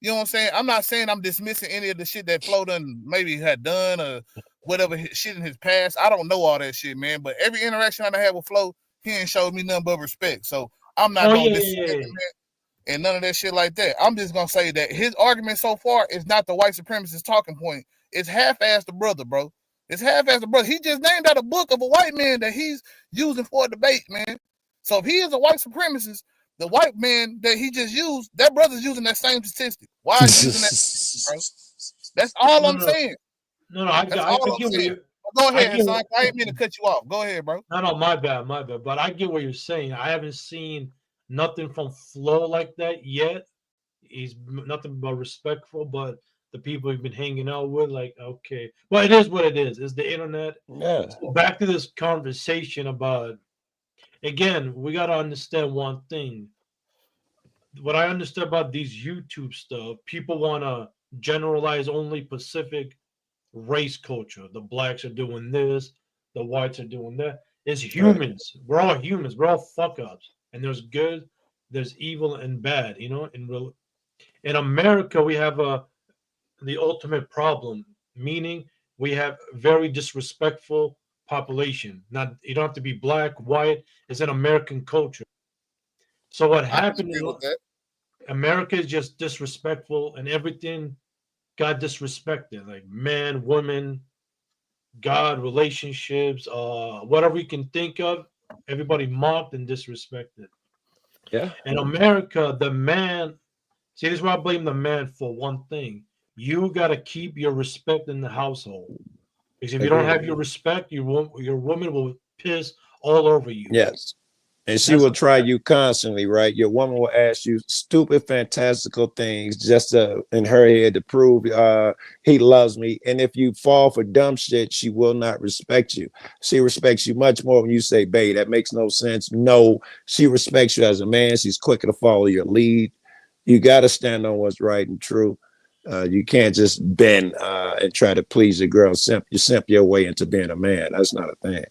you know what I'm saying? I'm not saying I'm dismissing any of the shit that Flo done maybe had done or whatever shit in his past. I don't know all that shit, man. But every interaction I had with Flo, he ain't showed me nothing but respect. So I'm not gonna disrespect him and none of that shit like that. I'm just gonna say that his argument so far is not the white supremacist talking point. It's half-assed the brother, bro. It's half-assed the brother. He just named out a book of a white man that he's using for a debate, man. So if he is a white supremacist, the white man that he just used, that brother's using that same statistic. Why are you using that statistic, bro? That's all I'm saying. No, I get what you're. Go ahead, Hassan. I didn't mean to cut you off. Go ahead, bro. No, my bad. But I get what you're saying. I haven't seen nothing from Flo like that yet. He's nothing but respectful, but the people he's been hanging out with, like, okay. Well, it is what it is. It's the internet. Yeah. So back to this conversation about, again, we got to understand one thing. What I understand about these YouTube stuff, people want to generalize only Pacific race culture. The blacks are doing this, the whites are doing that. It's humans. We're all humans. We're all fuck ups. And there's good, there's evil and bad. You know, in America, we have the ultimate problem, meaning we have very disrespectful population. Not, you don't have to be black, white. It's an American culture. So what happened in America is just disrespectful, and everything got disrespected, like man, woman, God, relationships, whatever you can think of, everybody mocked and disrespected. Yeah. In America, the man, see, this is where I blame the man for one thing. You got to keep your respect in the household. Because if you don't have your respect, your woman will piss all over you. Yes. And she will try you constantly, right? Your woman will ask you stupid, fantastical things just in her head to prove he loves me. And if you fall for dumb shit, she will not respect you. She respects you much more when you say, babe, that makes no sense. No, she respects you as a man. She's quicker to follow your lead. You got to stand on what's right and true. You can't just bend and try to please a girl. You simp your way into being a man. That's not a thing.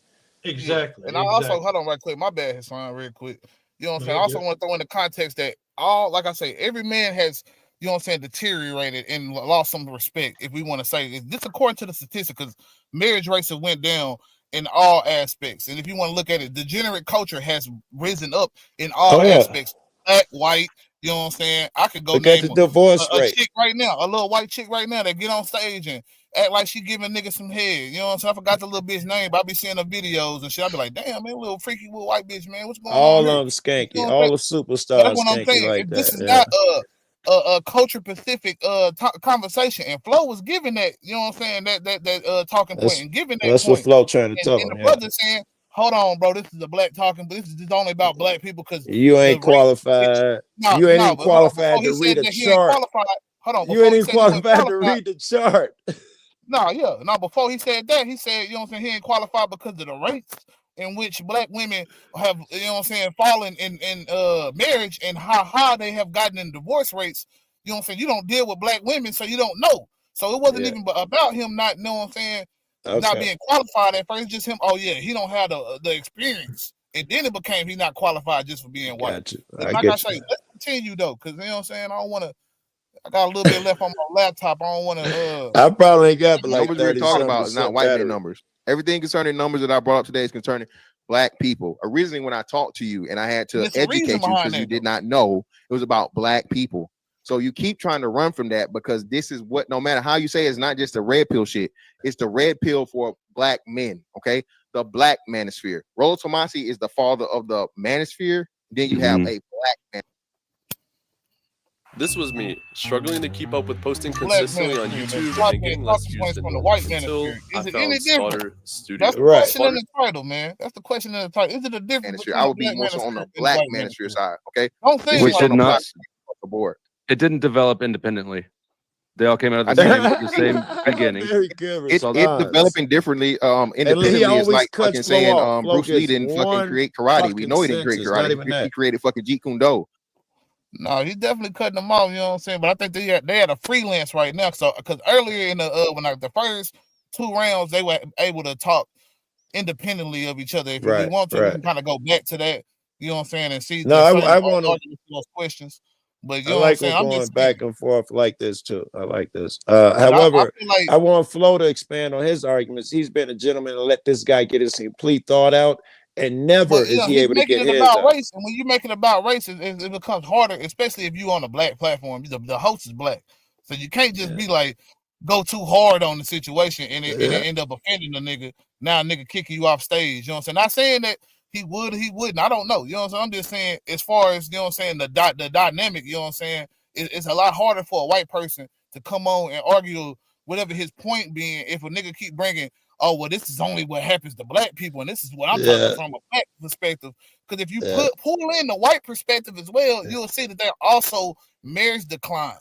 Exactly. And I also, hold on right quick. My bad, Hassan, real quick. You know what I'm saying? I also want to throw in the context that like I say, every man has, you know what I'm saying, deteriorated and lost some respect, if we want to say this, according to the statistics, because marriage rates have went down in all aspects. And if you want to look at it, degenerate culture has risen up in all aspects. Black, white, You know what I'm saying? I could go Look at name the divorce a rate. chick right now, a little white chick right now that get on stage and act like she giving niggas some head. You know what I'm saying? I forgot the little bitch name, but I be seeing the videos and shit. I be like, damn, man, little freaky little white bitch, man. What's going All on here? of them skanky. You know what I'm All saying? the So superstars that's what I'm skanky saying. like If this that. is Yeah. not a culture specific conversation, and Flo was giving that, you know what I'm saying, that talking point and giving that That's what point. Flo trying to And tell the him. Yeah. brother saying, hold on, bro, this is a black talking, but this is just only about black people because You the ain't qualified. no, You ain't no, even but hold on, before qualified he to read said a that he ain't chart. qualified. Hold on, You before ain't he even said he wasn't qualified to qualified. read the chart. No, before he said that, he said, you know what I'm saying, he ain't qualified because of the rates in which black women have, you know what I'm saying, fallen in marriage and how high they have gotten in divorce rates. You know what I'm saying? You don't deal with black women, so you don't know. So it wasn't even about him not, you know what I'm saying, not being qualified at first. It's just him, oh yeah, he don't have the experience. And then it became he not qualified just for being white. Got you. But I like I get say, you. let's continue though, because you know what I'm saying, I don't want to. I got a little bit left on my laptop. I don't want to. I probably ain't got but The like numbers we're talking 30-something about is not percent white man battery. numbers. Everything concerning numbers that I brought up today is concerning black people. Originally, when I talked to you and I had to educate you because you did not know, it was about black people. So you keep trying to run from that because this is what, no matter how you say it, it's not just the red pill shit. It's the red pill for black men. Okay, the black manosphere. Rollo Tomasi is the father of the manosphere. Then you have a black man. This was me, struggling to keep up with posting Black consistently on manosphere. YouTube and getting less views than from the normal white until manosphere. I Is it any found different? Spotter Studio. That's the question in the title, man. That's the question in the title. Is it a difference Manosphere. between I the would be black more so manosphere on the and the black white manosphere manosphere? side. Okay, Don't think Which did not. The board. It didn't develop independently. They all came out of the same beginning. Very good It's response. developing differently. Independently, it's like fucking saying Bruce Lee didn't fucking create karate. We know he didn't create karate. He created fucking Jeet Kune Do. No, he's definitely cutting them off. You know what I'm saying? But I think they had a freelance right now. So because earlier in the the first 2 rounds they were able to talk independently of each other. If we want to, we can kind of go back to that. You know what I'm saying? And see. No, I want to those questions. But you I know what I'm like saying? them I'm going just back saying. and forth like this too. I like this. I However, feel like I want Flo to expand on his arguments. He's been a gentleman and let this guy get his complete thought out, and never is he he's able to making get it his about out. race, and when you make it about race, it becomes harder, especially if you on a black platform. The host is black, so you can't just be like go too hard on the situation and it end up offending the nigga. Now nigga kicking you off stage. You know what I'm saying? Not saying that he would or he wouldn't. I don't know. You know what I'm saying? I'm just saying as far as, you know what I'm saying, the dynamic, you know what I'm saying, it's a lot harder for a white person to come on and argue whatever his point being if a nigga keep bringing, oh, well, this is only what happens to black people, and this is what I'm talking from a black perspective. Because if you pull in the white perspective as well, you'll see that they're also marriage decline.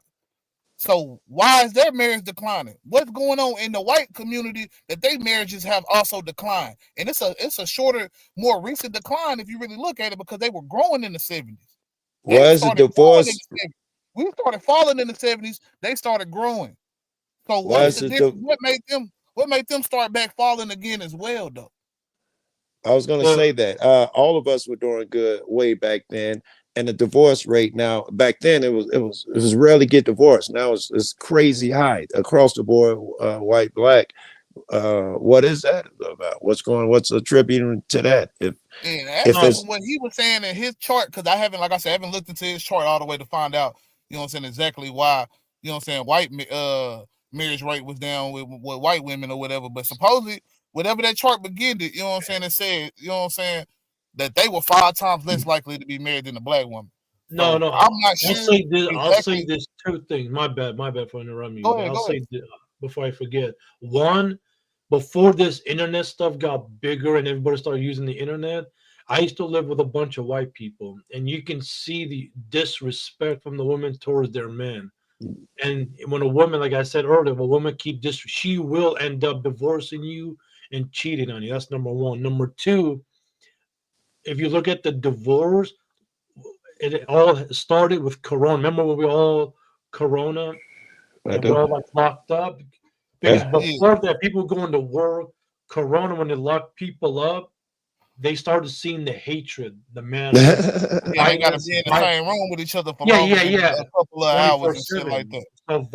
So why is their marriage declining? What's going on in the white community that their marriages have also declined? And it's a shorter, more recent decline if you really look at it, because they were growing in the 70s. Was the divorce? We started falling in the 70s. They started growing. So what's the difference? What made them start back falling again as well, though? I was going to say that all of us were doing good way back then, and the divorce rate now, back then it was rarely get divorced. Now it's crazy high across the board, white, black. What is that about? What's attributing to that? If That's what he was saying in his chart, because I haven't looked into his chart all the way to find out, you know what I'm saying, exactly why, you know what I'm saying, white marriage rate was down with white women or whatever. But supposedly, whatever that chart began it, you know what I'm saying, it said, you know what I'm saying, that they were 5 times less likely to be married than a black woman. No, I'm not sure. I'll say this 2 things. My bad for interrupting you. I'll say before I forget. One, before this internet stuff got bigger and everybody started using the internet, I used to live with a bunch of white people, and you can see the disrespect from the women towards their men. And when a woman, like I said earlier, if a woman she will end up divorcing you and cheating on you. That's number one. Number two, if you look at the divorce, it all started with Corona. Remember when we all Corona and we're all like locked up? Because before that, people going to work. Corona, when they locked people up, they started seeing the hatred, the man. They got to be in the same room with each other for longer than a couple of hours and shit like that. So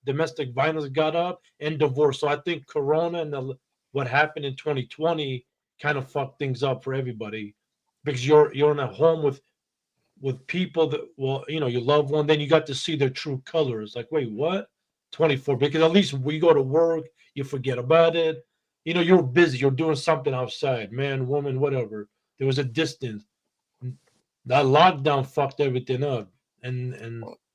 domestic violence got up, and divorce. So I think Corona and what happened in 2020 kind of fucked things up for everybody, because you're in a home with with people that, well, you know, you love one, then you got to see their true colors. Like, wait, what? 24, because at least we go to work, you forget about it. You know, you're busy, you're doing something outside, man, woman, whatever. There was a distance. That lockdown fucked everything up, and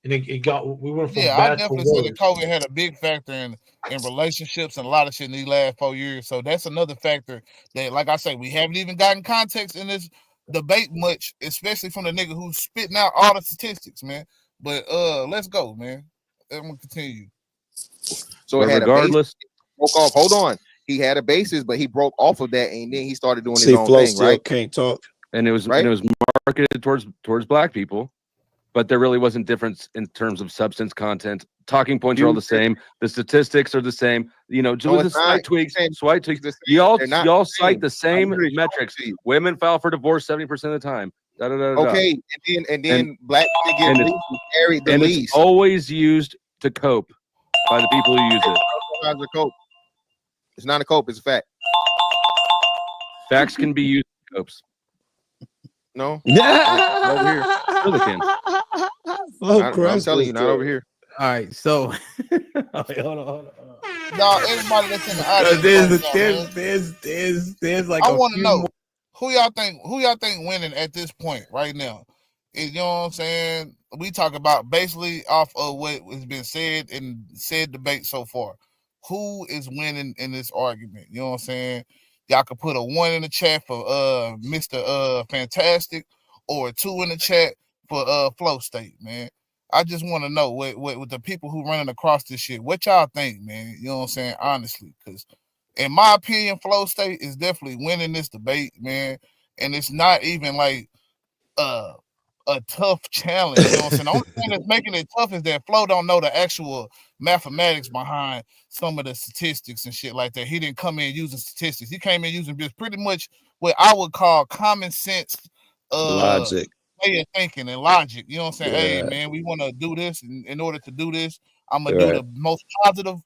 it got, we went from Yeah, I bad to definitely say that worse. COVID had a big factor in relationships and a lot of shit in these last 4 years. So that's another factor that, like I say, we haven't even gotten context in this debate much, especially from the nigga who's spitting out all the statistics, man. But let's go, man. I'm gonna continue. So But it had regardless, a base, broke off. Hold on, he had a basis, but he broke off of that, and then he started doing his See, own Flo thing, still right? can't talk. and it was marketed towards black people, but there really wasn't difference in terms of substance content. Talking points are all the same. The statistics are the same. You know, No, with the it's not. slight tweaks, You're saying tweaks. Y'all they're not the cite same. the I same literally showed metrics. it to you. Women file for divorce 70% of the time. Da, da, da, da, da. Okay, and then black men get and married the and least. it's always used to cope by the people who use it. Sometimes a cope. It's not a cope. It's a fact. Facts can be used as copes. No. Yeah. Over here. Sure they can. I'm telling you, not over here. All right, so hold on. No, everybody that's in the audience, There's like I a want to few know more. who y'all think winning at this point right now. You know what I'm saying? We talk about basically off of what has been said in said debate so far. Who is winning in this argument? You know what I'm saying? Y'all could put a 1 in the chat for Mr. Fantastic, or a 2 in the chat for Flow State, man. I just want to know what the people who running across this shit, what y'all think, man? You know what I'm saying? Honestly, because in my opinion, Flow State is definitely winning this debate, man. And it's not even like a tough challenge. You know what I'm saying? The only thing that's making it tough is that Flo don't know the actual mathematics behind some of the statistics and shit like that. He didn't come in using statistics. He came in using just pretty much what I would call common sense Logic. way of thinking and logic. You know what I'm saying? Hey Yeah. man, we want to do this, and in order to do this, I'm gonna Right. do the most positive,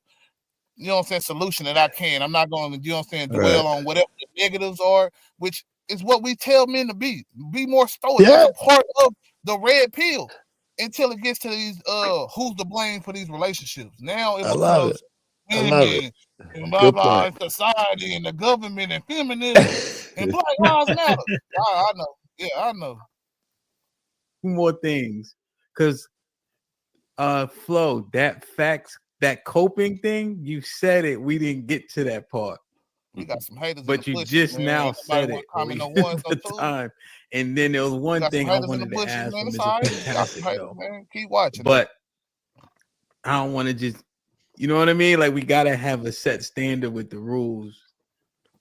you know what I'm saying, solution that I can. I'm not going to, you know what I'm saying, dwell on whatever the negatives are, which is what we tell men to be. Be more stoic. That's a part of the red pill until it gets to these who's to blame for these relationships. Now it I love becomes it. I love it. women and blah Good blah, point. and society and the government and feminism and Black Lives Matter. I know. Yeah, I know. More things, because Flo, that facts, that coping thing, you said it. We didn't get to that part. We got some haters, but you pussy, just man. now said Nobody it. comment on ones, no twos. Time. And then there was one Got thing some I haters in the wanted to bushes, ask man. from It's Mr. all right. We got some Fantastic, haters, though. man. Keep watching. But I don't want to just, you know what I mean? Like, we gotta have a set standard with the rules.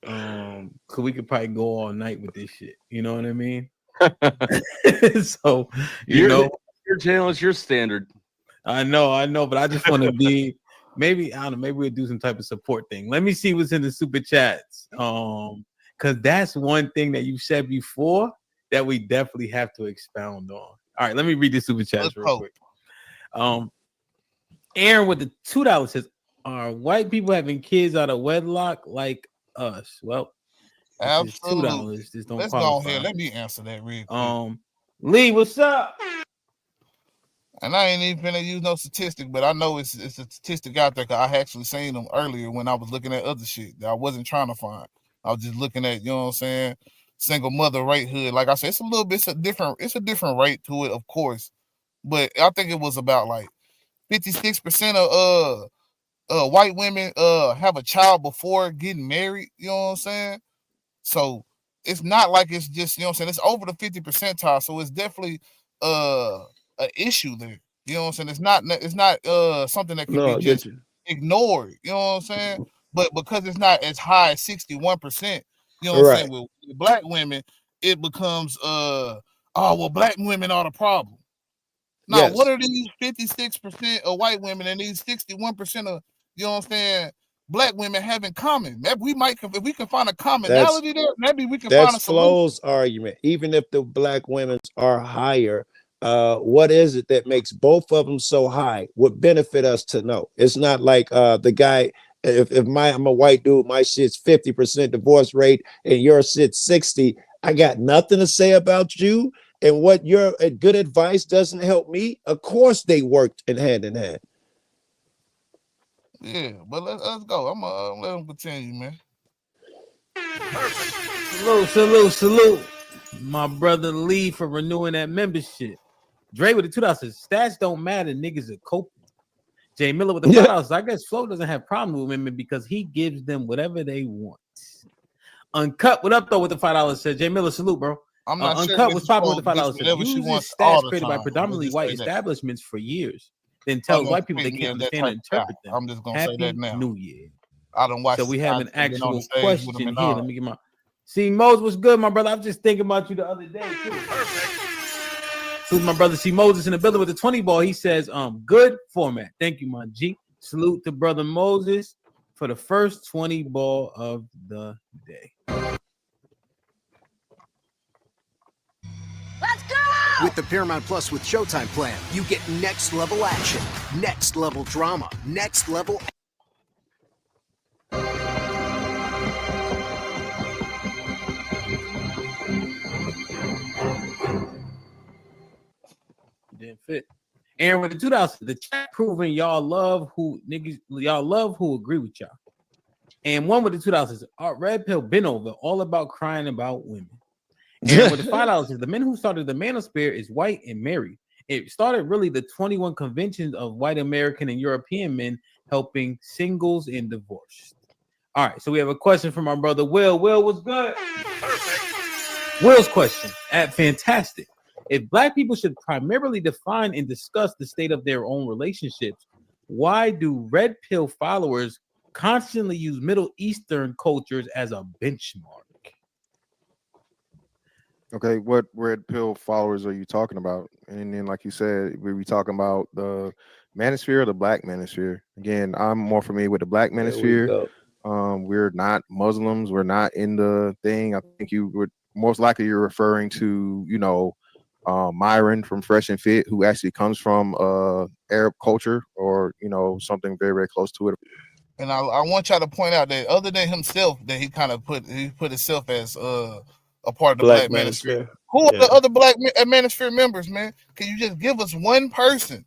Cause we could probably go all night with this shit. You know what I mean? So your channel is your standard. I know, but I just want to be maybe, I don't know, maybe we'll do some type of support thing. Let me see what's in the super chats. Because that's one thing that you said before that we definitely have to expound on. All right, let me read the super chats real quick. Aaron with the $2 says, are white people having kids out of wedlock like us? Well, absolutely. $2. Just don't Let's qualify. go ahead. Let me answer that real quick. Lee, what's up? And I ain't even finna use no statistic, but I know it's a statistic out there, because I actually seen them earlier when I was looking at other shit that I wasn't trying to find. I was just looking at, you know what I'm saying, single mother ratehood. Like I said, it's a different rate to it, of course. But I think it was about like 56% of white women have a child before getting married, you know what I'm saying? So it's not like it's just, you know what I'm saying, it's over the 50 percentile. So it's definitely an issue there. You know what I'm saying? It's not something that can be just ignored. You know what I'm saying? But because it's not as high as 61%, you know what I'm saying, with black women, it becomes well, black women are the problem. Now, what are these 56% of white women and these 61% of, you know what I'm saying, black women have in common? Maybe we might, if we can find a commonality there, maybe we can find a solution. Flo's argument. Even if the black women are higher, what is it that makes both of them so high? Would benefit us to know. It's not like the guy. If I'm a white dude, my shit's 50% divorce rate, and your shit's 60. I got nothing to say about you, and what your good advice doesn't help me, of course they worked in hand. Yeah, but let's go. I'm gonna let him continue, man. Salute. My brother Lee for renewing that membership. Dre with the $2 stats don't matter. Niggas are coping. Jay Miller with the $5. I guess Flo doesn't have problem with women because he gives them whatever they want. Uncut, what up though with the $5 said Jay Miller, salute, bro. I'm not sure Uncut was popping with the $5 said uses stats created by predominantly white establishments for years, then tells white people they can't understand and interpret them. I'm just gonna Happy say that now. New Year. I don't watch. So we have an actual question here. Let me get my. See, Mose was good, my brother. I was just thinking about you the other day too. Perfect. Salute my brother. See Moses in the building with the 20 ball. He says, good format. Thank you, my G. Salute to brother Moses for the first 20 ball of the day. Let's go! With the Paramount Plus with Showtime plan, you get next level action, next level drama, next level. Didn't fit. Aaron with the $2. The chat proving y'all love who agree with y'all. And one with the $2. Red Pill been over, all about crying about women. And with the $5 is the men who started the Manosphere is white and married. It started really the 21 conventions of white American and European men helping singles and divorced. All right, so we have a question from our brother Will. Will, what's good? Perfect. Will's question at fantastic. If black people should primarily define and discuss the state of their own relationships, why do red pill followers constantly use Middle Eastern cultures as a benchmark? Okay, what red pill followers are you talking about? And then, like you said, we be talking about the manosphere or the black manosphere. Again, I'm more familiar with the black manosphere. We're not Muslims. We're not in the thing. I think you would most likely you're referring to, Myron from Fresh and Fit, who actually comes from Arab culture or, something very, very close to it. And I want y'all to point out that other than himself, that he kind of put himself as a part of the black manosphere. Who are the other black manosphere members, man? Can you just give us one person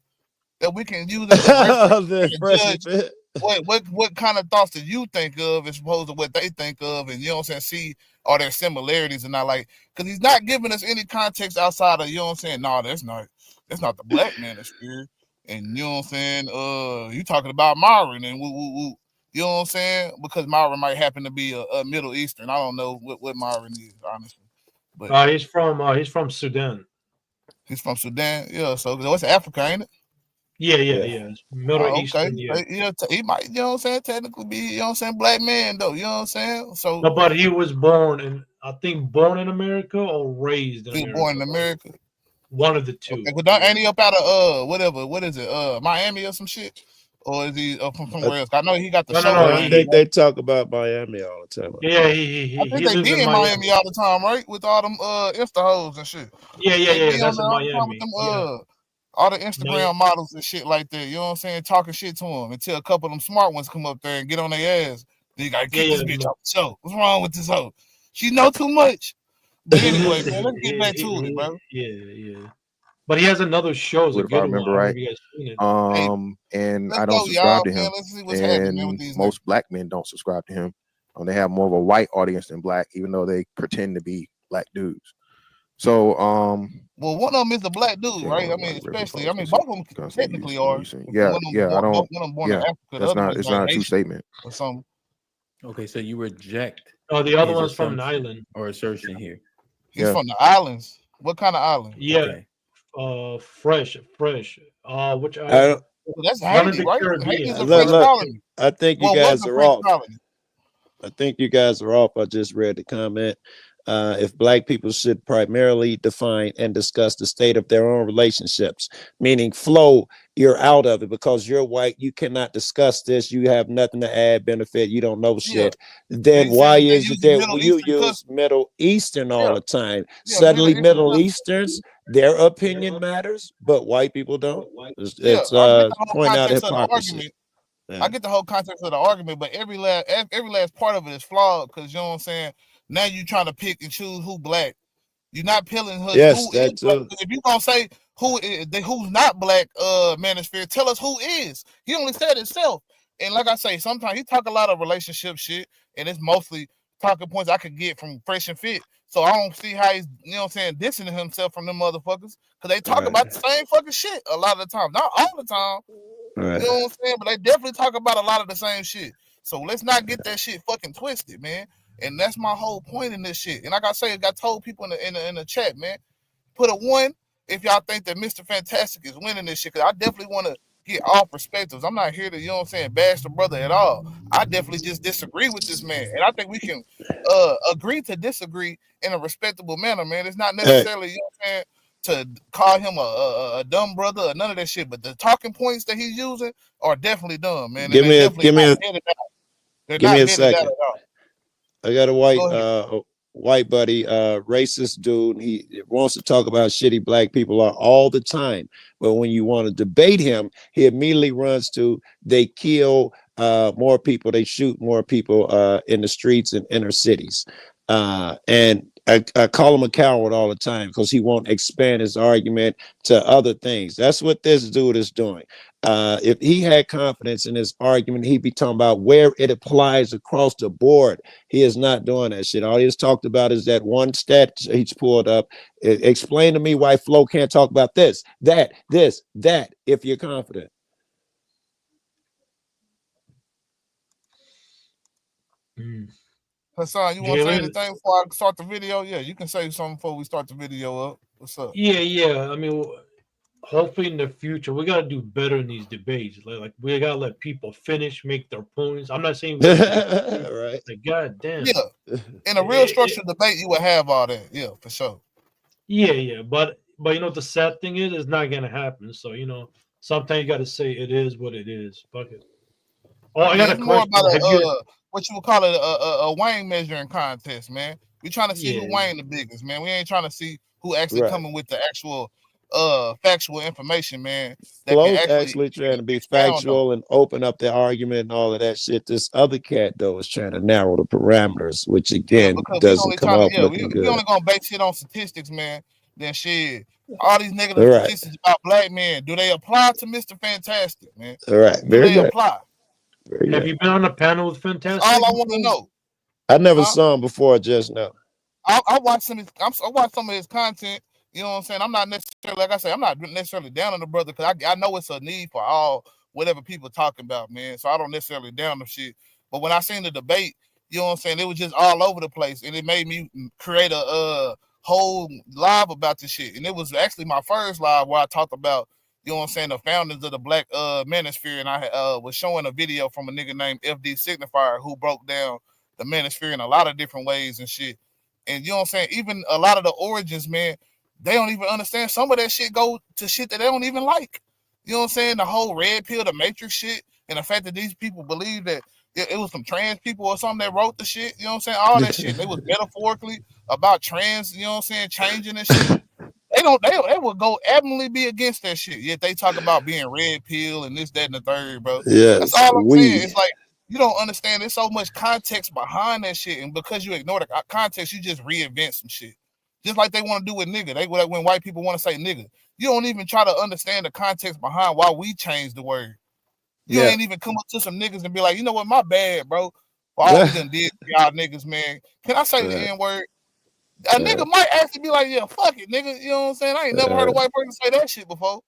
that we can use as a reference to judge what kind of thoughts that you think of as opposed to what they think of, and see are there similarities and not like, because he's not giving us any context outside of no, that's not the black manosphere, and you talking about Myron and woo. You know what I'm saying? Because Myron might happen to be a Middle Eastern. I don't know what Myron is, honestly. But he's from Sudan. He's from Sudan, yeah. So it's Africa, ain't it? Yeah. Middle Eastern. Yeah. He might, technically be, black man though. You know what I'm saying? So, no, but he was born in America or raised in America. Born in America. One of the two. Okay, but ain't he up out of what is it? Miami or some shit? Or is he from somewhere else? I know he got the show. I think they talk about Miami all the time. Yeah, I think they be in Miami all the time, right? With all them Insta hoes and shit. Yeah. That's in Miami. All the Instagram models and shit like that. You know what I'm saying? Talking shit to them until a couple of them smart ones come up there and get on their ass. Then you gotta keep this bitch off the show. What's wrong with this hoe? She know too much. But anyway, man, let's get back to it, bro. Yeah. But he has another show. If I remember right. And I don't subscribe to him. And most black men don't subscribe to him. They have more of a white audience than black, even though they pretend to be black dudes. So, well, one of them is a black dude, right? I mean, especially, both of them technically are. Yeah. I don't. Yeah, it's not a true statement. Or something. Okay, so you reject. Oh, the other one's from an island. Or assertion here. He's from the islands. What kind of island? Yeah. Okay. Fresh. Which that's Haiti, right? Haiti's a French colony. I think you guys are off. I think you guys are off. I just read the comment. If black people should primarily define and discuss the state of their own relationships, meaning Flo, you're out of it because you're white. You cannot discuss this. You have nothing to add, benefit. You don't know shit. Then why is it that you use Middle Eastern all the time? Suddenly Middle Easterns, their opinion matters, but white people don't. It's point out hypocrisy. I get the whole context of the argument, but every last part of it is flawed because you know what I'm saying. Now you trying to pick and choose who black You're not peeling her. Yes, Who is that's black? If you gonna say who's not black, Manosphere, tell us who is. He only said himself. And like I say, sometimes he talk a lot of relationship shit, and it's mostly talking points I could get from Fresh and Fit. So I don't see how he's, you know what I'm saying, distancing himself from them motherfuckers. Because they talk about the same fucking shit a lot of the time. Not all the time. Right. You know what I'm saying? But they definitely talk about a lot of the same shit. So let's not get that shit fucking twisted, man. And that's my whole point in this shit. And like I say, I told people in the chat, man, put a 1 if y'all think that Mr. Fantastic is winning this shit. Because I definitely want to get all perspectives. I'm not here to, you know what I'm saying, bash the brother at all. I definitely just disagree with this man. And I think we can agree to disagree in a respectable manner, man. It's not necessarily, you know what I'm saying, to call him a dumb brother or none of that shit. But the talking points that he's using are definitely dumb, man. Give me a second. I got a white buddy, racist dude. He wants to talk about shitty black people all the time. But when you want to debate him, he immediately runs to they kill more people, they shoot more people in the streets in inner cities. And I call him a coward all the time because he won't expand his argument to other things. That's what this dude is doing. If he had confidence in his argument, he'd be talking about where it applies across the board. He is not doing that shit. All he has talked about is that one stat he's pulled up. Explain to me why Flo can't talk about this, that, if you're confident. Hassan, you want to say anything before I start the video? Yeah, you can say something before we start the video up. What's up? Yeah. I mean, hopefully in the future we gotta do better in these debates. Like we gotta let people finish, make their points. I'm not saying right. Like, God damn. Yeah, in a real structured debate, you would have all that. Yeah, for sure. Yeah, but you know what the sad thing is, it's not gonna happen. So you know, sometimes you gotta say it is what it is. Fuck it. Oh, I got a more question. about what you would call it a Wayne measuring contest, man. We trying to see who Wayne the biggest, man. We ain't trying to see who actually coming with the actual factual information, man. Flo's actually trying to be factual and open up the argument and all of that shit. This other cat though is trying to narrow the parameters, which again doesn't come off looking good. We only gonna base shit on statistics, man. Then shit, all these negative statistics about black men, do they apply to Mr. Fantastic, man? All right, do they apply? Have you been on a panel with Fantastic? All I want to know. I never saw him before just now. I watched some of his content. You know what I'm saying? I'm not necessarily, like I say, I'm not necessarily down on the brother because I know it's a need for all whatever people talking about, man. So I don't necessarily down the shit. But when I seen the debate, you know what I'm saying, it was just all over the place, and it made me create a whole live about this shit. And it was actually my first live where I talked about, you know what I'm saying, the founders of the Black Manosphere, and I was showing a video from a nigga named FD Signifier who broke down the Manosphere in a lot of different ways and shit. And you know what I'm saying, even a lot of the origins, man, they don't even understand. Some of that shit go to shit that they don't even like. You know what I'm saying? The whole red pill, the matrix shit, and the fact that these people believe that it was some trans people or something that wrote the shit. You know what I'm saying? All that shit. They was metaphorically about trans, you know what I'm saying, changing and shit. They would go adamantly be against that shit. Yet they talk about being red pill and this, that, and the third, bro. Yes, that's all I'm saying. It's like you don't understand. There's so much context behind that shit, and because you ignore the context, you just reinvent some shit. Just like they want to do with nigga. They when white people want to say nigga, you don't even try to understand the context behind why we changed the word. You ain't even come up to some niggas and be like, you know what, my bad, bro. For all we done did for y'all niggas, man. Can I say the N-word? A nigga might actually be like, yeah, fuck it, nigga. You know what I'm saying? I ain't never heard a white person say that shit before.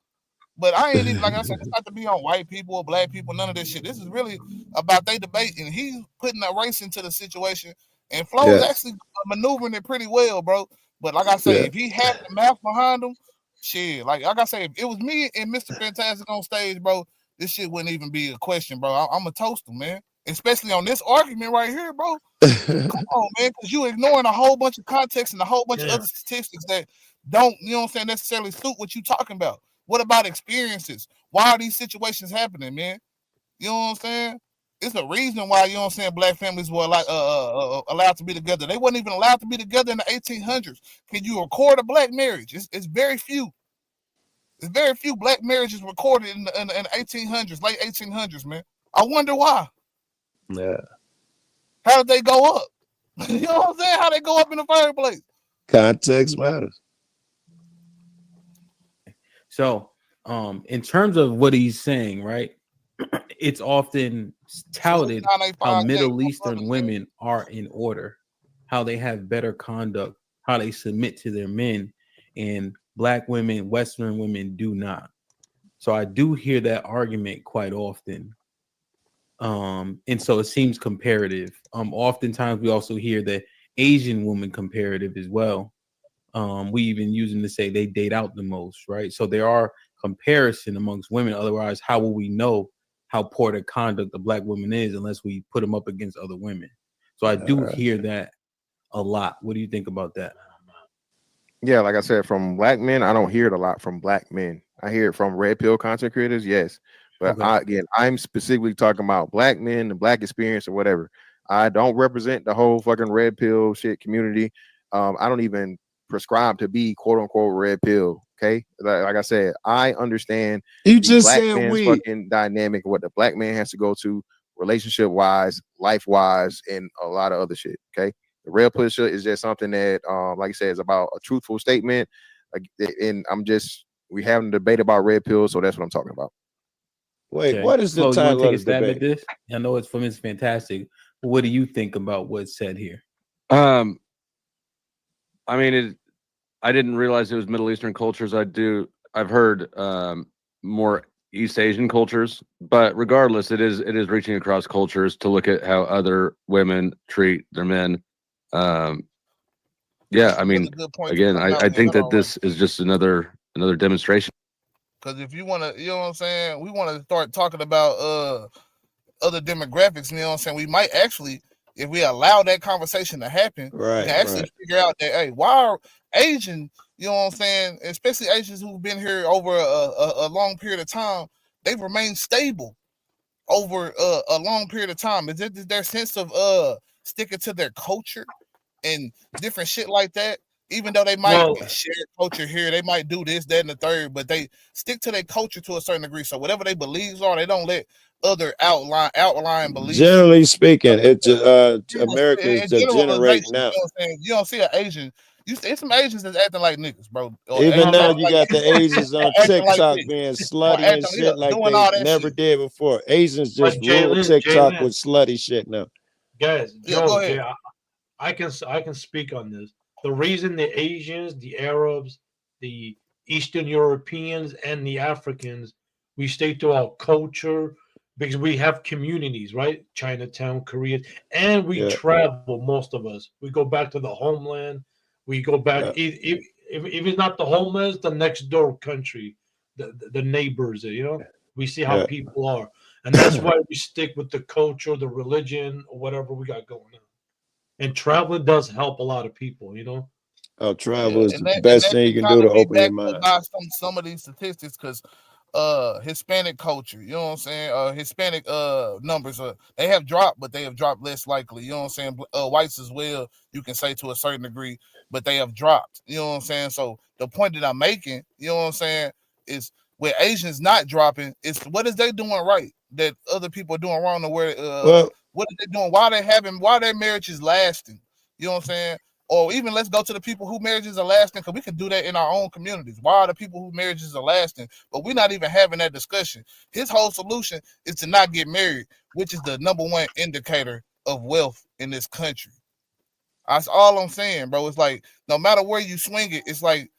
But I ain't even, like I said, it's not to be on white people or black people, none of this shit. This is really about they debate, and he's putting a race into the situation. And Flo is actually maneuvering it pretty well, bro. But like I say, if he had the math behind him, shit, like I say, if it was me and Mr. Fantastic on stage, bro, this shit wouldn't even be a question, bro. I'm gonna toast him, man. Especially on this argument right here, bro. Come on, man, because you ignoring a whole bunch of context and a whole bunch of other statistics that don't, you know what I'm saying, necessarily suit what you talking about. What about experiences? Why are these situations happening, man? You know what I'm saying? It's a reason why, you know what I'm saying, black families were like allowed to be together. They weren't even allowed to be together in the 1800s. Can you record a black marriage? It's very few. There's very few black marriages recorded in the 1800s, late 1800s, man. I wonder why. Yeah. How did they go up? You know what I'm saying? How they go up in the first place? Context matters. So, in terms of what he's saying, right? It's often touted how Middle Eastern women are in order, how they have better conduct, how they submit to their men, and Black women, Western women do not. So I do hear that argument quite often. And so it seems comparative. Oftentimes we also hear the Asian woman comparative as well. We even use them to say they date out the most, right? So there are comparison amongst women. Otherwise, how will we know how poor the conduct of Black women is unless we put them up against other women? So I do hear that a lot. What do you think about that? Yeah, like I said, from Black men, I don't hear it a lot from Black men. I hear it from red pill content creators, yes. But I'm specifically talking about Black men, the Black experience or whatever. I don't represent the whole fucking red pill shit community. I don't even prescribe to be quote unquote red pill. Okay. Like I said, I understand you the just Black said man's fucking dynamic, what the Black man has to go to relationship wise, life wise, and a lot of other shit. Okay. The red pill shit is just something that, like I said, is about a truthful statement. And we having a debate about red pills, so that's what I'm talking about. Wait, what is the title of the debate? This? I know it's fantastic. But what do you think about what's said here? I mean, I didn't realize it was Middle Eastern cultures. I've heard more East Asian cultures, but regardless, it is reaching across cultures to look at how other women treat their men. Yeah, I mean, again, I think that this is just another demonstration. Because if you want to, you know what I'm saying, we want to start talking about other demographics. You know what I'm saying? We might actually, if we allow that conversation to happen, we can actually figure out that, hey, why are Asian, you know what I'm saying, especially Asians who've been here over a long period of time, they've remained stable over a long period of time. Is it their sense of sticking to their culture and different shit like that? Even though they might share culture here, they might do this, that, and the third, but they stick to their culture to a certain degree. So whatever they beliefs are, they don't let other outline beliefs. Generally speaking, it's America is degenerating now. You know what I'm saying? You don't see an Asian. You see some Asians that's acting like niggas, bro. Even now, you got the Asians on TikTok being slutty and shit like they never did before. Asians just rule TikTok with slutty shit now. Guys, Joe, I can speak on this. The reason the Asians, the Arabs, the Eastern Europeans, and the Africans, we stay to our culture because we have communities, right? Chinatown, Korea, and we travel, most of us. We go back to the homeland. We go back, if it's not the homeland, it's the next door country, the neighbors, you know? We see how people are. And that's why we stick with the culture, the religion, or whatever we got going on. And traveling does help a lot of people, you know? Travel is the best thing you can do to open your mind. Some of these statistics, because Hispanic culture, you know what I'm saying? Hispanic numbers, they have dropped, but they have dropped less likely. You know what I'm saying? Whites as well, you can say to a certain degree, but they have dropped. You know what I'm saying? So the point that I'm making, you know what I'm saying, is where Asians not dropping, is what is they doing right that other people are doing wrong, to where what are they doing? Why their marriage is lasting? You know what I'm saying? Or even let's go to the people who marriages are lasting, because we can do that in our own communities. Why are the people who marriages are lasting? But we're not even having that discussion. His whole solution is to not get married, which is the number one indicator of wealth in this country. That's all I'm saying, bro. It's like no matter where you swing it, it's like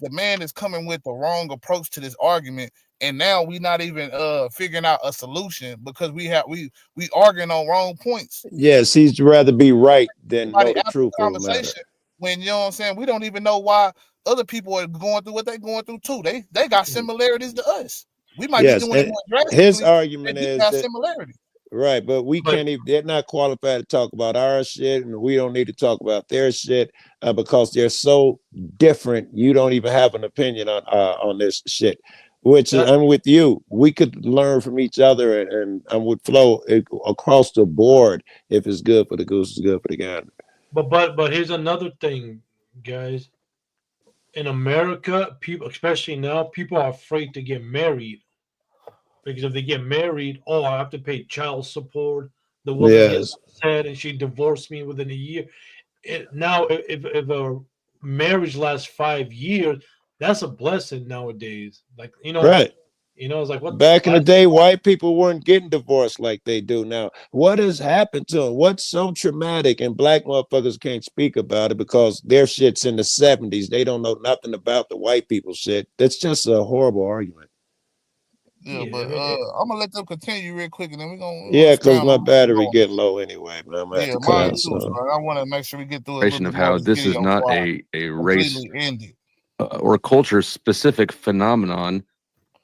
the man is coming with the wrong approach to this argument, and now we not even figuring out a solution because we arguing on wrong points. Yes, he'd rather be right than know the truth of the matter. When, you know what I'm saying, we don't even know why other people are going through what they're going through too. They got similarities to us. We might be doing it more drastically. His argument is that similarity. Right, but we can't even, they're not qualified to talk about our shit, and we don't need to talk about their shit because they're so different. You don't even have an opinion on this shit, which I'm with you. We could learn from each other, and I'm with Flo across the board. If it's good for the goose, it's good for the gander. But here's another thing, guys. In America, people, especially now, people are afraid to get married. Because if they get married, I have to pay child support. The woman gets upset and she divorced me within a year. Now, if a marriage lasts 5 years, that's a blessing nowadays. Like, Right. It's like, what back in the day, white people weren't getting divorced like they do now. What has happened to them? What's so traumatic? And black motherfuckers can't speak about it because their shit's in the 70s. They don't know nothing about the white people shit. That's just a horrible argument. Yeah, but I'm gonna let them continue real quick, and then we're gonna because my battery getting low anyway, but I'm gonna have to cut mine out. too. So. I want to make sure we get through a little bit Of more how of this this is video not before I a race completely end it. or culture specific phenomenon,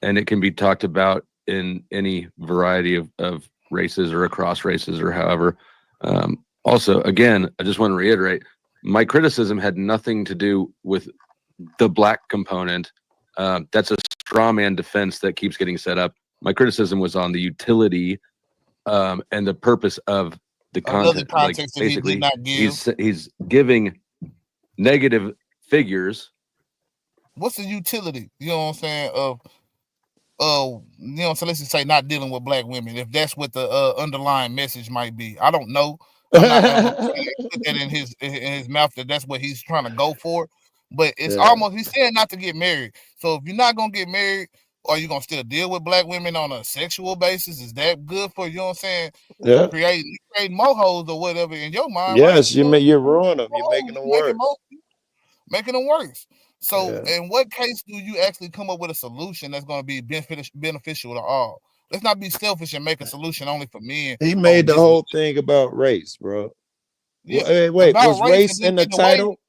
and it can be talked about in any variety of races or across races or however. Also, again, I just want to reiterate, my criticism had nothing to do with the black component. That's a straw man defense that keeps getting set up. My criticism was on the utility and the purpose of the content. Context like that basically, he did not give. he's giving negative figures. What's the utility? You know what I'm saying? So let's just say not dealing with black women, if that's what the underlying message might be. I don't know. I'm not put that in his mouth that's what he's trying to go for. But it's almost, he's saying not to get married. So if you're not gonna get married, are you gonna still deal with black women on a sexual basis? Is that good for you know what I'm saying? Yeah. Creating mohos or whatever in your mind, yes, right? you're ruining them. You're making them worse. Making them worse. So in what case do you actually come up with a solution that's going to be beneficial to all? Let's not be selfish and make a solution only for men. He made the whole thing about race, bro. Yeah, wait, was race in the title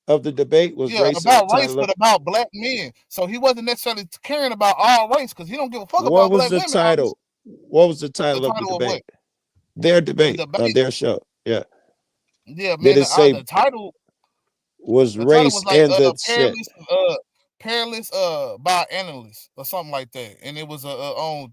of the debate? Was race about in the race, title? but about black men. So he wasn't necessarily caring about all race because he don't give a fuck about black women. Title? What was the title of the debate? Their debate on their show. Yeah. Yeah, man. Did it say the title was the race title was like in the shit? perilous by analysts or something like that, and it was on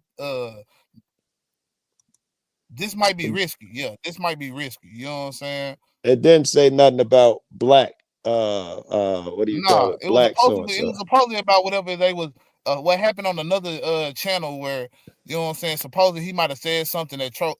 this might be risky. Yeah, this might be risky. You know what I'm saying? It didn't say nothing about black. What do you call it? Black so and so. It was supposedly about whatever they was. What happened on another channel where you know what I'm saying? Supposedly he might have said something that Flo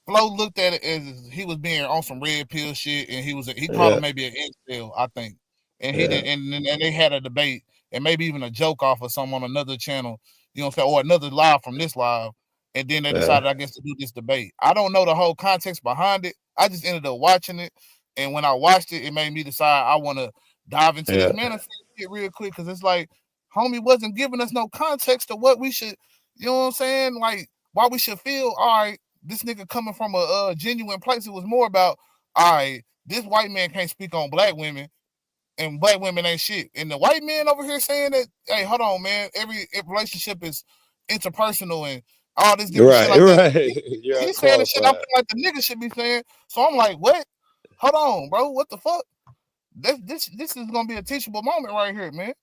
looked at it as he was being on some red pill shit, and he called him maybe an incel, I think. And he did, and they had a debate and maybe even a joke off or something on another channel, you know what I'm saying, or another live from this live. And then they decided, I guess, to do this debate. I don't know the whole context behind it. I just ended up watching it, and when I watched it, it made me decide I want to dive into this Manosphere shit real quick because it's like, homie wasn't giving us no context to what we should, you know what I'm saying, like why we should feel all right. This nigga coming from a genuine place. It was more about, all right, this white man can't speak on black women, and black women ain't shit. And the white man over here saying that, hey, hold on, man, every relationship is interpersonal and all this different shit like that. He's saying the shit I feel like the nigga should be saying. So I'm like, what? Hold on, bro. What the fuck? This is gonna be a teachable moment right here, man.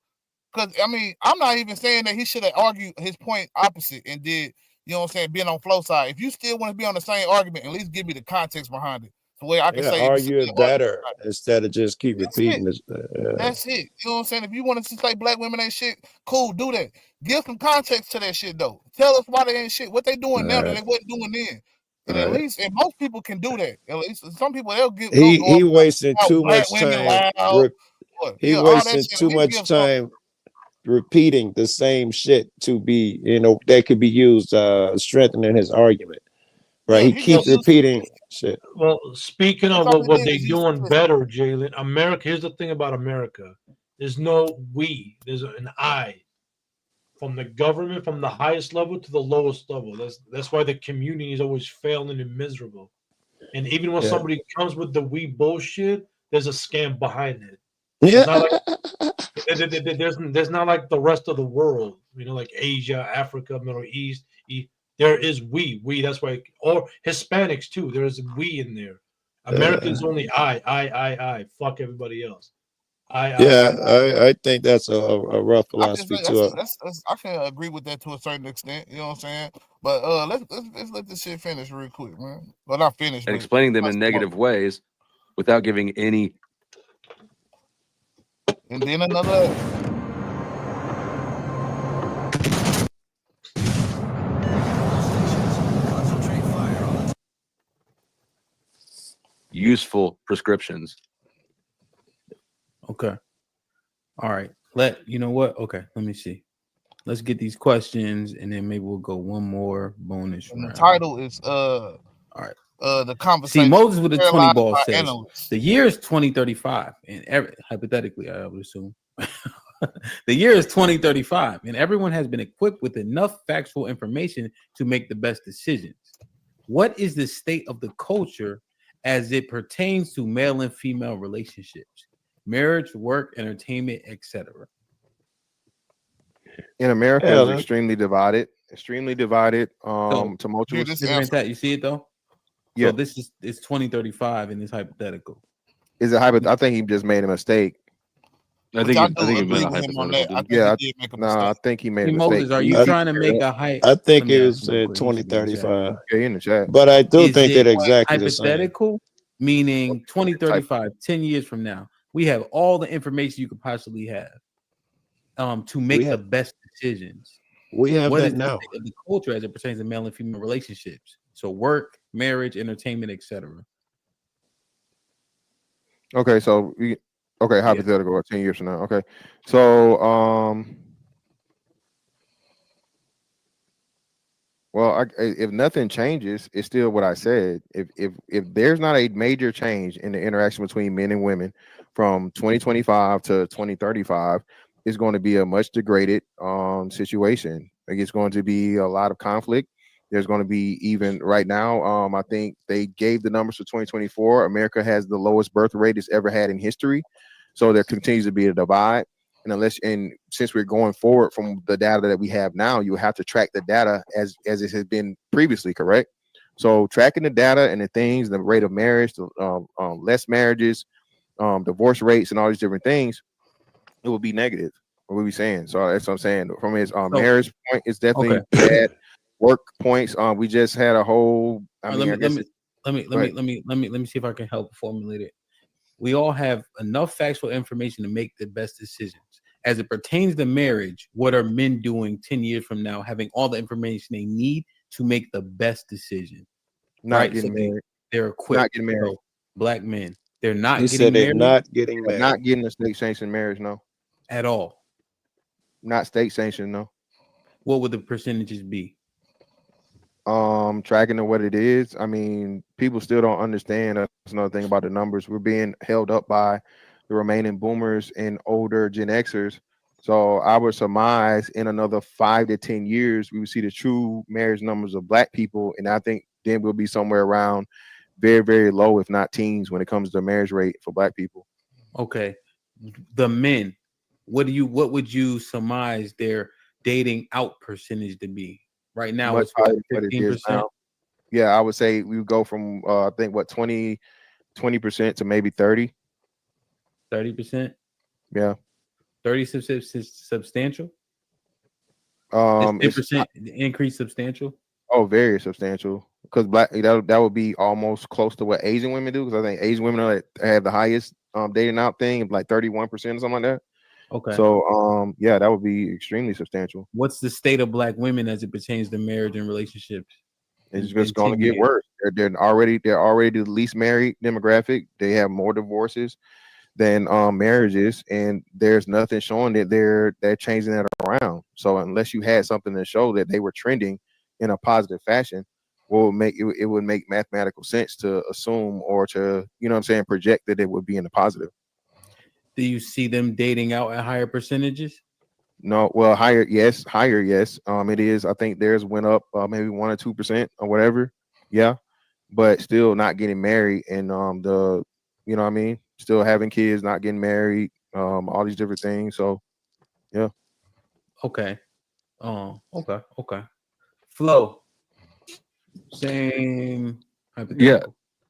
Because I mean, I'm not even saying that he should have argued his point opposite and did, you know what I'm saying, being on Flo's side. If you still want to be on the same argument, at least give me the context behind it. The way I can say argue it better instead of just keep repeating this. That's it. You know what I'm saying? If you want to say black women ain't shit, cool, do that. Give some context to that shit though. Tell us why they ain't shit. What they doing now that they wasn't doing then. And at least, and most people can do that. At least some people they'll get. He wasting too much time. He wasting too much time repeating the same shit to be, that could be used strengthening his argument. Right? He keeps repeating shit. Well, speaking of what they doing better, Jalen, America. Here's the thing about America: there's no we. There's an I. From the government, from the highest level to the lowest level. That's why the community is always failing and miserable. And even when somebody comes with the we bullshit, there's a scam behind it. It's not like, there's not like the rest of the world, like Asia, Africa, Middle East. There is we. That's why, or Hispanics too. There's we in there. Americans only I. Fuck everybody else. I think that's a rough philosophy too. I can agree with that to a certain extent. You know what I'm saying? But let's let this shit finish real quick, man. Well, not finish. And explaining them in negative ways without giving any. And then another. Useful prescriptions. Okay. All right. You know what? Okay. Let me see. Let's get these questions, and then maybe we'll go one more bonus And round. the title is all right. The conversation. See, Moses with a 20 paralyzed ball by says analysts. the year is 2035, and hypothetically, I would assume the year is 2035, and everyone has been equipped with enough factual information to make the best decisions. What is the state of the culture as it pertains to male and female relationships, marriage, work, entertainment, etc.? In America, Hell, is extremely divided. Extremely divided. Tumultuous. You see it though? Yeah. So it's 2035 and it's hypothetical. Is it hypothetical? I think he just made a mistake. I think he meant a hypothetical. I think he made a Moses, mistake. are you trying to make a height? I think Let me it ask was him real quick. He should be in the chat. 2035. Yeah, in the chat. But I do Is think it they're exactly the same. hypothetical, meaning 2035, 10 years from now, we have all the information you could possibly have to make the best decisions. We have What that is the now. state of the culture as it pertains to male and female relationships? So work, marriage, entertainment, etc. Okay, so hypothetical 10 years from now. Okay. So well, if nothing changes, it's still what I said. If there's not a major change in the interaction between men and women from 2025 to 2035, it's going to be a much degraded situation. Like it's going to be a lot of conflict. There's going to be, even right now, I think they gave the numbers for 2024. America has the lowest birth rate it's ever had in history. So there continues to be a divide. And since we're going forward from the data that we have now, you have to track the data as it has been previously, correct? So tracking the data and the things, the rate of marriage, less marriages, divorce rates, and all these different things, it will be negative. What we saying? So that's what I'm saying. From his marriage point, it's definitely bad. Work points. We just had a whole. Let me see if I can help formulate it. We all have enough factual information to make the best decisions. As it pertains to marriage, what are men doing 10 years from now, having all the information they need to make the best decision? Not getting married. They're equipped. Not getting married. So, black men, they're not He getting said they're married. not getting married. Not getting a state sanctioned marriage, no. At all. Not state sanctioned, no. What would the percentages be? Tracking to what it is. I mean, people still don't understand. That's another thing about the numbers. We're being held up by the remaining boomers and older Gen Xers. So I would surmise in another 5 to 10 years, we would see the true marriage numbers of black people. And I think then we'll be somewhere around very, very low, if not teens, when it comes to the marriage rate for black people. Okay. The men, what would you surmise their dating out percentage to be? Right now, Much it's what, higher than it is 15%? now. Yeah, I would say we would go from I think 20% to maybe 30. 30%? Yeah. 30 substantial? Is 10% increase substantial? Oh, very substantial. Because black that would be almost close to what Asian women do. Because I think Asian women have the highest dating out thing, like 31% or something like that. Okay. So yeah, that would be extremely substantial. What's the state of black women as it pertains to marriage and relationships? It's just going to get worse. They're already the least married demographic. They have more divorces than marriages, and there's nothing showing that they're changing that around. So unless you had something to show that they were trending in a positive fashion, it would make mathematical sense to assume or to, you know what I'm saying, project that it would be in the positive. Do you see them dating out at higher percentages? No, well, higher, yes. It is. I think theirs went up maybe 1 or 2% or whatever. Yeah, but still not getting married, and you know what I mean, still having kids, not getting married, all these different things. So, yeah. Okay. Okay. Flo. Same. Yeah.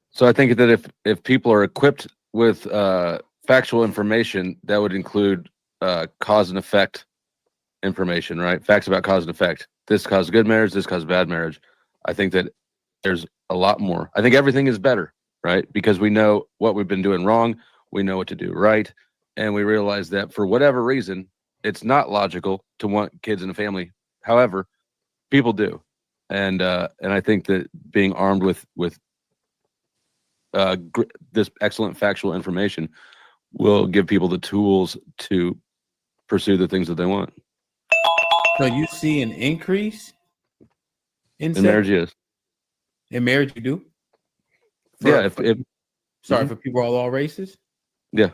So I think that if people are equipped with factual information, that would include cause and effect information, right? Facts about cause and effect. This caused good marriage, this caused bad marriage. I think that there's a lot more. I think everything is better, right? Because we know what we've been doing wrong, we know what to do right, and we realize that for whatever reason, it's not logical to want kids in a family. However, people do, and I think that being armed with this excellent factual information will give people the tools to pursue the things that they want. So you see an increase in marriage, yes. In marriage, you do. If for people of all races. Yeah.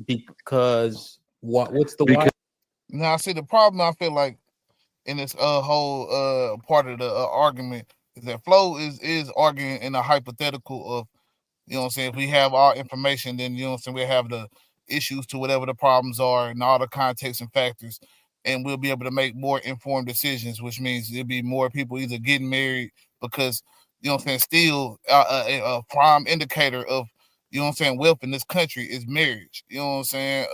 Because what's the why? Now, see, the problem I feel like in this whole part of the argument is that Flo is arguing in a hypothetical of, you know what I'm saying, if we have all information, then, you know what I'm saying, we have the issues to whatever the problems are and all the context and factors, and we'll be able to make more informed decisions, which means there'll be more people either getting married because, you know what I'm saying, still a prime indicator of, you know what I'm saying, wealth in this country is marriage. You know what I'm saying?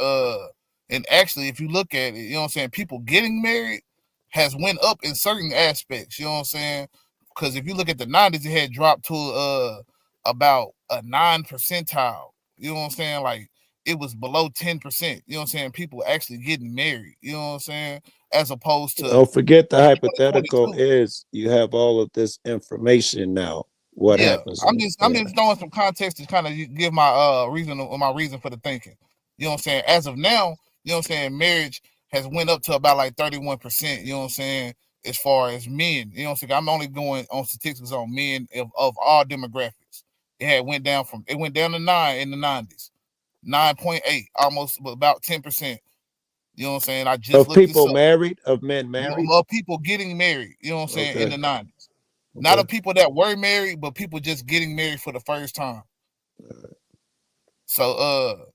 And actually, if you look at it, you know what I'm saying, people getting married has went up in certain aspects. You know what I'm saying? Because if you look at the 90s, it had dropped to about a 9 percentile. You know what I'm saying? Like it was below 10%. You know what I'm saying? People actually getting married. You know what I'm saying? As opposed to don't forget the hypothetical is you have all of this information now. What happens? I'm just throwing some context to kind of give my reason for the thinking. You know what I'm saying? As of now, you know what I'm saying, marriage has went up to about like 31%, you know what I'm saying, as far as men. You know what I'm saying? I'm only going on statistics on men of all demographics. It went down to 9 in the 90s. 9.8, almost about 10%. You know what I'm saying? I just of people married, of men married, of people getting married. You know what I'm saying? In the 90s. Not of people that were married, but people just getting married for the first time. So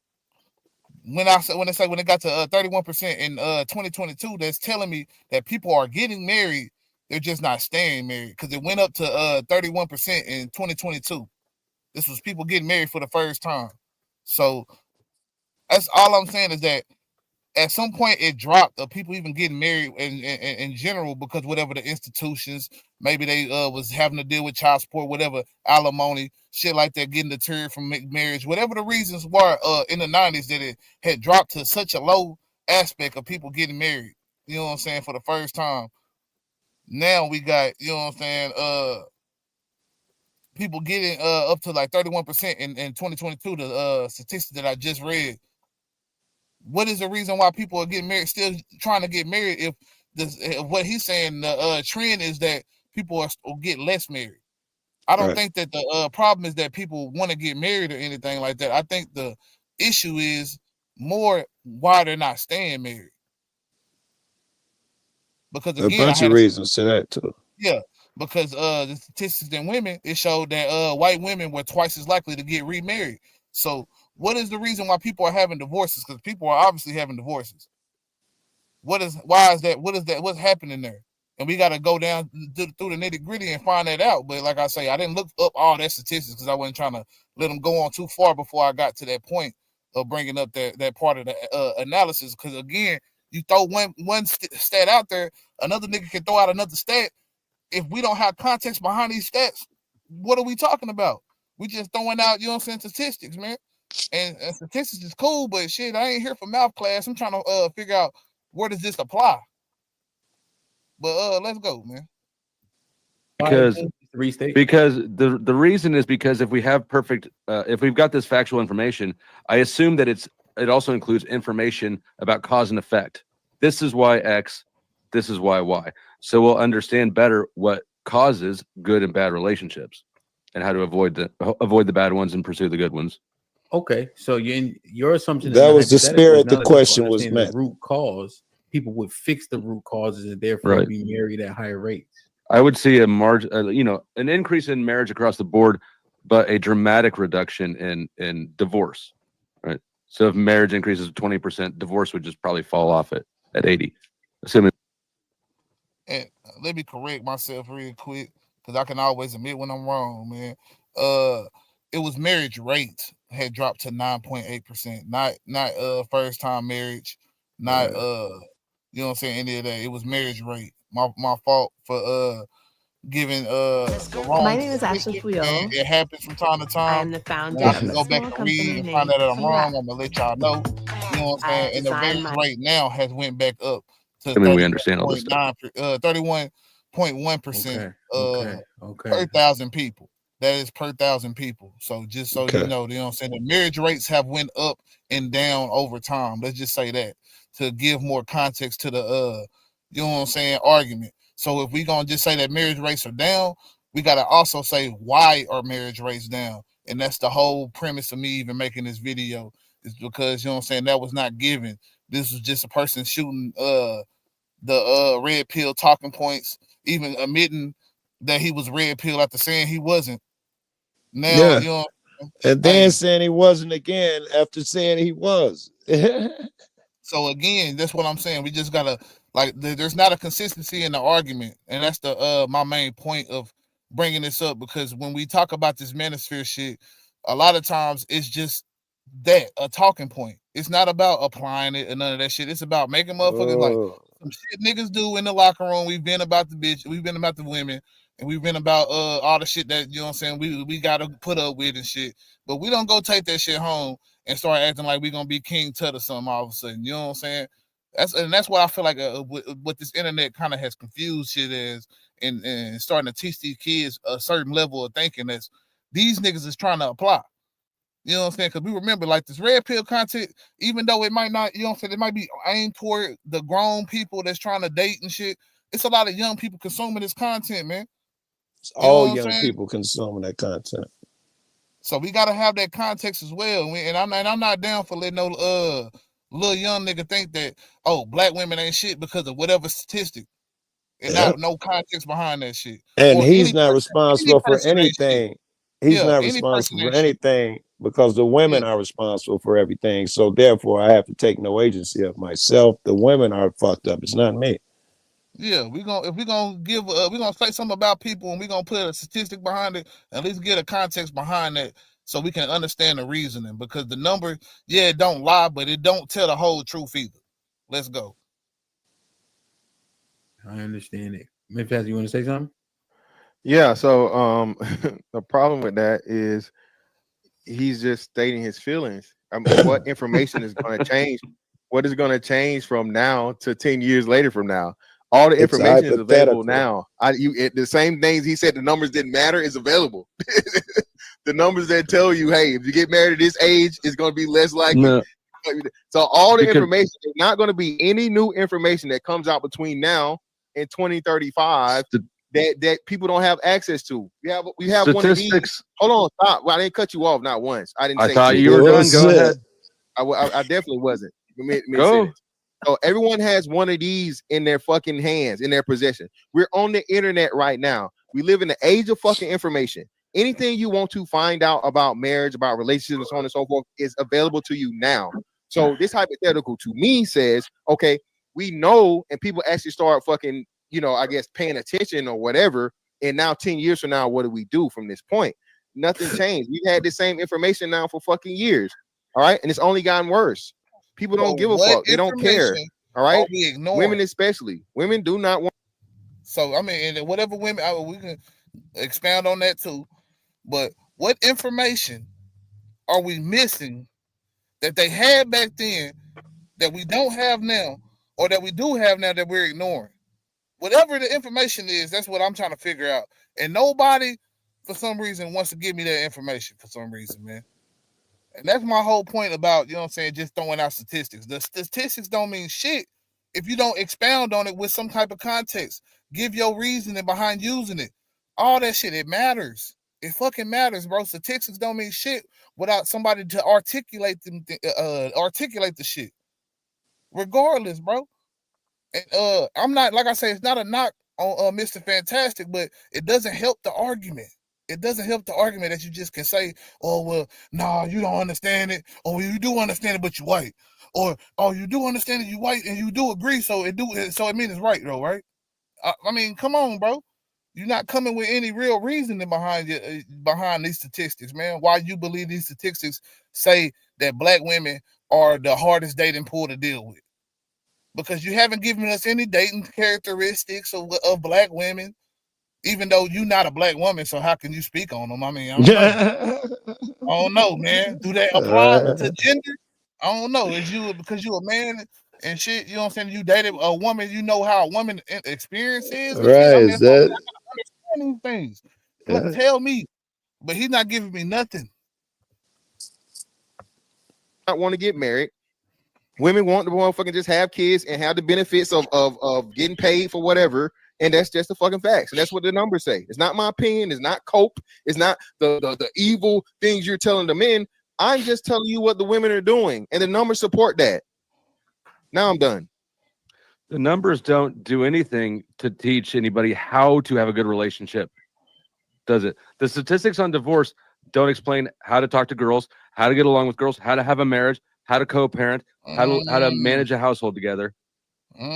when it got to 31% in 2022, that's telling me that people are getting married, they're just not staying married, because it went up to 31% in 2022. This was people getting married for the first time. So that's all I'm saying, is that at some point it dropped of people even getting married in general, because whatever the institutions, maybe they was having to deal with child support, whatever, alimony, shit like that, getting deterred from marriage, whatever the reasons were in the 90s, that it had dropped to such a low aspect of people getting married, you know what I'm saying, for the first time. Now we got, you know what I'm saying, people getting up to like 31% in 2022, the statistics that I just read. What is the reason why people are getting married, still trying to get married, if what he's saying, the trend is that people will get less married? I don't think that the problem is that people want to get married or anything like that. I think the issue is more why they're not staying married. Because again, a bunch of reasons to that too. Yeah, because the statistics in women, it showed that white women were twice as likely to get remarried. So what is the reason why people are having divorces? Because people are obviously having divorces. Why is that? What is that? What's happening there? And we got to go down through the nitty gritty and find that out. But like I say, I didn't look up all that statistics because I wasn't trying to let them go on too far before I got to that point of bringing up that part of the analysis. Because again, you throw one stat out there, another nigga can throw out another stat. If we don't have context behind these stats, what are we talking about? We just throwing out, you know what I'm saying, statistics, man. And statistics is cool, but shit, I ain't here for math class. I'm trying to figure out where does this apply. But let's go, man. Because the reason is because if we have if we've got this factual information, I assume that it also includes information about cause and effect. This is why X, this is why Y. So we'll understand better what causes good and bad relationships, and how to avoid the bad ones and pursue the good ones. Okay, so your assumption that was the spirit the question was meant. The root cause, people would fix the root causes and therefore be married at higher rates. I would see an increase in marriage across the board, but a dramatic reduction in divorce. Right. So if marriage increases 20%, divorce would just probably fall off at 80, assuming. And let me correct myself real quick, because I can always admit when I'm wrong, man. It was marriage rate had dropped to 9.8%, not first time marriage, not you know what I'm saying, any of that. It was marriage rate. My fault for giving the wrong. My name is Ashley Puyol. It happens from time to time. I am the founder I of can a go back small and read company and find out that I'm named wrong. I'm gonna let y'all know. You know what I'm saying? And the marriage rate now has went back up to we understand all this stuff. 31.1% per 1,000 people. that is per 1,000 people. So just so you know what I'm saying, the marriage rates have went up and down over time. Let's just say that to give more context to the you know what I'm saying, argument. So if we gonna just say that marriage rates are down, we gotta also say why are marriage rates down. And that's the whole premise of me even making this video, is because, you know what I'm saying, that was not given. This was just a person shooting the red pill talking points, even admitting that he was red pill after saying he wasn't. Now, you know, and then saying he wasn't again after saying he was. So again, that's what I'm saying. We just gotta, like, there's not a consistency in the argument, and that's the my main point of bringing this up, because when we talk about this manosphere shit, a lot of times it's just that, a talking point. It's not about applying it and none of that shit. It's about making motherfuckers like some shit niggas do in the locker room. We've been about the bitch, we've been about the women, and we've been about all the shit that, you know what I'm saying, we gotta put up with and shit. But we don't go take that shit home and start acting like we're gonna be King Tut or something all of a sudden. You know what I'm saying? That's why I feel like what this internet kind of has confused shit is, and starting to teach these kids a certain level of thinking that's these niggas is trying to apply. You know what I'm saying? Because we remember, like, this red pill content, even though it might not, you know what I'm saying, it might be aimed toward the grown people that's trying to date and shit. It's a lot of young people consuming this content, man. It's all young people consuming that content. So we gotta have that context as well. And I'm not down for letting no little young nigga think that, oh, black women ain't shit because of whatever statistic, and not no context behind that shit. And or he's not responsible for anything. He's not responsible for anything because the women are responsible for everything. So therefore, I have to take no agency of myself. The women are fucked up. It's not me. Yeah, if we're gonna give we're gonna say something about people, and we're gonna put a statistic behind it, at least get a context behind that so we can understand the reasoning. Because the number, yeah, it don't lie, but it don't tell the whole truth either. Let's go. I understand it. Memphis, you want to say something? Yeah, so the problem with that is he's just stating his feelings. I mean, what information is going to change? What is going to change from now to 10 years later from now? All the information is available now. The same things he said the numbers didn't matter is available. The numbers that tell you, hey, if you get married at this age, it's going to be less likely. No. So all the information, there's not going to be any new information that comes out between now and 2035 that people don't have access to. We have one of these. Hold on, stop. Well, I didn't cut you off, not once. I thought you were done. Go ahead. I definitely wasn't. Go. So everyone has one of these in their fucking hands, in their possession. We're on the internet right now. We live in the age of fucking information. Anything you want to find out about marriage, about relationships, and so on and so forth is available to you now. So this hypothetical to me says, okay, we know, and people actually start fucking, I guess, paying attention or whatever. And now 10 years from now, what do we do from this point? Nothing changed. We've had the same information now for fucking years. All right. And it's only gotten worse. People don't give a fuck. They don't care. All right. Women especially. Women do not want. So, I mean, and whatever women, we can expound on that too. But what information are we missing that they had back then that we don't have now, or that we do have now that we're ignoring? Whatever the information is, that's what I'm trying to figure out. And nobody, for some reason, wants to give me that information for some reason, man. And that's my whole point about, you know what I'm saying, just throwing out statistics. The statistics don't mean shit if you don't expound on it with some type of context. Give your reasoning behind using it. All that shit, it matters. It fucking matters, bro. Statistics don't mean shit without somebody to articulate the shit. Regardless, bro. And I'm not, like I say, it's not a knock on Mr. Fantastic, but it doesn't help the argument. It doesn't help the argument that you just can say, oh, well, nah, you don't understand it. Or you do understand it, but you white. Or, oh, you do understand it, you white, and you do agree, so it means it's right, though, right? I mean, come on, bro. You're not coming with any real reasoning behind these statistics, man. Why you believe these statistics say that black women are the hardest dating pool to deal with? Because you haven't given us any dating characteristics of black women, even though you're not a black woman. So how can you speak on them? I mean, I don't know. I don't know, man. Do they apply to gender? I don't know. Is you because you're a man and shit? You know what I'm saying? You dated a woman. You know how a woman experience is. Right? I mean, Is that? I gotta understand these things. Tell me but he's not giving me nothing. I want to get married. Women want to motherfucking just have kids and have the benefits of getting paid for whatever, and that's just the fucking facts. And that's what the numbers say. It's not my opinion. It's not cope. It's not the evil things you're telling the men. I'm just telling you what the women are doing, and the numbers support that. Now I'm done. The numbers don't do anything to teach anybody how to have a good relationship, does it? The statistics on divorce don't explain how to talk to girls, how to get along with girls, how to have a marriage, how to co-parent, how to manage a household together.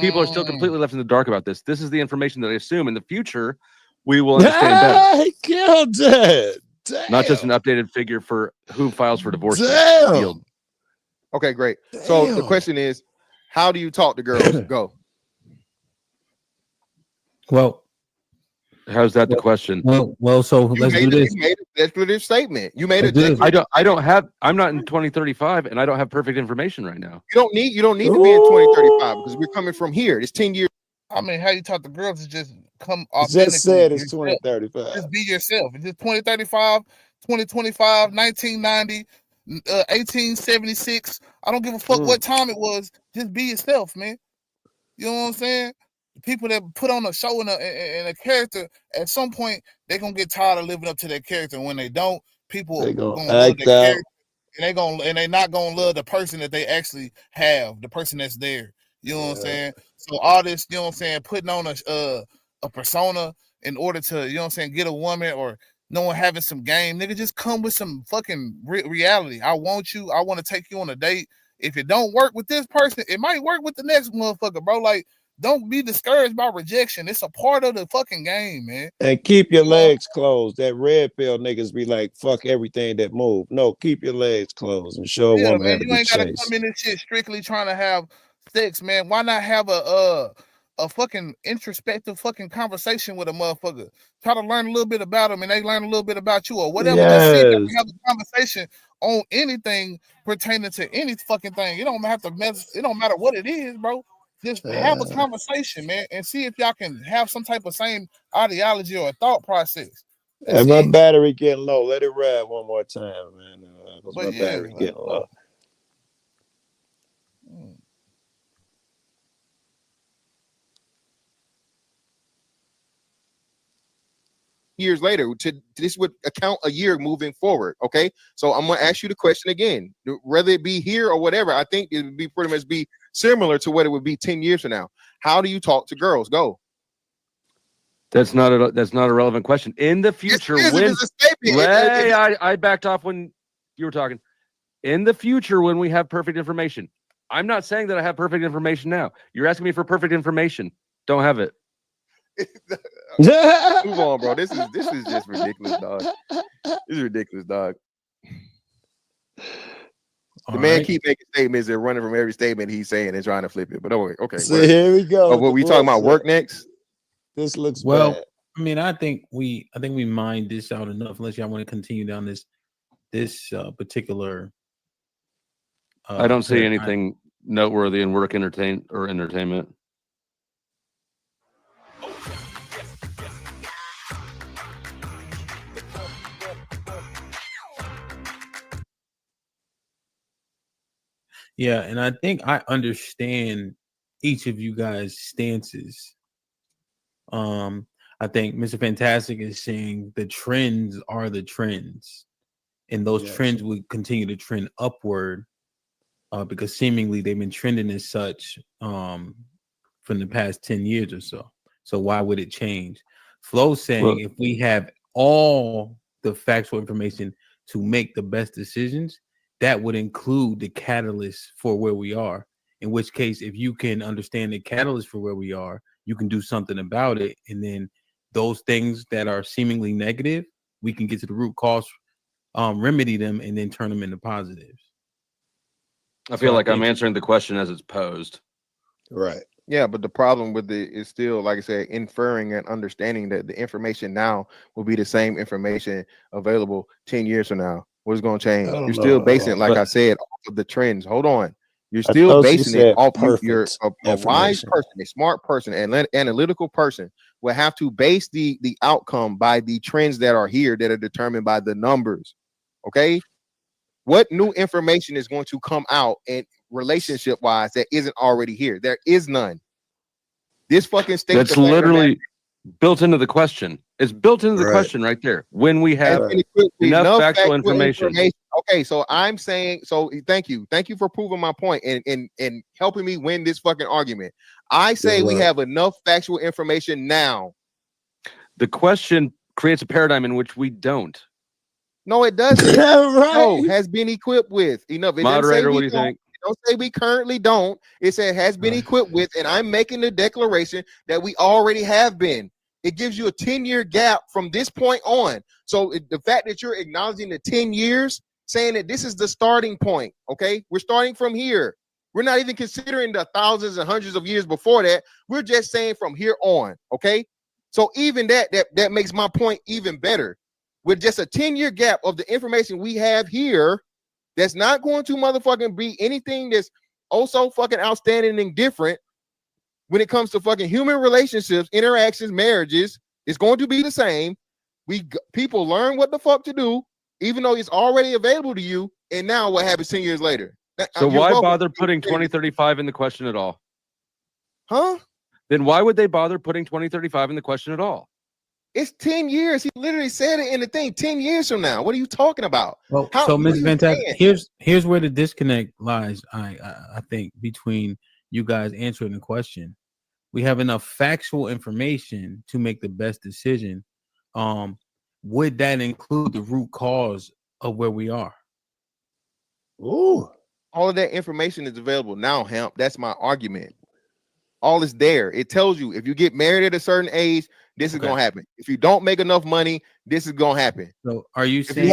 People are still completely left in the dark about this. This is the information that I assume in the future we will understand better. I killed it. Damn. Not just an updated figure for who files for divorce. Damn. Okay, great. So the question is, how do you talk to girls? Go. Well, how's that the question? Well. So let's do this. You made a declarative statement. You made a. I don't have. I'm not in 2035, and I don't have perfect information right now. You don't need to be in 2035 because we're coming from here. It's 10 years. I mean, how you talk to girls is just come off. Just said it's 2035. Just be yourself. It's just 2035, 2025, 1990, 1876. I don't give a fuck what time it was. Just be yourself, man. You know what I'm saying? People that put on a show and a character, at some point they're gonna get tired of living up to their character. And when they don't, people They gonna gonna love act their out. character, and they're not gonna love the person that they actually have, the person that's there. You know what I'm saying? So all this, you know what I'm saying, putting on a persona in order to, you know what I'm saying, get a woman or no one having some game, nigga, just come with some fucking reality. I want you. I want to take you on a date. If it don't work with this person, it might work with the next motherfucker, bro. Like, don't be discouraged by rejection. It's a part of the fucking game, man. And keep your legs closed. That red pill niggas be like, fuck everything that move. No, keep your legs closed and show a woman man, how to you be ain't gotta chased. come in this shit strictly trying to have sex, man. Why not have a fucking introspective fucking conversation with a motherfucker? Try to learn a little bit about them and they learn a little bit about you or whatever. Just sit down and have a conversation on anything pertaining to any fucking thing. You don't have to it don't matter what it is, bro. Just have a conversation, man, and see if y'all can have some type of same ideology or thought process. And my battery getting low. Let it ride one more time, man. Because my battery getting low. Years later, this would account a year moving forward. Okay, so I'm gonna ask you the question again, whether it be here or whatever. I think it would be pretty much be similar to what it would be 10 years from now. How do you talk to girls? Go. That's not a relevant question. In the future, I backed off when you were talking. In the future, when we have perfect information, I'm not saying that I have perfect information now. You're asking me for perfect information. Don't have it. Move on, bro. This is just ridiculous, dog. This is ridiculous, dog. The man keep making statements and running from every statement he's saying and trying to flip it. But okay. So here we go. Oh, what we talking about? Work next? This looks well. bad. I mean, I think we mined this out enough. Unless y'all want to continue down this particular. I don't see anything noteworthy in work entertainment. Yeah, and I think I understand each of you guys' stances. I think Mr. Fantastic is saying the trends are the trends, and those trends will continue to trend upward because seemingly they've been trending as such from the past 10 years or so. So why would it change? Flo's saying if we have all the factual information to make the best decisions, that would include the catalyst for where we are. In which case, if you can understand the catalyst for where we are, you can do something about it. And then those things that are seemingly negative, we can get to the root cause, remedy them, and then turn them into positives. I feel like I'm answering the question as it's posed. Right. Yeah, but the problem with it is still, like I said, inferring and understanding that the information now will be the same information available 10 years from now. What's going to change? You're still basing it, like I said, off of the trends. Hold on. You're still she basing it said off you're perfect a wise information. person, a smart person, an analytical person will have to base the outcome by the trends that are here that are determined by the numbers. Okay, what new information is going to come out and relationship wise that isn't already here? There is none. This fucking state. That's literally built into the question. It's built into the question right there. When we have enough factual information. Okay, so I'm saying, so thank you for proving my point and helping me win this fucking argument. I say we have enough factual information now. The question creates a paradigm in which we don't. No, it doesn't. No, has been equipped with enough. It Moderator, what do you think? Don't say we currently don't. It said has been equipped with, and I'm making the declaration that we already have been. It gives you a 10-year gap from this point on. So the fact that you're acknowledging the 10 years, saying that this is the starting point, okay? We're starting from here. We're not even considering the thousands and hundreds of years before that. We're just saying from here on, okay? So even that makes my point even better. With just a 10-year gap of the information we have here, that's not going to motherfucking be anything that's also fucking outstanding and different when it comes to fucking human relationships, interactions, marriages. It's going to be the same. People learn what the fuck to do, even though it's already available to you. And now what happens 10 years later? So why bother putting 2035 in the question at all? Huh? Then why would they bother putting 2035 in the question at all? It's 10 years. He literally said it in the thing. 10 years from now. What are you talking about? Well, so Ms. Ventas, here's where the disconnect lies. I think between you guys answering the question. We have enough factual information to make the best decision. Would that include the root cause of where we are? Ooh. All of that information is available now, Hemp. That's my argument. All is there. It tells you if you get married at a certain age, this is gonna happen. If you don't make enough money, this is gonna happen. So are you saying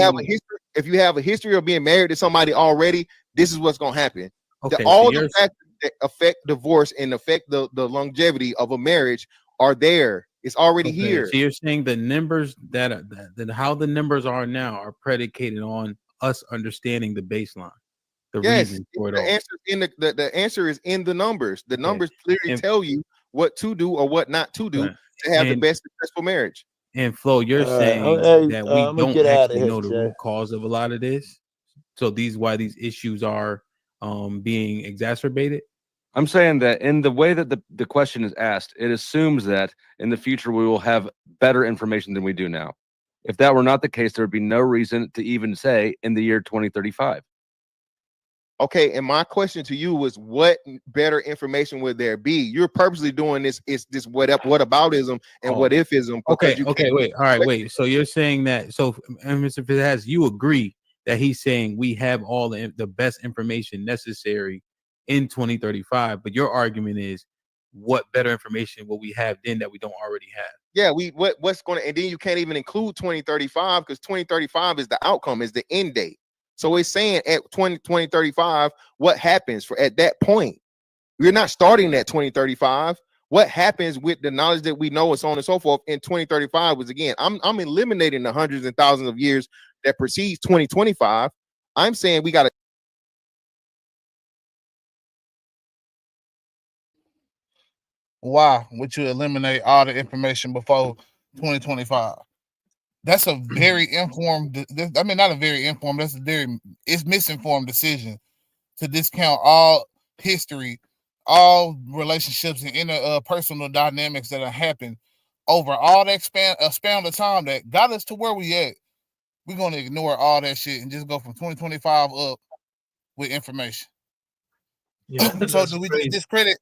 if you have a history of being married to somebody already, this is what's gonna happen. Okay, All the factors that affect divorce and affect the longevity of a marriage are there. It's already here. So you're saying the numbers that how the numbers are now are predicated on us understanding the baseline, the reason for it all. The answer is in the numbers. The numbers clearly tell you what to do or what not to do to have the best successful marriage. And Flo, you're saying that we don't actually know the root cause of a lot of this. So why these issues are being exacerbated. I'm saying that in the way that the question is asked, it assumes that in the future we will have better information than we do now. If that were not the case, there would be no reason to even say in the year 2035. Okay, and my question to you was, what better information would there be? You're purposely doing this. It's this whataboutism and what ifism. Okay, wait. All right, wait. So you're saying that? So, Mr. Fitzhaz, you agree that he's saying we have all the best information necessary in 2035, but your argument is, what better information will we have then that we don't already have? Yeah, what's going to, and then you can't even include 2035 because 2035 is the outcome, is the end date. So it's saying at 2035, what happens at that point? We're not starting at 2035. What happens with the knowledge that we know and so on and so forth in 2035 was, again, I'm eliminating the hundreds and thousands of years that precedes 2025. I'm saying we got to. Why would you eliminate all the information before 2025? That's a very informed. I mean, not a very informed. It's misinformed decision to discount all history, all relationships and interpersonal dynamics that have happened over all that span of time that got us to where we at. We're gonna ignore all that shit and just go from 2025 up with information. Yeah, so do we just discredit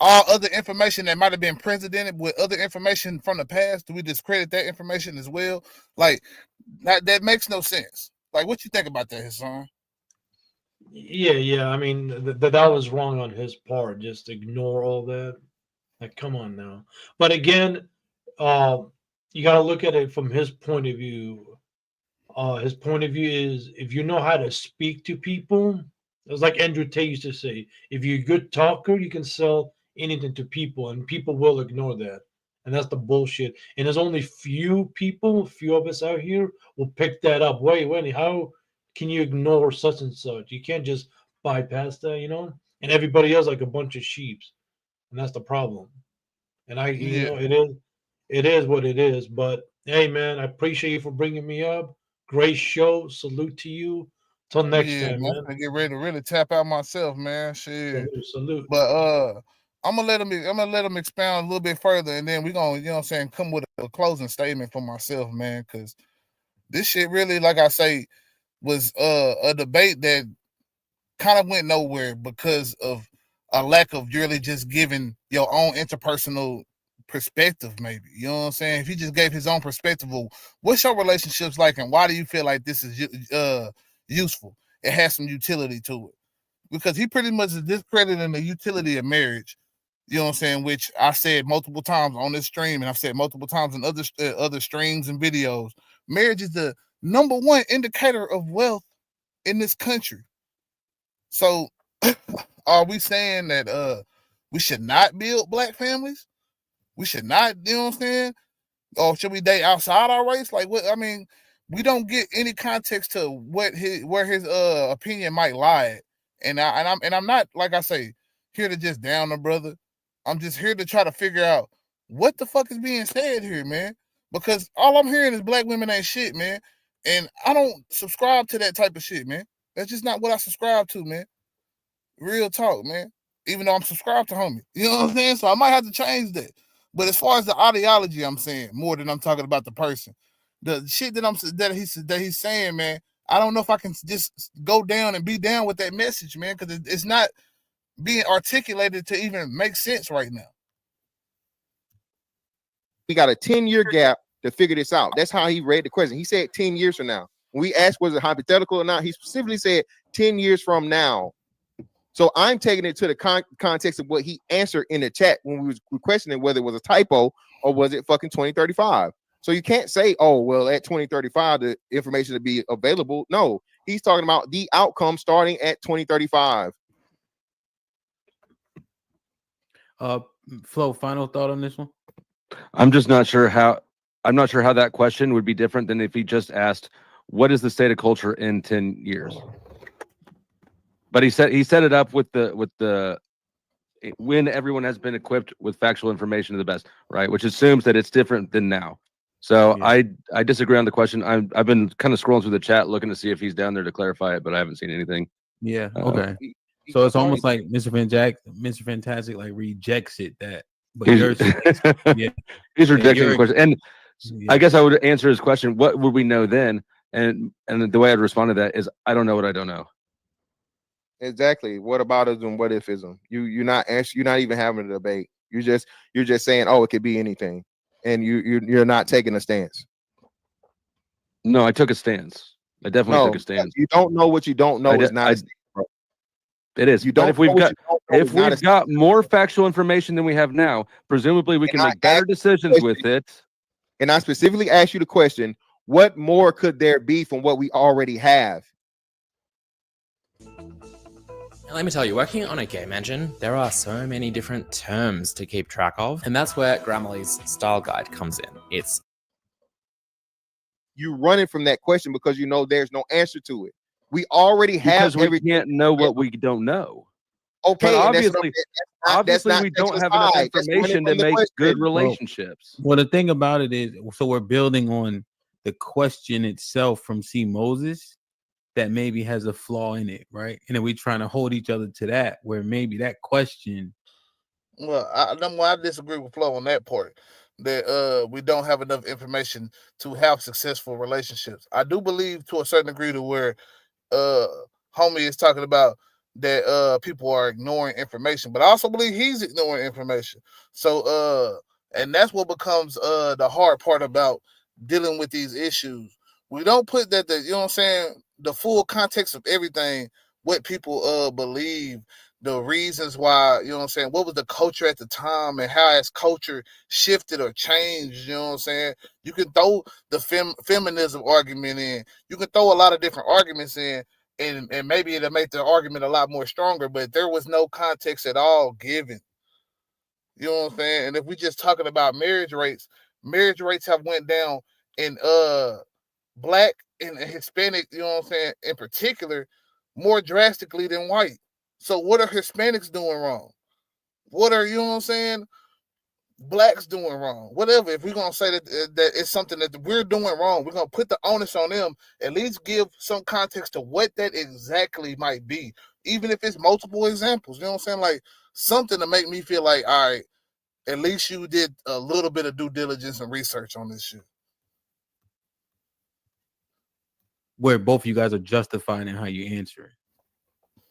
all other information that might have been precedented with other information from the past? Do we discredit that information as well? Like that makes no sense. Like, what you think about that, Hassan? Yeah. I mean, that was wrong on his part. Just ignore all that. Like, come on now. But again, you got to look at it from his point of view. His point of view is, if you know how to speak to people, it's like Andrew Tate used to say, if you're a good talker, you can sell anything to people, and people will ignore that. And that's the bullshit. And there's only few of us out here will pick that up. Wait, how can you ignore such and such? You can't just bypass that, and everybody else like a bunch of sheeps, and that's the problem. And you know, it is what it is. But hey, man, I appreciate you for bringing me up. Great show. Salute to you. Till next time, man. I get ready to really tap out myself, man. Shit. Salute. But I'm gonna let him expound a little bit further, and then we're gonna, you know what I'm saying, come with a closing statement for myself, man, because this shit really, like I say, was a debate that kind of went nowhere because of a lack of really just giving your own interpersonal perspective, maybe. You know what I'm saying? If he just gave his own perspective of what's your relationships like and why do you feel like this is useful? It has some utility to it. Because he pretty much is discrediting the utility of marriage. You know what I'm saying? Which I said multiple times on this stream, and I've said multiple times in other streams and videos. Marriage is the number one indicator of wealth in this country. So are we saying that we should not build black families? We should not, you know what I'm saying? Or should we date outside our race? Like what? I mean, we don't get any context to where his opinion might lie. And I'm not, like I say, here to just down the brother. I'm just here to try to figure out what the fuck is being said here, man. Because all I'm hearing is black women ain't shit, man. And I don't subscribe to that type of shit, man. That's just not what I subscribe to, man. Real talk, man. Even though I'm subscribed to homie. You know what I'm saying? So I might have to change that. But as far as the ideology, I'm saying more than I'm talking about the person. The shit that he's saying, man, I don't know if I can just go down and be down with that message, man, because it's not being articulated to even make sense right now. We got a 10-year gap to figure this out. That's how he read the question. He said 10 years from now. When we asked was it hypothetical or not, he specifically said 10 years from now. So I'm taking it to the context of what he answered in the chat when we was questioning whether it was a typo or was it fucking 2035. So you can't say, oh, well, at 2035, the information to be available. No, he's talking about the outcome starting at 2035. Flo, final thought on this one? I'm not sure how that question would be different than if he just asked, what is the state of culture in 10 years? But he set it up with the when everyone has been equipped with factual information to the best, right? Which assumes that it's different than now. So yeah. I disagree on the question. I've been kind of scrolling through the chat looking to see if he's down there to clarify it, but I haven't seen anything. Yeah. Okay. So it's almost like Mr. Fantastic like rejects it that. But he's rejecting the question. And I guess I would answer his question. What would we know then? And the way I'd respond to that is I don't know what I don't know. Exactly. What aboutism? What ifism? You're not even having a debate. You're just saying, oh, it could be anything, and you're not taking a stance. No, I took a stance. I definitely took a stance. You don't know what you don't know is not. It is. But if we've got more factual information than we have now, presumably we can make better decisions with it. And I specifically asked you the question: what more could there be from what we already have? Let me tell you, working on a game engine, there are so many different terms to keep track of, and that's where Grammarly's style guide comes in. It's you running from that question because you know there's no answer to it. We already have because we can't know what we don't know. Okay, but obviously we don't have enough information to make good relationships. Well, the thing about it is, so we're building on the question itself from C. Moses that maybe has a flaw in it, right? And then we're trying to hold each other to that, where maybe that question. Well, I disagree with Flo on that part. That we don't have enough information to have successful relationships. I do believe to a certain degree to where homie is talking about that people are ignoring information, but I also believe he's ignoring information. So and that's what becomes the hard part about dealing with these issues. We don't put that you know what I'm saying, the full context of everything, what people believe, the reasons why, you know what I'm saying, what was the culture at the time and how has culture shifted or changed, you know what I'm saying? You can throw the feminism argument in. You can throw a lot of different arguments in, and maybe it'll make the argument a lot more stronger, but there was no context at all given. You know what I'm saying? And if we're just talking about marriage rates have went down in Black and Hispanic, you know what I'm saying, in particular, more drastically than white. So what are Hispanics doing wrong? What are, you know what I'm saying, blacks doing wrong? Whatever. If we're gonna say that it's something that we're doing wrong, we're gonna put the onus on them. At least give some context to what that exactly might be, even if it's multiple examples. You know what I'm saying? Like something to make me feel like, all right, at least you did a little bit of due diligence and research on this shit. Where both of you guys are justifying how you answer it,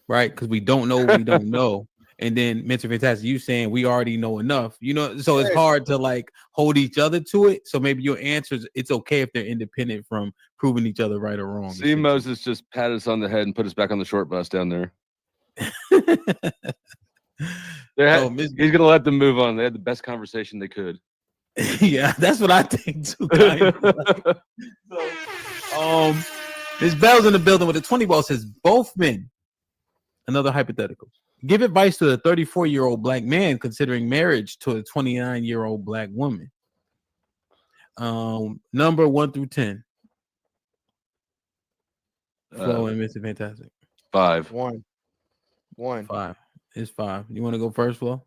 right? Because we don't know, we don't know. And then Mr. Fantastic, you saying we already know enough, you know, so it's hard to like hold each other to it. So maybe your answers, it's okay if they're independent from proving each other right or wrong. See, Moses just pat us on the head and put us back on the short bus down there. He's gonna let them move on. They had the best conversation they could. Yeah, that's what I think too. Kind of. So, Ms. Bell's in the building with a 20 ball, says both men. Another hypothetical. Give advice to a 34-year-old black man considering marriage to a 29-year-old black woman. Number 1 through 10. Flo and Mr. Fantastic. 5. 1. 5. It's 5. You want to go first, Flo?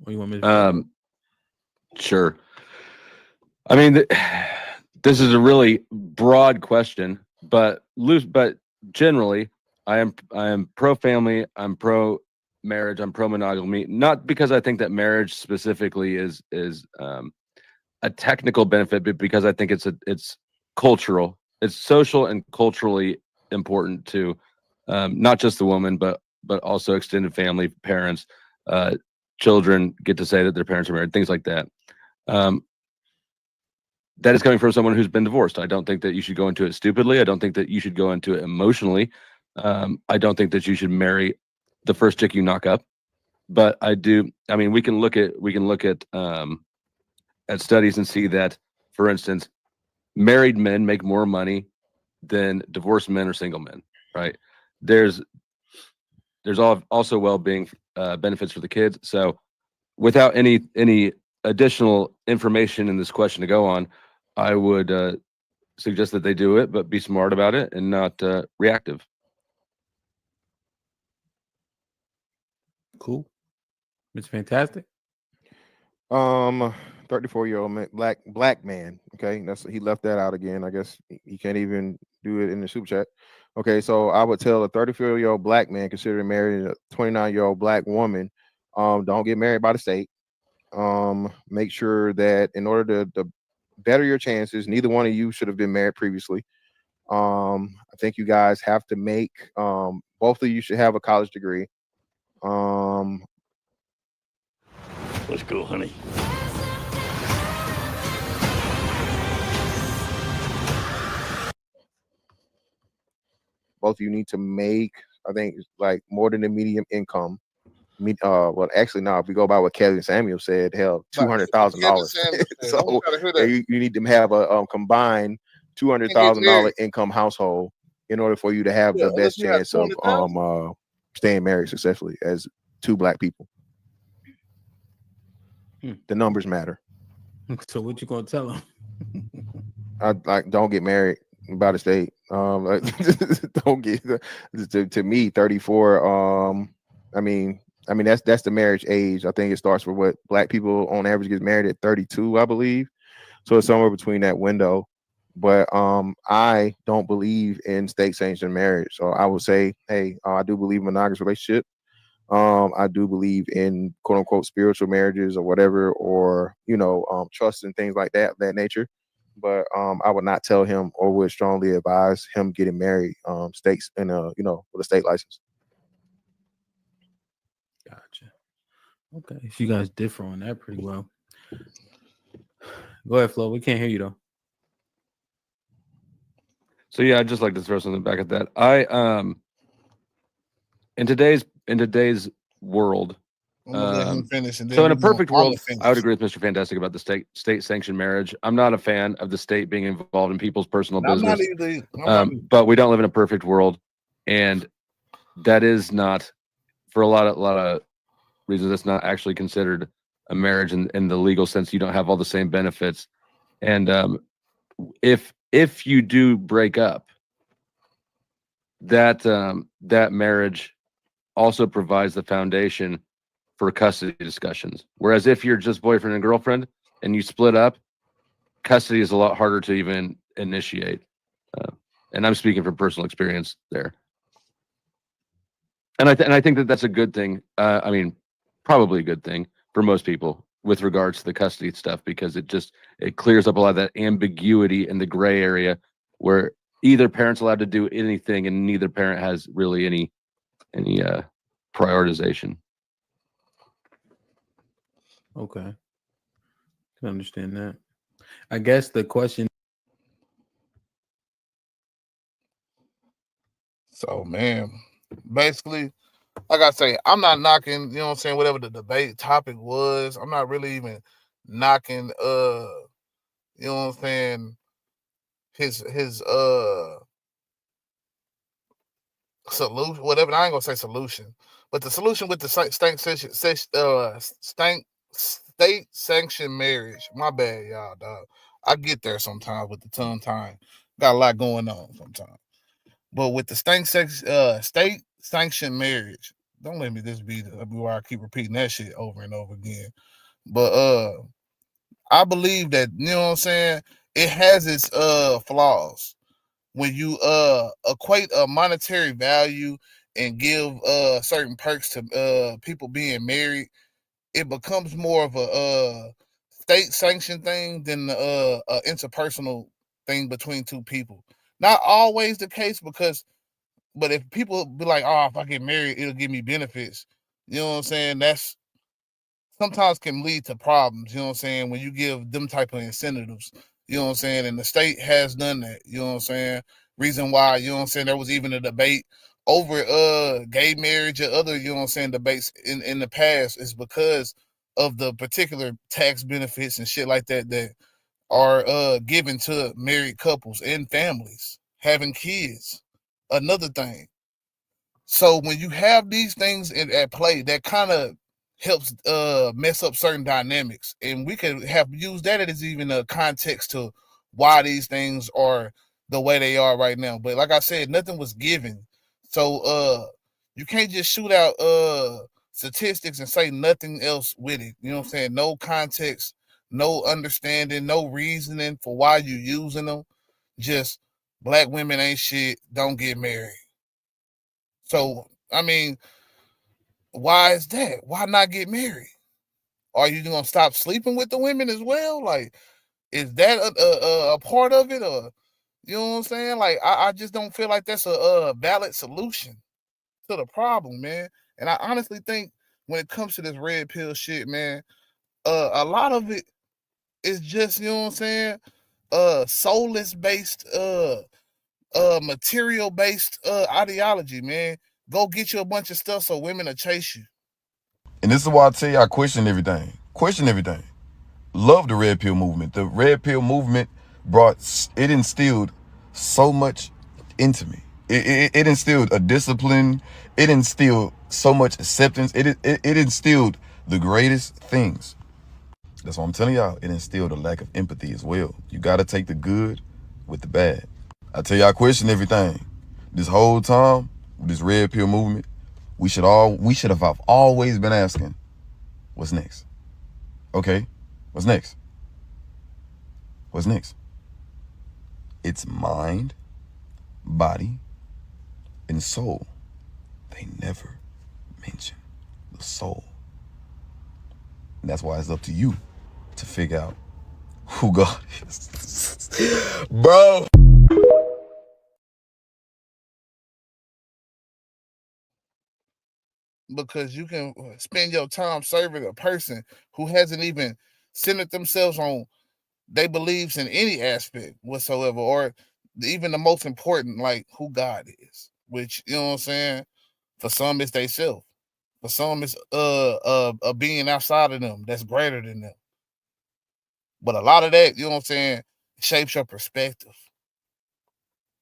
Or you want me to? Sure. I mean, this is a really broad question, but generally, I am pro family. I'm pro marriage. I'm pro monogamy. Not because I think that marriage specifically is a technical benefit, but because I think it's cultural. It's social and culturally important to not just the woman, but also extended family, parents, children get to say that their parents are married, things like that. That is coming from someone who's been divorced. I don't think that you should go into it stupidly. I don't think that you should go into it emotionally. I don't think that you should marry the first chick you knock up. But I do. I mean, we can look at studies and see that, for instance, married men make more money than divorced men or single men. Right? There's also well-being benefits for the kids. So, without any additional information in this question to go on, I would suggest that they do it, but be smart about it and not reactive. Cool. It's fantastic. 34-year-old black man. Okay, he left that out again. I guess he can't even do it in the super chat. Okay, so I would tell a 34-year-old black man considering marrying a 29-year-old black woman, don't get married by the state. Make sure that in order to better your chances, neither one of you should have been married previously. I think you guys have to make both of you should have a college degree. Let's go, honey. Both of you need to make, I think, like more than the medium income. Well, actually, no. If we go by what Kelly Samuel said, hell, $200,000. So you need to have a combined $200,000 income household in order for you to have the best chance of staying married successfully as two black people. The numbers matter. So what you gonna tell them? Don't get married by the state. Don't get to me 34. I mean that's the marriage age. I think it starts with what black people on average get married at 32, I believe. So it's somewhere between that window. But I don't believe in state sanctioned marriage. So I would say, hey, I do believe in monogamous relationship. I do believe in quote unquote spiritual marriages or whatever, or trust and things like that nature. But I would not tell him or would strongly advise him getting married states in with a state license. Gotcha. Okay, so you guys differ on that pretty well. Go ahead, Flo. We can't hear you though. So yeah, I'd just like to throw something back at that. I in today's world. So in a perfect world, I would agree with Mr. Fantastic about the state sanctioned marriage. I'm not a fan of the state being involved in people's personal business. But we don't live in a perfect world, and that is not, for a lot of reasons, that's not actually considered a marriage in the legal sense. You don't have all the same benefits, and if you do break up, that marriage also provides the foundation for custody discussions. Whereas if you're just boyfriend and girlfriend and you split up, custody is a lot harder to even initiate. And I'm speaking from personal experience there. And I think that that's a good thing. I mean, probably a good thing for most people with regards to the custody stuff, because it clears up a lot of that ambiguity in the gray area where either parent's allowed to do anything and neither parent has really any prioritization. Okay, can understand that. I guess the question. So, man, basically, like I say, I'm not knocking, you know what I'm saying, whatever the debate topic was. I'm not really even knocking, you know what I'm saying, his solution, whatever. I ain't gonna say solution, but the solution with the state sanctioned marriage. My bad, y'all, dog. I get there sometimes with the tongue time. Got a lot going on sometimes. But with the state sanctioned marriage, don't let me just be where I keep repeating that shit over and over again. But I believe that, you know what I'm saying, it has its flaws. When you equate a monetary value and give certain perks to people being married, it becomes more of a state sanctioned thing than a interpersonal thing between two people. Not always the case, but if people be like, oh, if I get married, it'll give me benefits. You know what I'm saying? That's sometimes can lead to problems, you know what I'm saying, when you give them type of incentives, you know what I'm saying, and the state has done that, you know what I'm saying. Reason why, you know what I'm saying, there was even a debate over gay marriage or other, you know what I'm saying, debates in the past is because of the particular tax benefits and shit like that that are given to married couples and families having kids. Another thing. So when you have these things at play, that kind of helps mess up certain dynamics, and we could have used that as even a context to why these things are the way they are right now. But like I said, nothing was given, so you can't just shoot out statistics and say nothing else with it. You know what I'm saying? No context, no understanding, no reasoning for why you using them. Just black women ain't shit, don't get married. So, I mean, why is that? Why not get married? Are you gonna stop sleeping with the women as well? Like, is that a part of it, or you know what I'm saying? Like, I just don't feel like that's a valid solution to the problem, man. And I honestly think when it comes to this red pill shit, man, a lot of it is just, you know what I'm saying, soulless based, material based ideology, man. Go get you a bunch of stuff so women will chase you. And this is why I tell you I question everything. Question everything. Love the red pill movement. The red pill movement it instilled so much into me. It instilled a discipline. It instilled so much acceptance. It instilled the greatest things. That's what I'm telling y'all. It instilled a lack of empathy as well. You got to take the good with the bad. I tell y'all I question everything. This whole time, this red pill movement, we should have always been asking, what's next? Okay, what's next? What's next? It's mind, body, and soul. They never mention the soul. And that's why it's up to you to figure out who God is. Bro. Because you can spend your time serving a person who hasn't even centered themselves on their beliefs in any aspect whatsoever, or even the most important, like who God is, which, you know what I'm saying, for some it's they self, for some it's a being outside of them that's greater than them. But a lot of that, you know what I'm saying, shapes your perspective.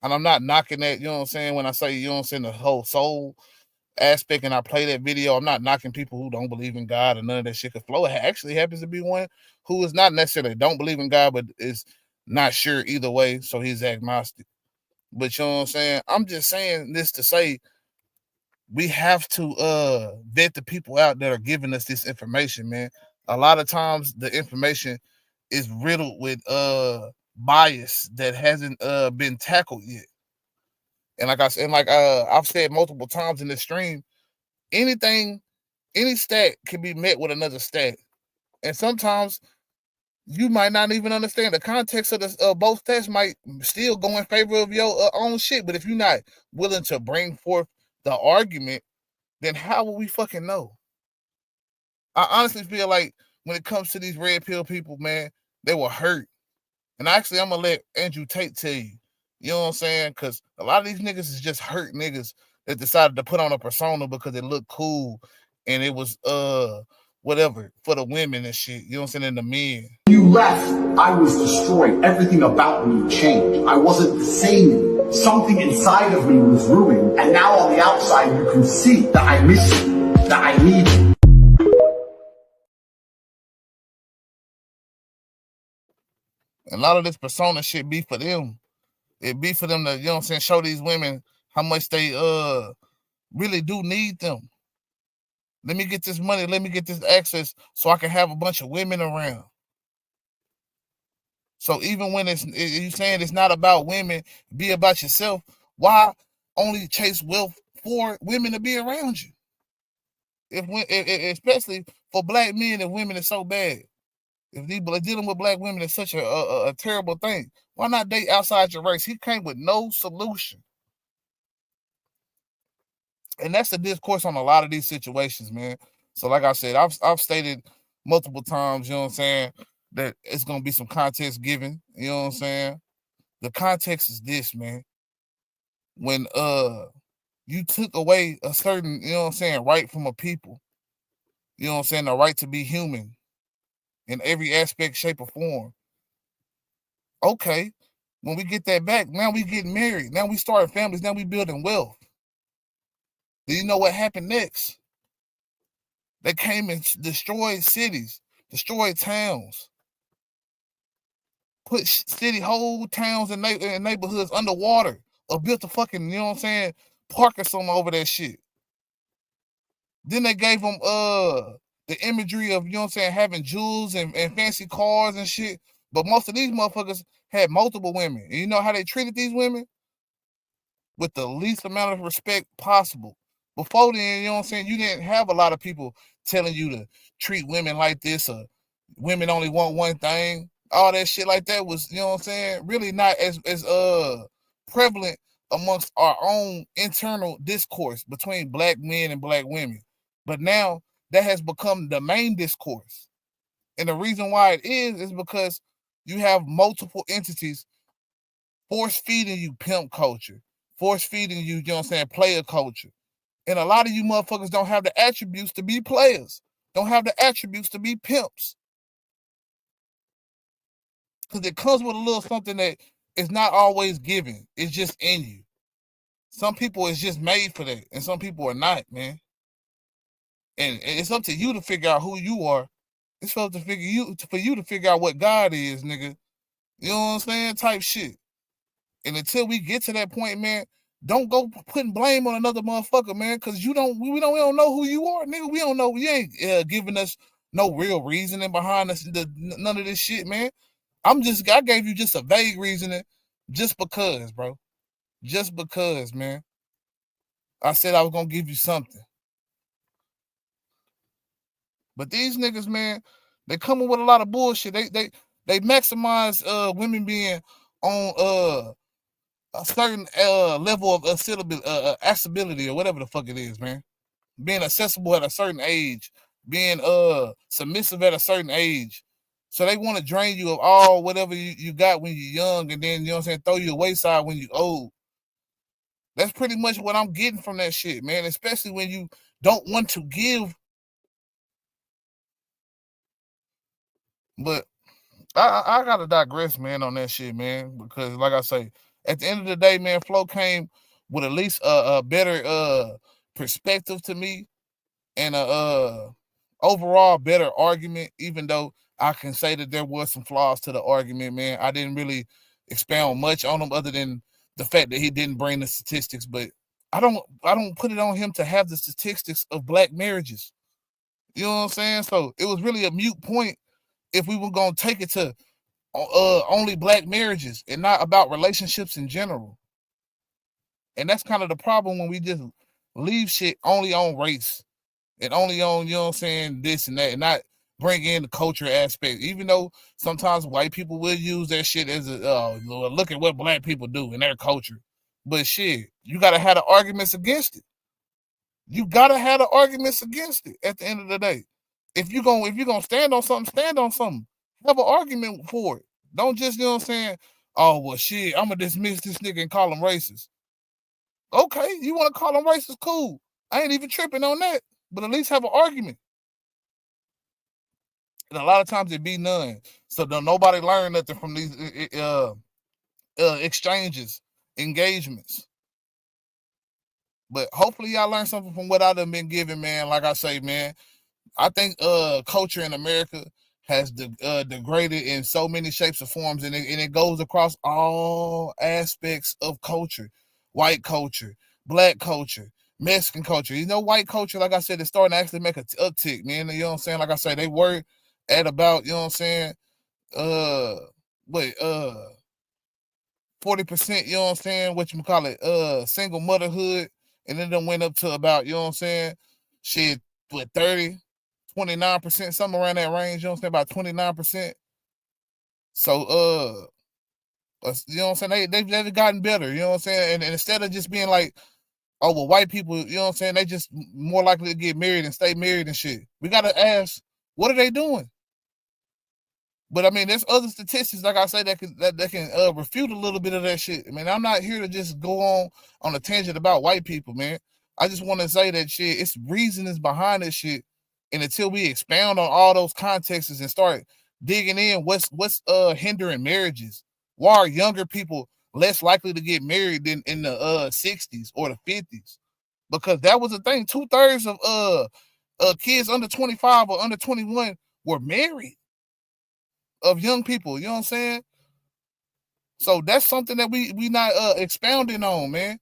And I'm not knocking that, you know what I'm saying, when I say, you know what I'm saying, the whole soul aspect, and I play that video, I'm not knocking people who don't believe in God and none of that shit. Cause Flo actually happens to be one who is not necessarily don't believe in God, but is not sure either way, so he's agnostic. But you know what I'm saying? I'm just saying this to say we have to vet the people out that are giving us this information, man. A lot of times the information is riddled with bias that hasn't been tackled yet. And like I said, I've said multiple times in this stream, any stat can be met with another stat. And sometimes you might not even understand the context of the both stats might still go in favor of your own shit. But if you're not willing to bring forth the argument, then how will we fucking know? I honestly feel like when it comes to these red pill people, man, they were hurt. And actually, I'm gonna let Andrew Tate tell you. You know what I'm saying? Because a lot of these niggas is just hurt niggas that decided to put on a persona because it looked cool and it was whatever for the women and shit. You know what I'm saying? And the men. You left, I was destroyed. Everything about me changed. I wasn't the same anymore. Something inside of me was ruined. And now on the outside, you can see that I miss you, that I need you. A lot of this persona shit be for them. It be for them to, you know what I'm saying, show these women how much they really do need them. Let me get this money, let me get this access so I can have a bunch of women around. So even when you saying it's not about women, be about yourself, why only chase wealth for women to be around you? Especially for black men and women is so bad. If dealing with black women is such a terrible thing, why not date outside your race? He came with no solution. And that's the discourse on a lot of these situations, man. So like I said, I've stated multiple times, you know what I'm saying, that it's going to be some context given, you know what I'm saying? The context is this, man. When you took away a certain, you know what I'm saying, right from a people, you know what I'm saying, the right to be human in every aspect, shape, or form. Okay, when we get that back, now we get married. Now we start families. Now we building wealth. Do you know what happened next? They came and destroyed cities, destroyed towns, put whole towns and neighborhoods underwater, or built a fucking, you know what I'm saying, park or something over that shit. Then they gave them the imagery of, you know what I'm saying, having jewels and fancy cars and shit. But most of these motherfuckers had multiple women. And you know how they treated these women? With the least amount of respect possible. Before then, you know what I'm saying, you didn't have a lot of people telling you to treat women like this, or women only want one thing. All that shit like that was, you know what I'm saying, really not as prevalent amongst our own internal discourse between black men and black women. But now that has become the main discourse. And the reason why it is because you have multiple entities force feeding you pimp culture, force feeding you, you know what I'm saying, player culture. And a lot of you motherfuckers don't have the attributes to be players, don't have the attributes to be pimps. Because it comes with a little something that is not always given. It's just in you. Some people is just made for that, and some people are not, man. And it's up to you to figure out who you are. It's up to for you to figure out what God is, nigga. You know what I'm saying? Type shit. And until we get to that point, man, don't go putting blame on another motherfucker, man, because we don't know who you are, nigga. We don't know. You ain't giving us no real reasoning behind us, none of this shit, man. I gave you just a vague reasoning just because, bro. Just because, man. I said I was gonna give you something. But these niggas, man, they coming with a lot of bullshit. They maximize women being on a certain level of accessibility or whatever the fuck it is, man. Being accessible at a certain age, being submissive at a certain age. So they want to drain you of all whatever you got when you're young, and then, you know what I'm saying, throw you a wayside when you're old. That's pretty much what I'm getting from that shit, man, especially when you don't want to give. But I gotta digress, man, on that shit, man, because like I say, at the end of the day, man, Flo came with at least a better perspective to me, and a overall better argument, even though I can say that there was some flaws to the argument, man. I didn't really expound much on them other than the fact that he didn't bring the statistics, but I don't put it on him to have the statistics of black marriages. You know what I'm saying? So it was really a moot point if we were gonna take it to only black marriages and not about relationships in general. And that's kind of the problem when we just leave shit only on race and only on, you know what I'm saying, this and that, and not bring in the culture aspect. Even though sometimes white people will use that shit as a look at what black people do in their culture. But shit, you gotta have the arguments against it. You gotta have the arguments against it at the end of the day. If you're gonna stand on something, stand on something. Have an argument for it. Don't just, you know what I'm saying, oh well shit, I'm gonna dismiss this nigga and call him racist. Okay, you wanna call him racist, cool. I ain't even tripping on that, but at least have an argument. And a lot of times it be none. So don't nobody learn nothing from these exchanges, engagements. But hopefully y'all learn something from what I done been given, man. Like I say, man, I think culture in America has degraded in so many shapes and forms, and it goes across all aspects of culture. White culture, black culture, Mexican culture. You know, white culture, like I said, is starting to actually make an uptick, man. You know what I'm saying? Like I say, they were at about, you know what I'm saying, 40%, you know what I'm saying, single motherhood, and then went up to about, you know what I'm saying, shit, 30, 29%, something around that range, you know what I'm saying, about 29%. So, you know what I'm saying, they've gotten better, you know what I'm saying, and instead of just being like, oh, well, white people, you know what I'm saying, they just more likely to get married and stay married and shit. We got to ask, what are they doing? But I mean, there's other statistics, like I say, that can refute a little bit of that shit. I mean, I'm not here to just go on a tangent about white people, man. I just want to say that shit, it's reasons behind this shit. And until we expound on all those contexts and start digging in, what's hindering marriages? Why are younger people less likely to get married than in the 60s or the 50s? Because that was the thing. 2/3 of kids under 25 or under 21 were married. Of young people, you know what I'm saying? So that's something that we not expounding on, man.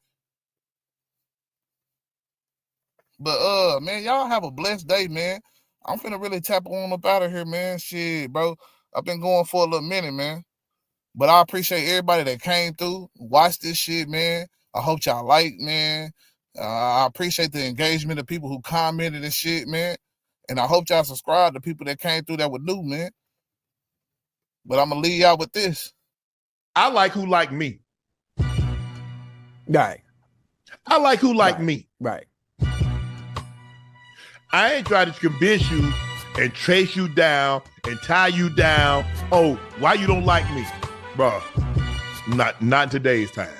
But man, y'all have a blessed day, man. I'm finna really tap on up out of here, man. Shit, bro. I've been going for a little minute, man. But I appreciate everybody that came through, watched this shit, man. I hope y'all like, man. I appreciate the engagement of people who commented and shit, man. And I hope y'all subscribe to people that came through that were new, man. But I'm gonna leave y'all with this. I like who like me. Right. I like who like me. Right. I ain't trying to convince you and trace you down and tie you down. Oh, why you don't like me? Bro, not in today's time.